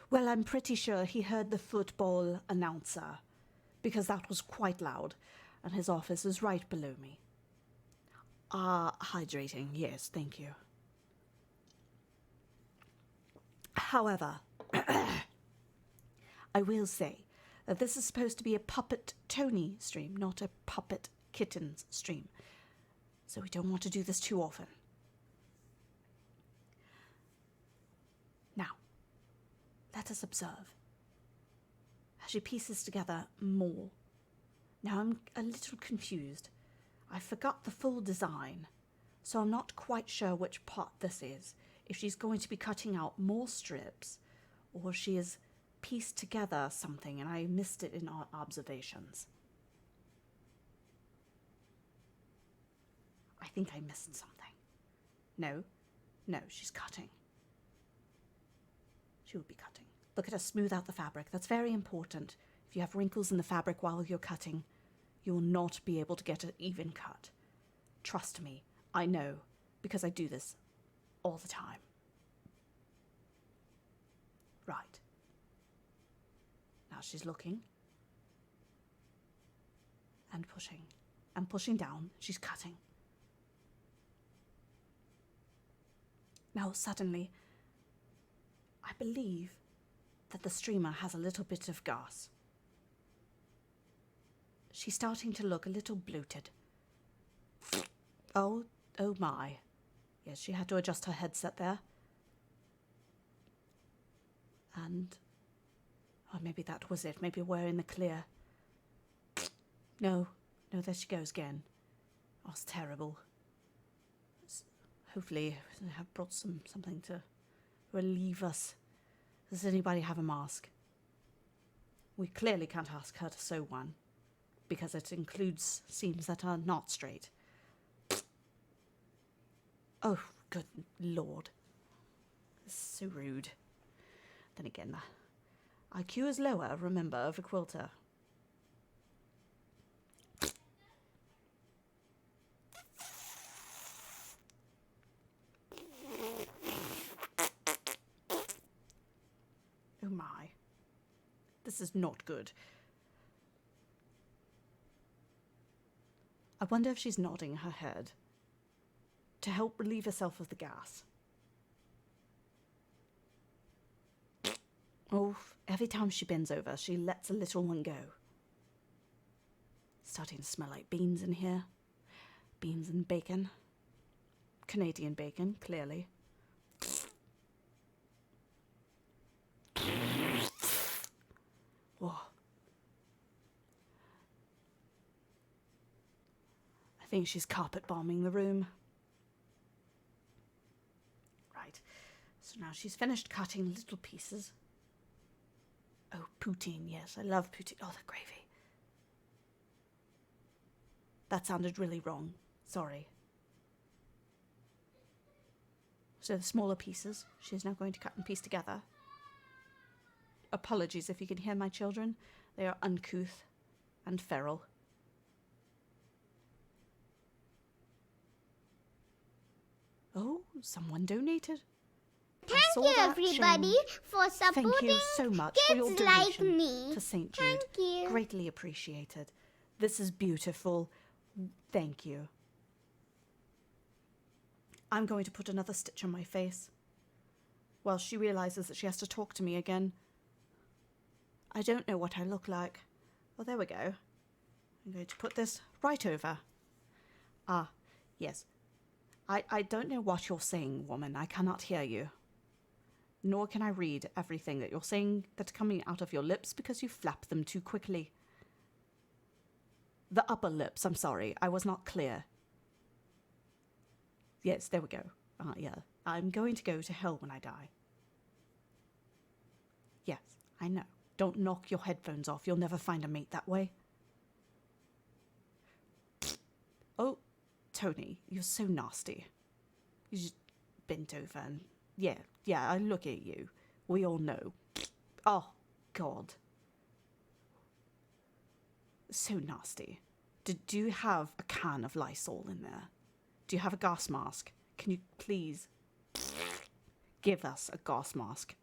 Well, I'm pretty sure he heard the football announcer, because that was quite loud, and his office is right below me. Hydrating, yes, thank you. However, I will say that this is supposed to be a Puppet Tony stream, not a Puppet Kittenz stream. So we don't want to do this too often. Now, let us observe as she pieces together more. Now I'm a little confused. I forgot the full design, so I'm not quite sure which part this is. If she's going to be cutting out more strips, or she has pieced together something and I missed it in our observations. I think I missed something. No, she's cutting. She will be cutting. Look at her smooth out the fabric. That's very important. If you have wrinkles in the fabric while you're cutting, you will not be able to get an even cut. Trust me, I know, because I do this all the time. Right. Now she's looking and pushing down. She's cutting. Now suddenly, I believe that the streamer has a little bit of gas. She's starting to look a little bloated. Oh my. Yes, she had to adjust her headset there. And... oh, maybe that was it. Maybe we're in the clear. No, there she goes again. Oh, it's terrible. Hopefully they have brought something to relieve us. Does anybody have a mask? We clearly can't ask her to sew one, because it includes seams that are not straight. Oh, good lord. This is so rude. Then again, the IQ is lower, remember, of a quilter. Oh my. This is not good. I wonder if she's nodding her head to help relieve herself of the gas. Oh, every time she bends over, she lets a little one go. It's starting to smell like beans in here. Beans and bacon. Canadian bacon, clearly. Whoa. I think she's carpet bombing the room. Right. So now she's finished cutting little pieces. Oh, poutine, yes. I love poutine. Oh, the gravy. That sounded really wrong. Sorry. So the smaller pieces, she's now going to cut and piece together. Apologies if you can hear my children. They are uncouth and feral. Oh, someone donated. Thank you, everybody, for supporting Thank you so much for your kids like donation me. to St Jude. Thank you. Greatly appreciated. This is beautiful. Thank you. I'm going to put another stitch on my face while she realizes that she has to talk to me again. I don't know what I look like. Oh, there we go. I'm going to put this right over. Ah, yes. I don't know what you're saying, woman. I cannot hear you. Nor can I read everything that you're saying that's coming out of your lips because you flap them too quickly. The upper lips, I'm sorry. I was not clear. Yes, there we go. Yeah. I'm going to go to hell when I die. Yes, I know. Don't knock your headphones off. You'll never find a mate that way. Oh, Tony, you're so nasty. You just bent over and... Yeah, I look at you. We all know. Oh, God. So nasty. Do you have a can of Lysol in there? Do you have a gas mask? Can you please give us a gas mask?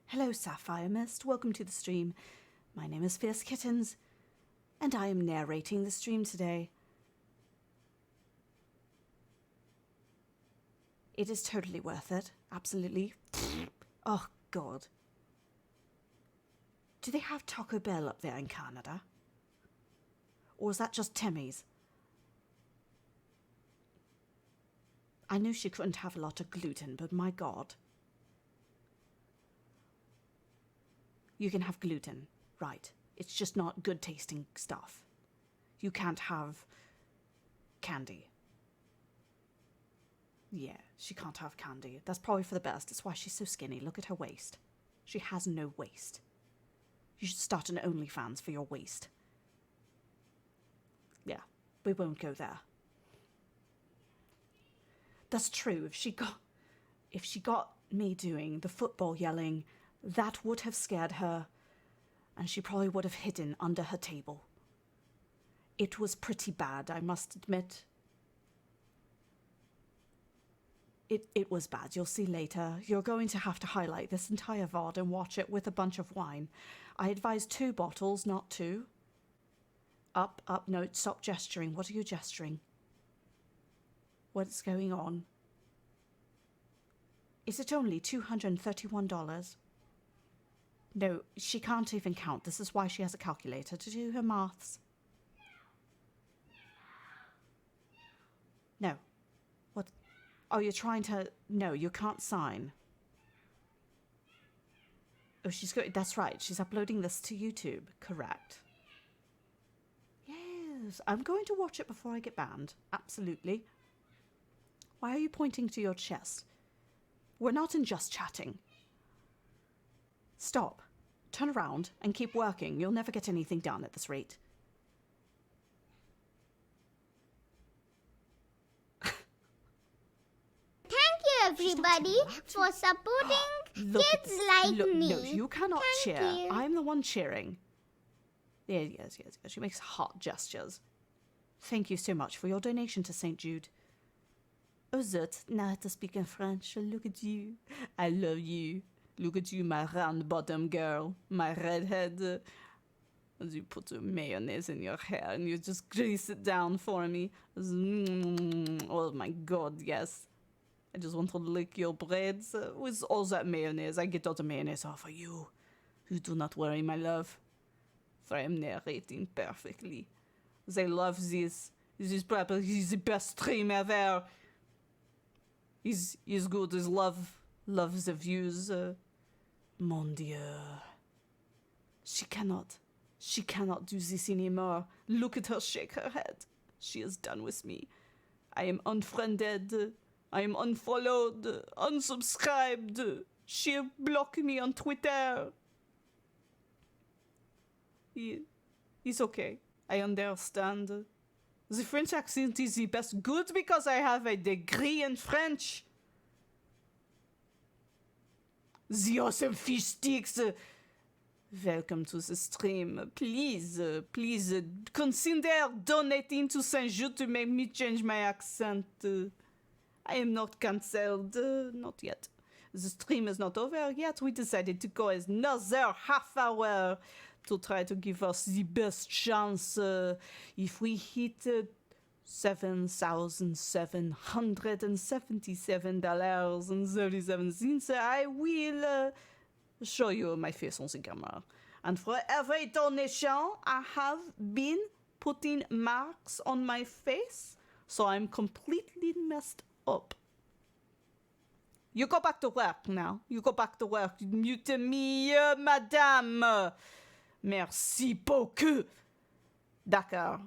Hello, Sapphire Mist. Welcome to the stream. My name is Fierce Kittenz, and I am narrating the stream today. It is totally worth it. Absolutely. Oh, God. Do they have Taco Bell up there in Canada? Or is that just Timmy's? I knew she couldn't have a lot of gluten, but my God. You can have gluten, right. It's just not good tasting stuff. You can't have candy. Yeah, she can't have candy. That's probably for the best. It's why she's so skinny. Look at her waist. She has no waist. You should start an OnlyFans for your waist. Yeah, we won't go there. That's true. If she got me doing the football yelling, that would have scared her, and she probably would have hidden under her table. It was pretty bad, I must admit. It was bad. You'll see later. You're going to have to highlight this entire VOD and watch it with a bunch of wine. I advise 2 bottles, not 2. Up, no, stop gesturing. What are you gesturing? What's going on? Is it only $231? No, she can't even count. This is why she has a calculator to do her maths. No. What? Oh, you're trying to... No, you can't sign. Oh, she's good. That's right. She's uploading this to YouTube. Correct. Yes. I'm going to watch it before I get banned. Absolutely. Why are you pointing to your chest? We're not in just chatting. Stop. Turn around and keep working. You'll never get anything done at this rate. Everybody for supporting kids like me. No, you cannot Thank cheer. you. I'm the one cheering. Yes. She makes heart gestures. Thank you so much for your donation to St Jude. Oh, zut, now to speak in French. Look at you. I love you. Look at you, my round bottom girl. My redhead. You put the mayonnaise in your hair and you just grease it down for me. Oh my God, yes. I just want to lick your braids with all that mayonnaise. I get all the mayonnaise off of you. You do not worry, my love. For I am narrating perfectly. They love this. This is probably the best stream ever. He's good as love. Loves the views. Mon Dieu. She cannot do this anymore. Look at her shake her head. She is done with me. I am unfriended. I am unfollowed, unsubscribed. She blocked me on Twitter. It's okay. I understand. The French accent is the best. Good because I have a degree in French. The awesome fish sticks. Welcome to the stream. Please consider donating to St Jude to make me change my accent. I am not cancelled. Not yet. The stream is not over yet. We decided to go another half hour to try to give us the best chance. If we hit $7,777.37, I will show you my face on the camera. And for every donation, I have been putting marks on my face, so I'm completely messed up. You go back to work now. You go back to work. Mute me, madame. Merci beaucoup. D'accord.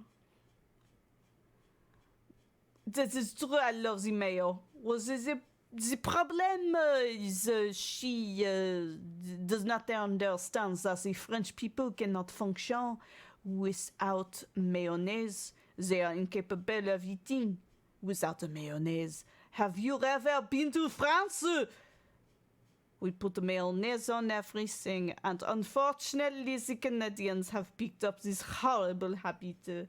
This is true. I love the mayo. The problem is she does not understand that the French people cannot function without mayonnaise. They are incapable of eating without a mayonnaise. Have you ever been to France? We put mayonnaise on everything, and unfortunately the Canadians have picked up this horrible habit.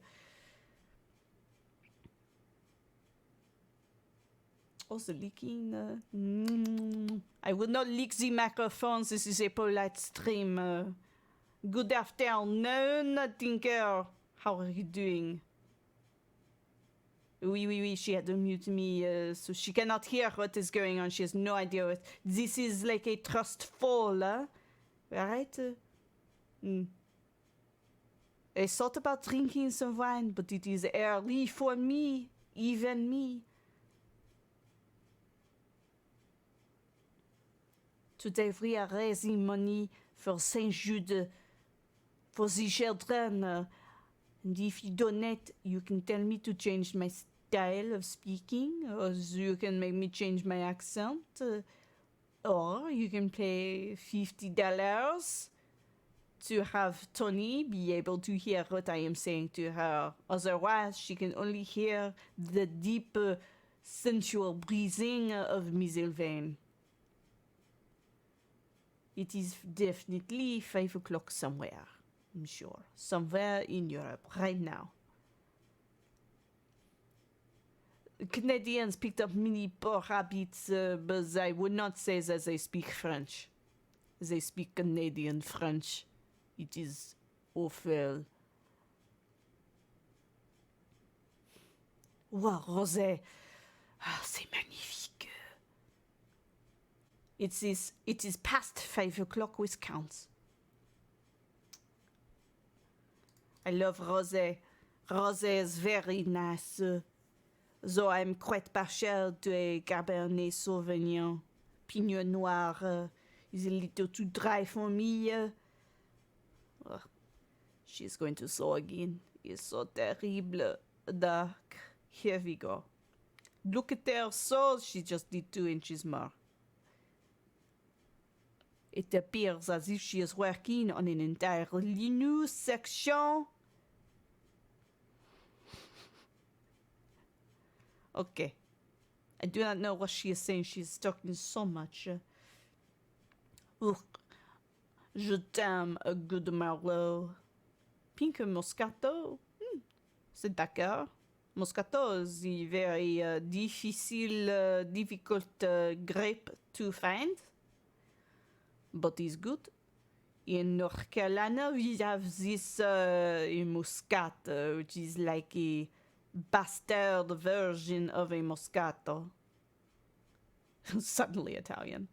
Also leaking. I will not leak the microphone. This is a polite stream. Good afternoon, Tinker. How are you doing? Oui, she had to mute me, so she cannot hear what is going on. She has no idea what... This is like a trust fall, huh? Right? I thought about drinking some wine, but it is early for me, even me. Today we are raising money for St Jude, for the children. And if you donate, you can tell me to change my style of speaking, or you can make me change my accent, or you can pay $50 to have Tony be able to hear what I am saying to her. Otherwise, she can only hear the deep, sensual breathing of Miss Elvain. It is definitely 5 o'clock somewhere, I'm sure. Somewhere in Europe, right now. Canadians picked up many poor habits, but I would not say that they speak French. They speak Canadian French. It is awful. Wow, Rosé. Ah, c'est magnifique. It is past 5 o'clock with counts. I love rosé. Rosé is very nice. Though I'm quite partial to a Cabernet Sauvignon. Pinot Noir is a little too dry for me. Oh, she's going to saw again. It's so terrible. Dark. Here we go. Look at her soul. She just did 2 inches more. It appears as if she is working on an entirely new section. Okay. I do not know what she is saying. She is talking so much. Je t'aime, a good Merlot. Pink Moscato? C'est d'accord. Moscato is a very difficult grape to find. But it's good. In North Carolina, we have this Muscat, which is like a bastard version of a Moscato. Suddenly Italian.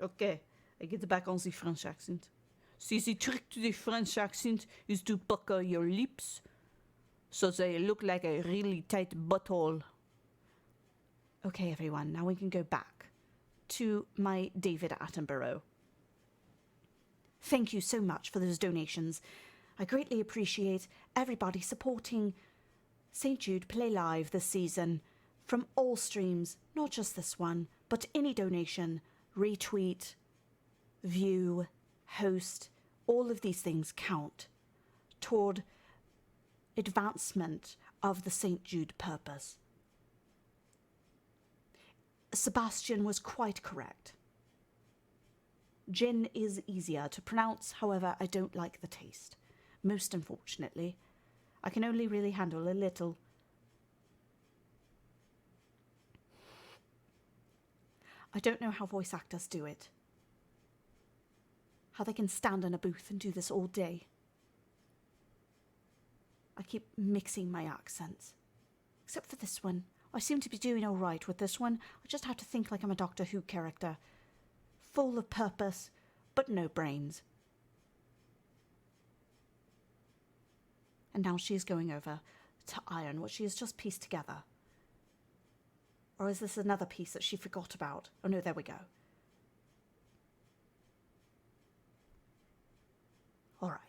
Okay, I get back on the French accent. See, the trick to the French accent is to pucker your lips so they look like a really tight butthole. Okay, everyone, now we can go back to my David Attenborough. Thank you so much for those donations. I greatly appreciate everybody supporting St Jude Play Live this season from all streams, not just this one, but any donation, retweet, view, host, all of these things count toward advancement of the St Jude purpose. Sebastian was quite correct. Gin is easier to pronounce, however, I don't like the taste. Most unfortunately. I can only really handle a little. I don't know how voice actors do it. How they can stand in a booth and do this all day. I keep mixing my accents. Except for this one. I seem to be doing all right with this one. I just have to think like I'm a Doctor Who character. Full of purpose, but no brains. And now she is going over to iron what she has just pieced together. Or is this another piece that she forgot about? Oh no, there we go. All right.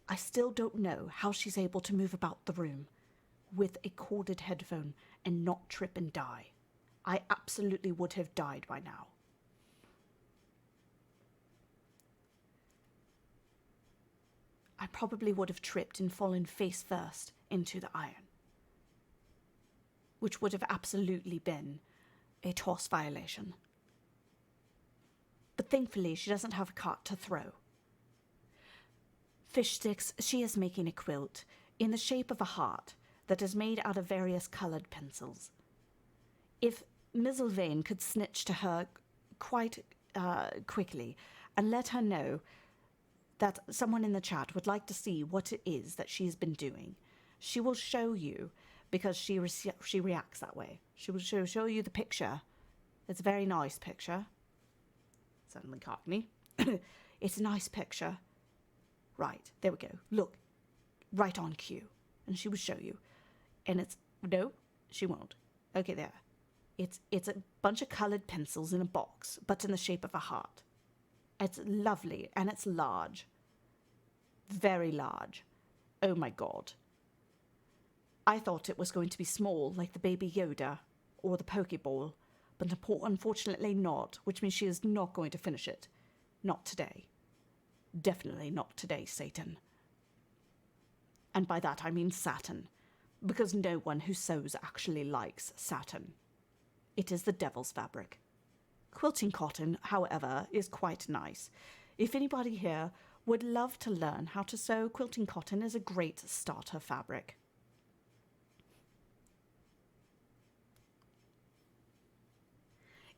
I still don't know how she's able to move about the room with a corded headphone and not trip and die. I absolutely would have died by now. I probably would have tripped and fallen face first into the iron, which would have absolutely been a TOS violation. but thankfully she doesn't have a cart to throw. Fish Sticks, she is making a quilt in the shape of a heart that is made out of various coloured pencils. If Mizzlevane could snitch to her quite quickly and let her know that someone in the chat would like to see what it is that she's been doing, she will show you, because she reacts that way. She will show you the picture. It's a very nice picture. Suddenly Cockney. It's a nice picture. Right, there we go. Look, right on cue. And she will show you. And it's, no, she won't. Okay, there. It's a bunch of coloured pencils in a box, but in the shape of a heart. It's lovely, and it's large. Very large. Oh my god. I thought it was going to be small, like the Baby Yoda or the Pokeball, but unfortunately not, which means she is not going to finish it. Not today. Definitely not today, Satan. And by that I mean Saturn, because no one who sews actually likes Saturn. It is the devil's fabric. Quilting cotton, however, is quite nice. If anybody here would love to learn how to sew, quilting cotton is a great starter fabric.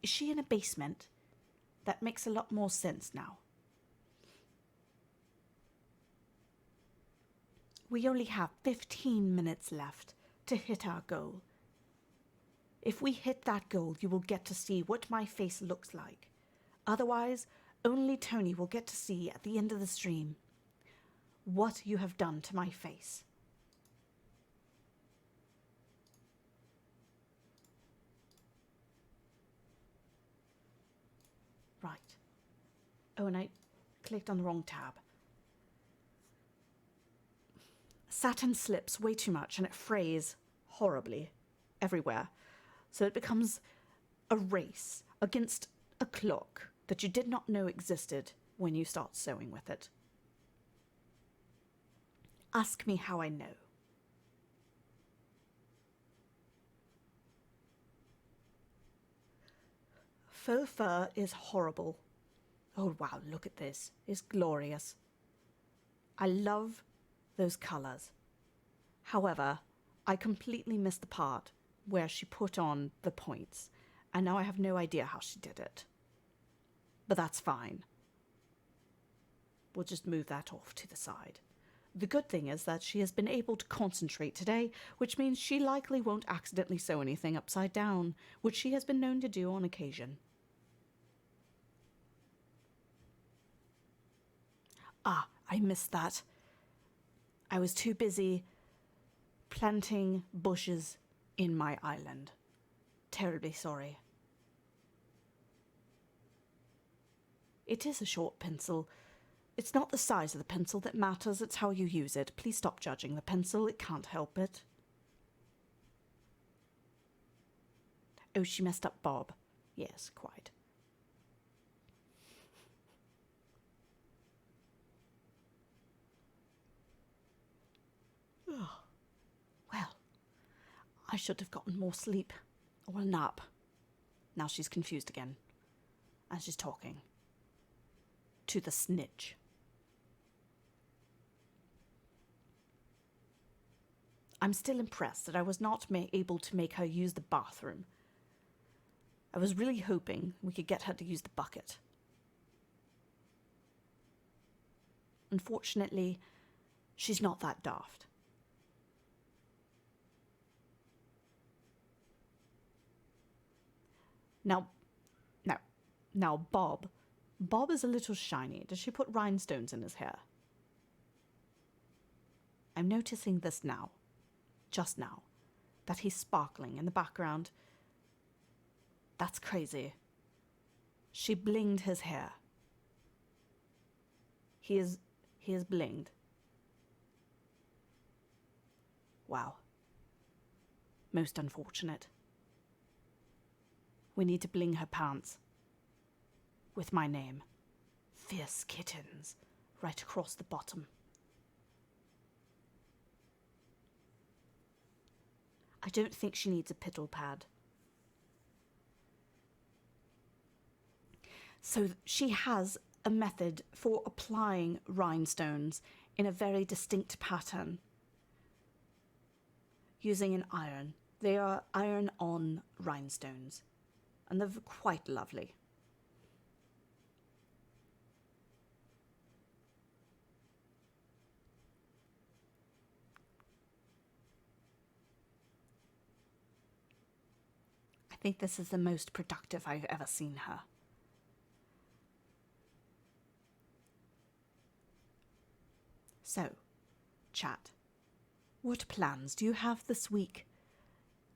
Is she in a basement? That makes a lot more sense now. We only have 15 minutes left to hit our goal. If we hit that goal, you will get to see what my face looks like. Otherwise, only Tony will get to see at the end of the stream what you have done to my face. Right. Oh, and I clicked on the wrong tab. Satin slips way too much and it frays horribly everywhere. So it becomes a race against a clock that you did not know existed when you start sewing with it. Ask me how I know. Faux fur is horrible. Oh wow, look at this. It's glorious. I love those colours. However, I completely missed the part where she put on the points, and now I have no idea how she did it. But that's fine. We'll just move that off to the side. The good thing is that she has been able to concentrate today, which means she likely won't accidentally sew anything upside down, which she has been known to do on occasion. Ah, I missed that. I was too busy planting bushes in my island. Terribly sorry. It is a short pencil. It's not the size of the pencil that matters, it's how you use it. Please stop judging the pencil, it can't help it. Oh, she messed up Bob. Yes, quite. Oh, well, I should have gotten more sleep, or a nap. Now she's confused again, and she's talking to the snitch. I'm still impressed that I was not able to make her use the bathroom. I was really hoping we could get her to use the bucket. Unfortunately, she's not that daft. Now, Bob. Bob is a little shiny. Does she put rhinestones in his hair? I'm noticing this now, just now, that he's sparkling in the background. That's crazy. She blinged his hair. He is blinged. Wow. Most unfortunate. We need to bling her pants. With my name, Fierce Kittenz, right across the bottom. I don't think she needs a piddle pad. So she has a method for applying rhinestones in a very distinct pattern using an iron. They are iron-on rhinestones, and they're quite lovely. I think this is the most productive I've ever seen her. So, chat, what plans do you have this week?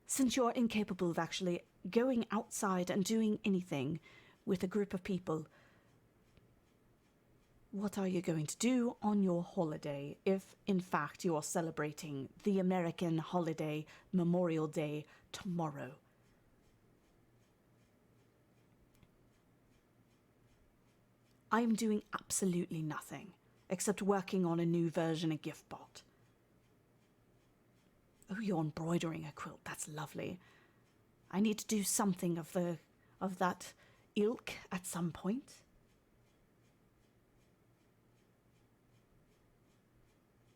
Since you're incapable of actually going outside and doing anything with a group of people, what are you going to do on your holiday if, in fact, you are celebrating the American holiday Memorial Day tomorrow? I'm doing absolutely nothing except working on a new version of GiftBot. Oh, you're embroidering a quilt. That's lovely. I need to do something of that ilk at some point.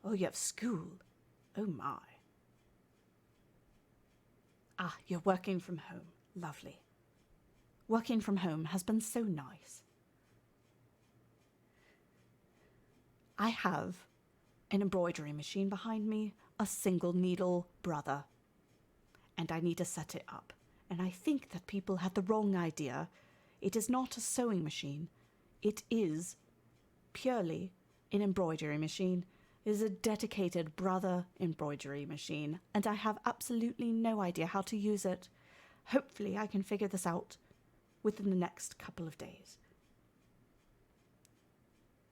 Oh, you have school. Oh my. Ah, you're working from home. Lovely. Working from home has been so nice. I have an embroidery machine behind me, a single needle brother, and I need to set it up. And I think that people had the wrong idea. It is not a sewing machine. It is purely an embroidery machine. It is a dedicated brother embroidery machine, and I have absolutely no idea how to use it. Hopefully I can figure this out within the next couple of days.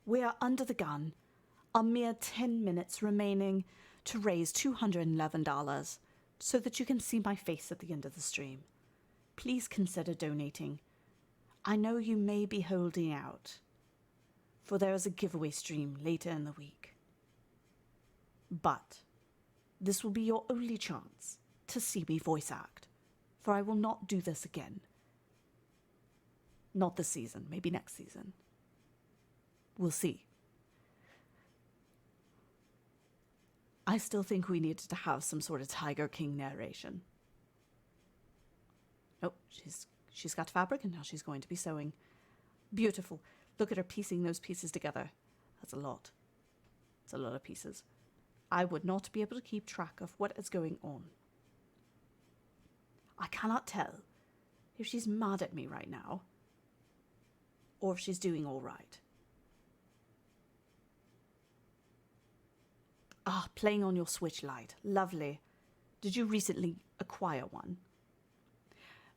We are under the gun. A mere 10 minutes remaining to raise $211 so that you can see my face at the end of the stream. Please consider donating. I know you may be holding out, for there is a giveaway stream later in the week. But this will be your only chance to see me voice act, for I will not do this again. Not this season, maybe next season. We'll see. I still think we needed to have some sort of Tiger King narration. Oh, she's got fabric and now she's going to be sewing. Beautiful. Look at her piecing those pieces together. That's a lot. It's a lot of pieces. I would not be able to keep track of what is going on. I cannot tell if she's mad at me right now or if she's doing all right. Ah, playing on your Switch Lite. Lovely. Did you recently acquire one?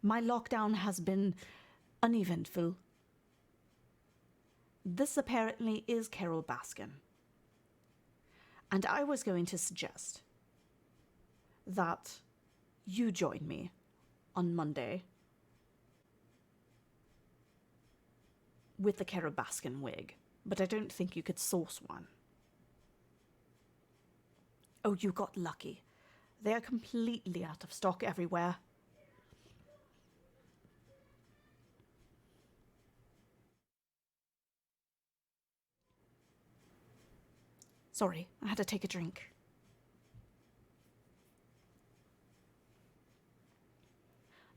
My lockdown has been uneventful. This apparently is Carol Baskin. And I was going to suggest that you join me on Monday with the Carol Baskin wig, but I don't think you could source one. Oh, you got lucky. They are completely out of stock everywhere. Sorry, I had to take a drink.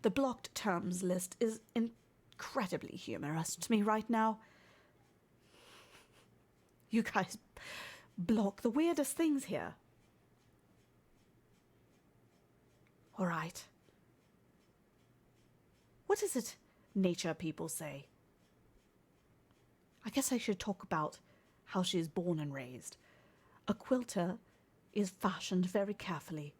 The blocked terms list is incredibly humorous to me right now. You guys block the weirdest things here. All right. What is it nature people say? I guess I should talk about how she is born and raised. A quilter is fashioned very carefully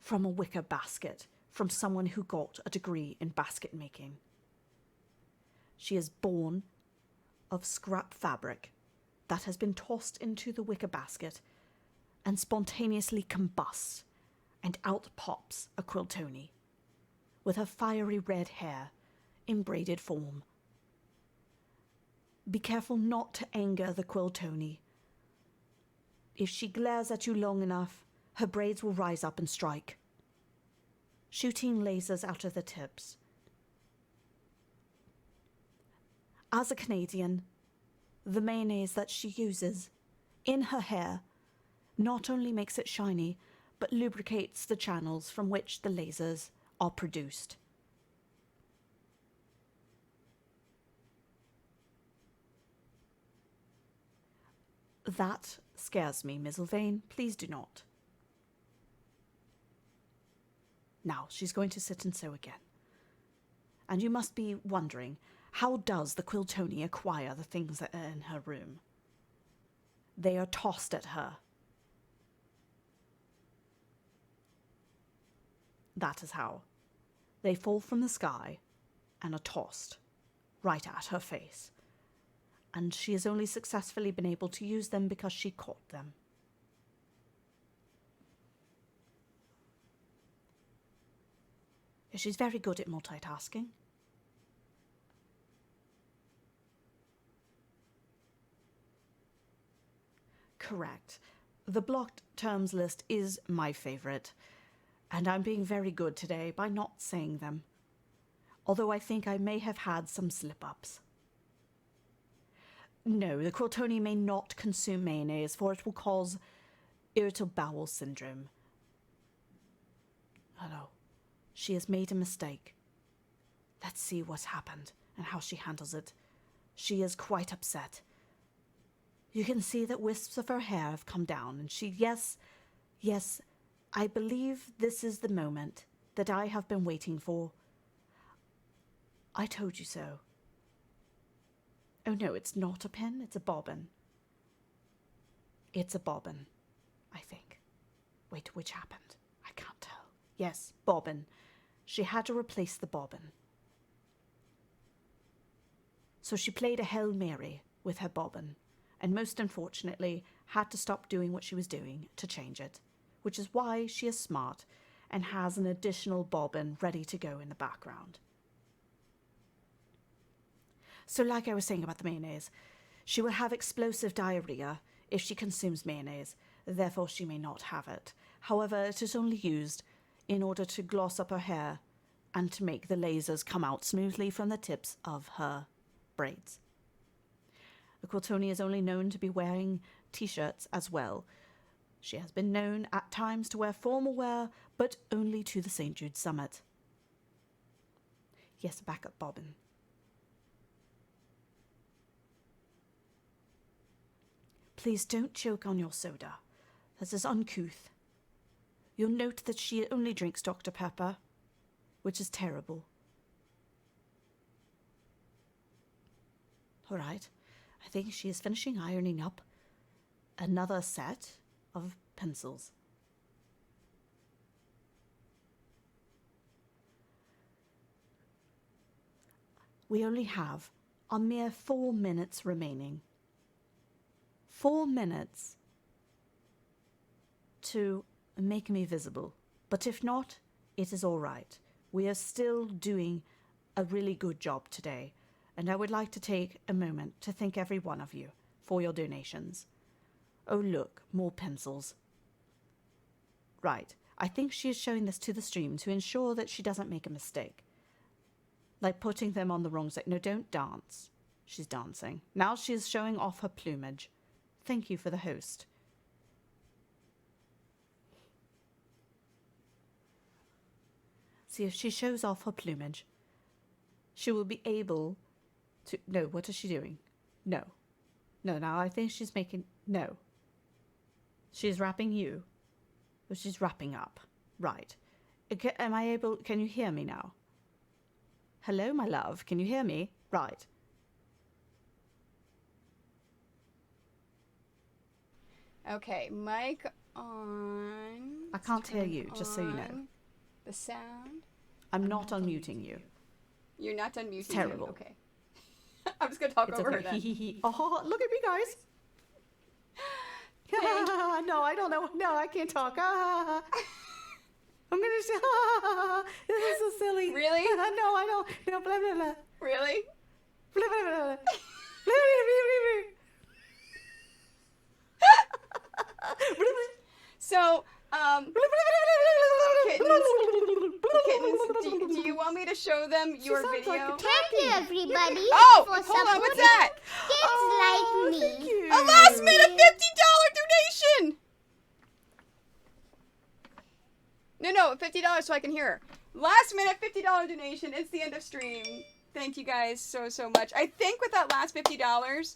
from a wicker basket from someone who got a degree in basket making. She is born of scrap fabric that has been tossed into the wicker basket and spontaneously combusts, and out pops a Quiltoni with her fiery red hair in braided form. Be careful not to anger the Quiltoni. If she glares at you long enough, her braids will rise up and strike, shooting lasers out of the tips. As a Canadian, the mayonnaise that she uses in her hair not only makes it shiny, but lubricates the channels from which the lasers are produced. That scares me, Miss Ilvain. Please do not. Now, she's going to sit and sew again. And you must be wondering, how does the Quiltoni acquire the things that are in her room? They are tossed at her. That is how. They fall from the sky and are tossed right at her face. And she has only successfully been able to use them because she caught them. She's very good at multitasking. Correct. The blocked terms list is my favorite, and I'm being very good today by not saying them, although I think I may have had some slip-ups. No, the Quiltoni may not consume mayonnaise, for it will cause irritable bowel syndrome. Oh no, she has made a mistake. Let's see what's happened and how she handles it. She is quite upset. You can see that wisps of her hair have come down, and yes, I believe this is the moment that I have been waiting for. I told you so. Oh no, it's not a pin, it's a bobbin. It's a bobbin, I think. Wait, which happened? I can't tell. Yes, bobbin. She had to replace the bobbin. So she played a Hail Mary with her bobbin, and most unfortunately had to stop doing what she was doing to change it, which is why she is smart and has an additional bobbin ready to go in the background. So like I was saying about the mayonnaise, she will have explosive diarrhea if she consumes mayonnaise, therefore she may not have it. However, it is only used in order to gloss up her hair and to make the lasers come out smoothly from the tips of her braids. The Quiltoni is only known to be wearing t-shirts as well. She has been known at times to wear formal wear, but only to the St Jude summit. Yes, a backup bobbin. Please don't choke on your soda. This is uncouth. You'll note that she only drinks Dr. Pepper, which is terrible. All right, I think she is finishing ironing up another set of pencils. We only have a mere 4 minutes remaining. 4 minutes to make me visible. But if not, it is all right. We are still doing a really good job today, and I would like to take a moment to thank every one of you for your donations. Oh look, more pencils. Right, I think she is showing this to the stream to ensure that she doesn't make a mistake. Like putting them on the wrong side. No, don't dance. She's dancing. Now she is showing off her plumage. Thank you for the host. See, if she shows off her plumage, she will be able to... No, what is she doing? No. No, now I think she's making... No. She's wrapping you. Or she's wrapping up. Right. Am I able... Can you hear me now? Hello, my love. Can you hear me? Right. Okay, mic on. I can't hear you, just so you know. The sound. I'm not unmuting you. You're not unmuting. It's terrible. Me. Okay. I'm just gonna talk It's over okay. her then. Oh, look at me, guys. No, I don't know. No, I can't talk. I'm gonna say, this is so silly. Really? No, I don't. No, blah, blah, blah. Really? Blah, blah, blah, blah. So, Kittens, do you want me to show them your video? Thank you, everybody, Oh, for hold on, what's supporting that? kids like me. A last minute $50 donation! No, $50 so I can hear her. Last minute $50 donation. It's the end of stream. Thank you guys so much. I think with that last $50,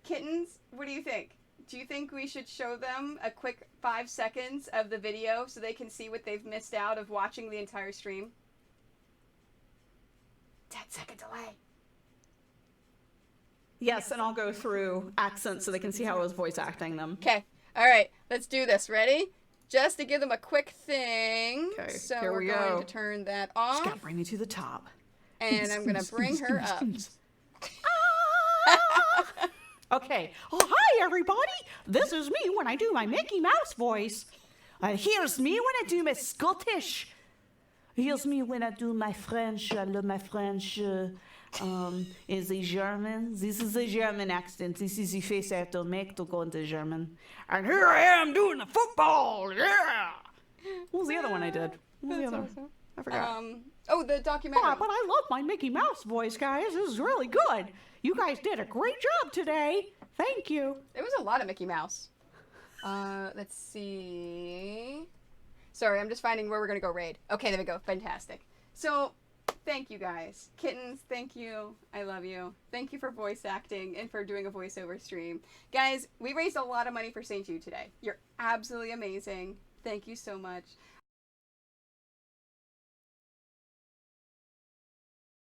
Kittens, what do you think? Do you think we should show them a quick 5 seconds of the video so they can see what they've missed out of watching the entire stream? 10-second delay. Yes, and I'll go through accents so they can see how I was voice acting them. Okay. All right. Let's do this. Ready? Just to give them a quick thing. Okay, So here we're we going go. to turn that Just off. gotta bring me to the top. And I'm going to bring her up. Okay. Oh, hi, everybody. This is me when I do my Mickey Mouse voice. Here's me when I do my Scottish. Here's me when I do my French. I love my French. Is a German. This is a German accent. This is the face I have to make to go into German. And here I am doing the football. Yeah. What was the other one I did? What was the other? Awesome. I forgot. Oh, the documentary. Oh, but I love my Mickey Mouse voice, guys. This is really good. You guys did a great job today. Thank you. There was a lot of Mickey Mouse. Let's see. Sorry, I'm just finding where we're going to go raid. Okay, there we go. Fantastic. So, thank you guys. Kittens, thank you. I love you. Thank you for voice acting and for doing a voiceover stream. Guys, we raised a lot of money for St. Jude today. You're absolutely amazing. Thank you so much.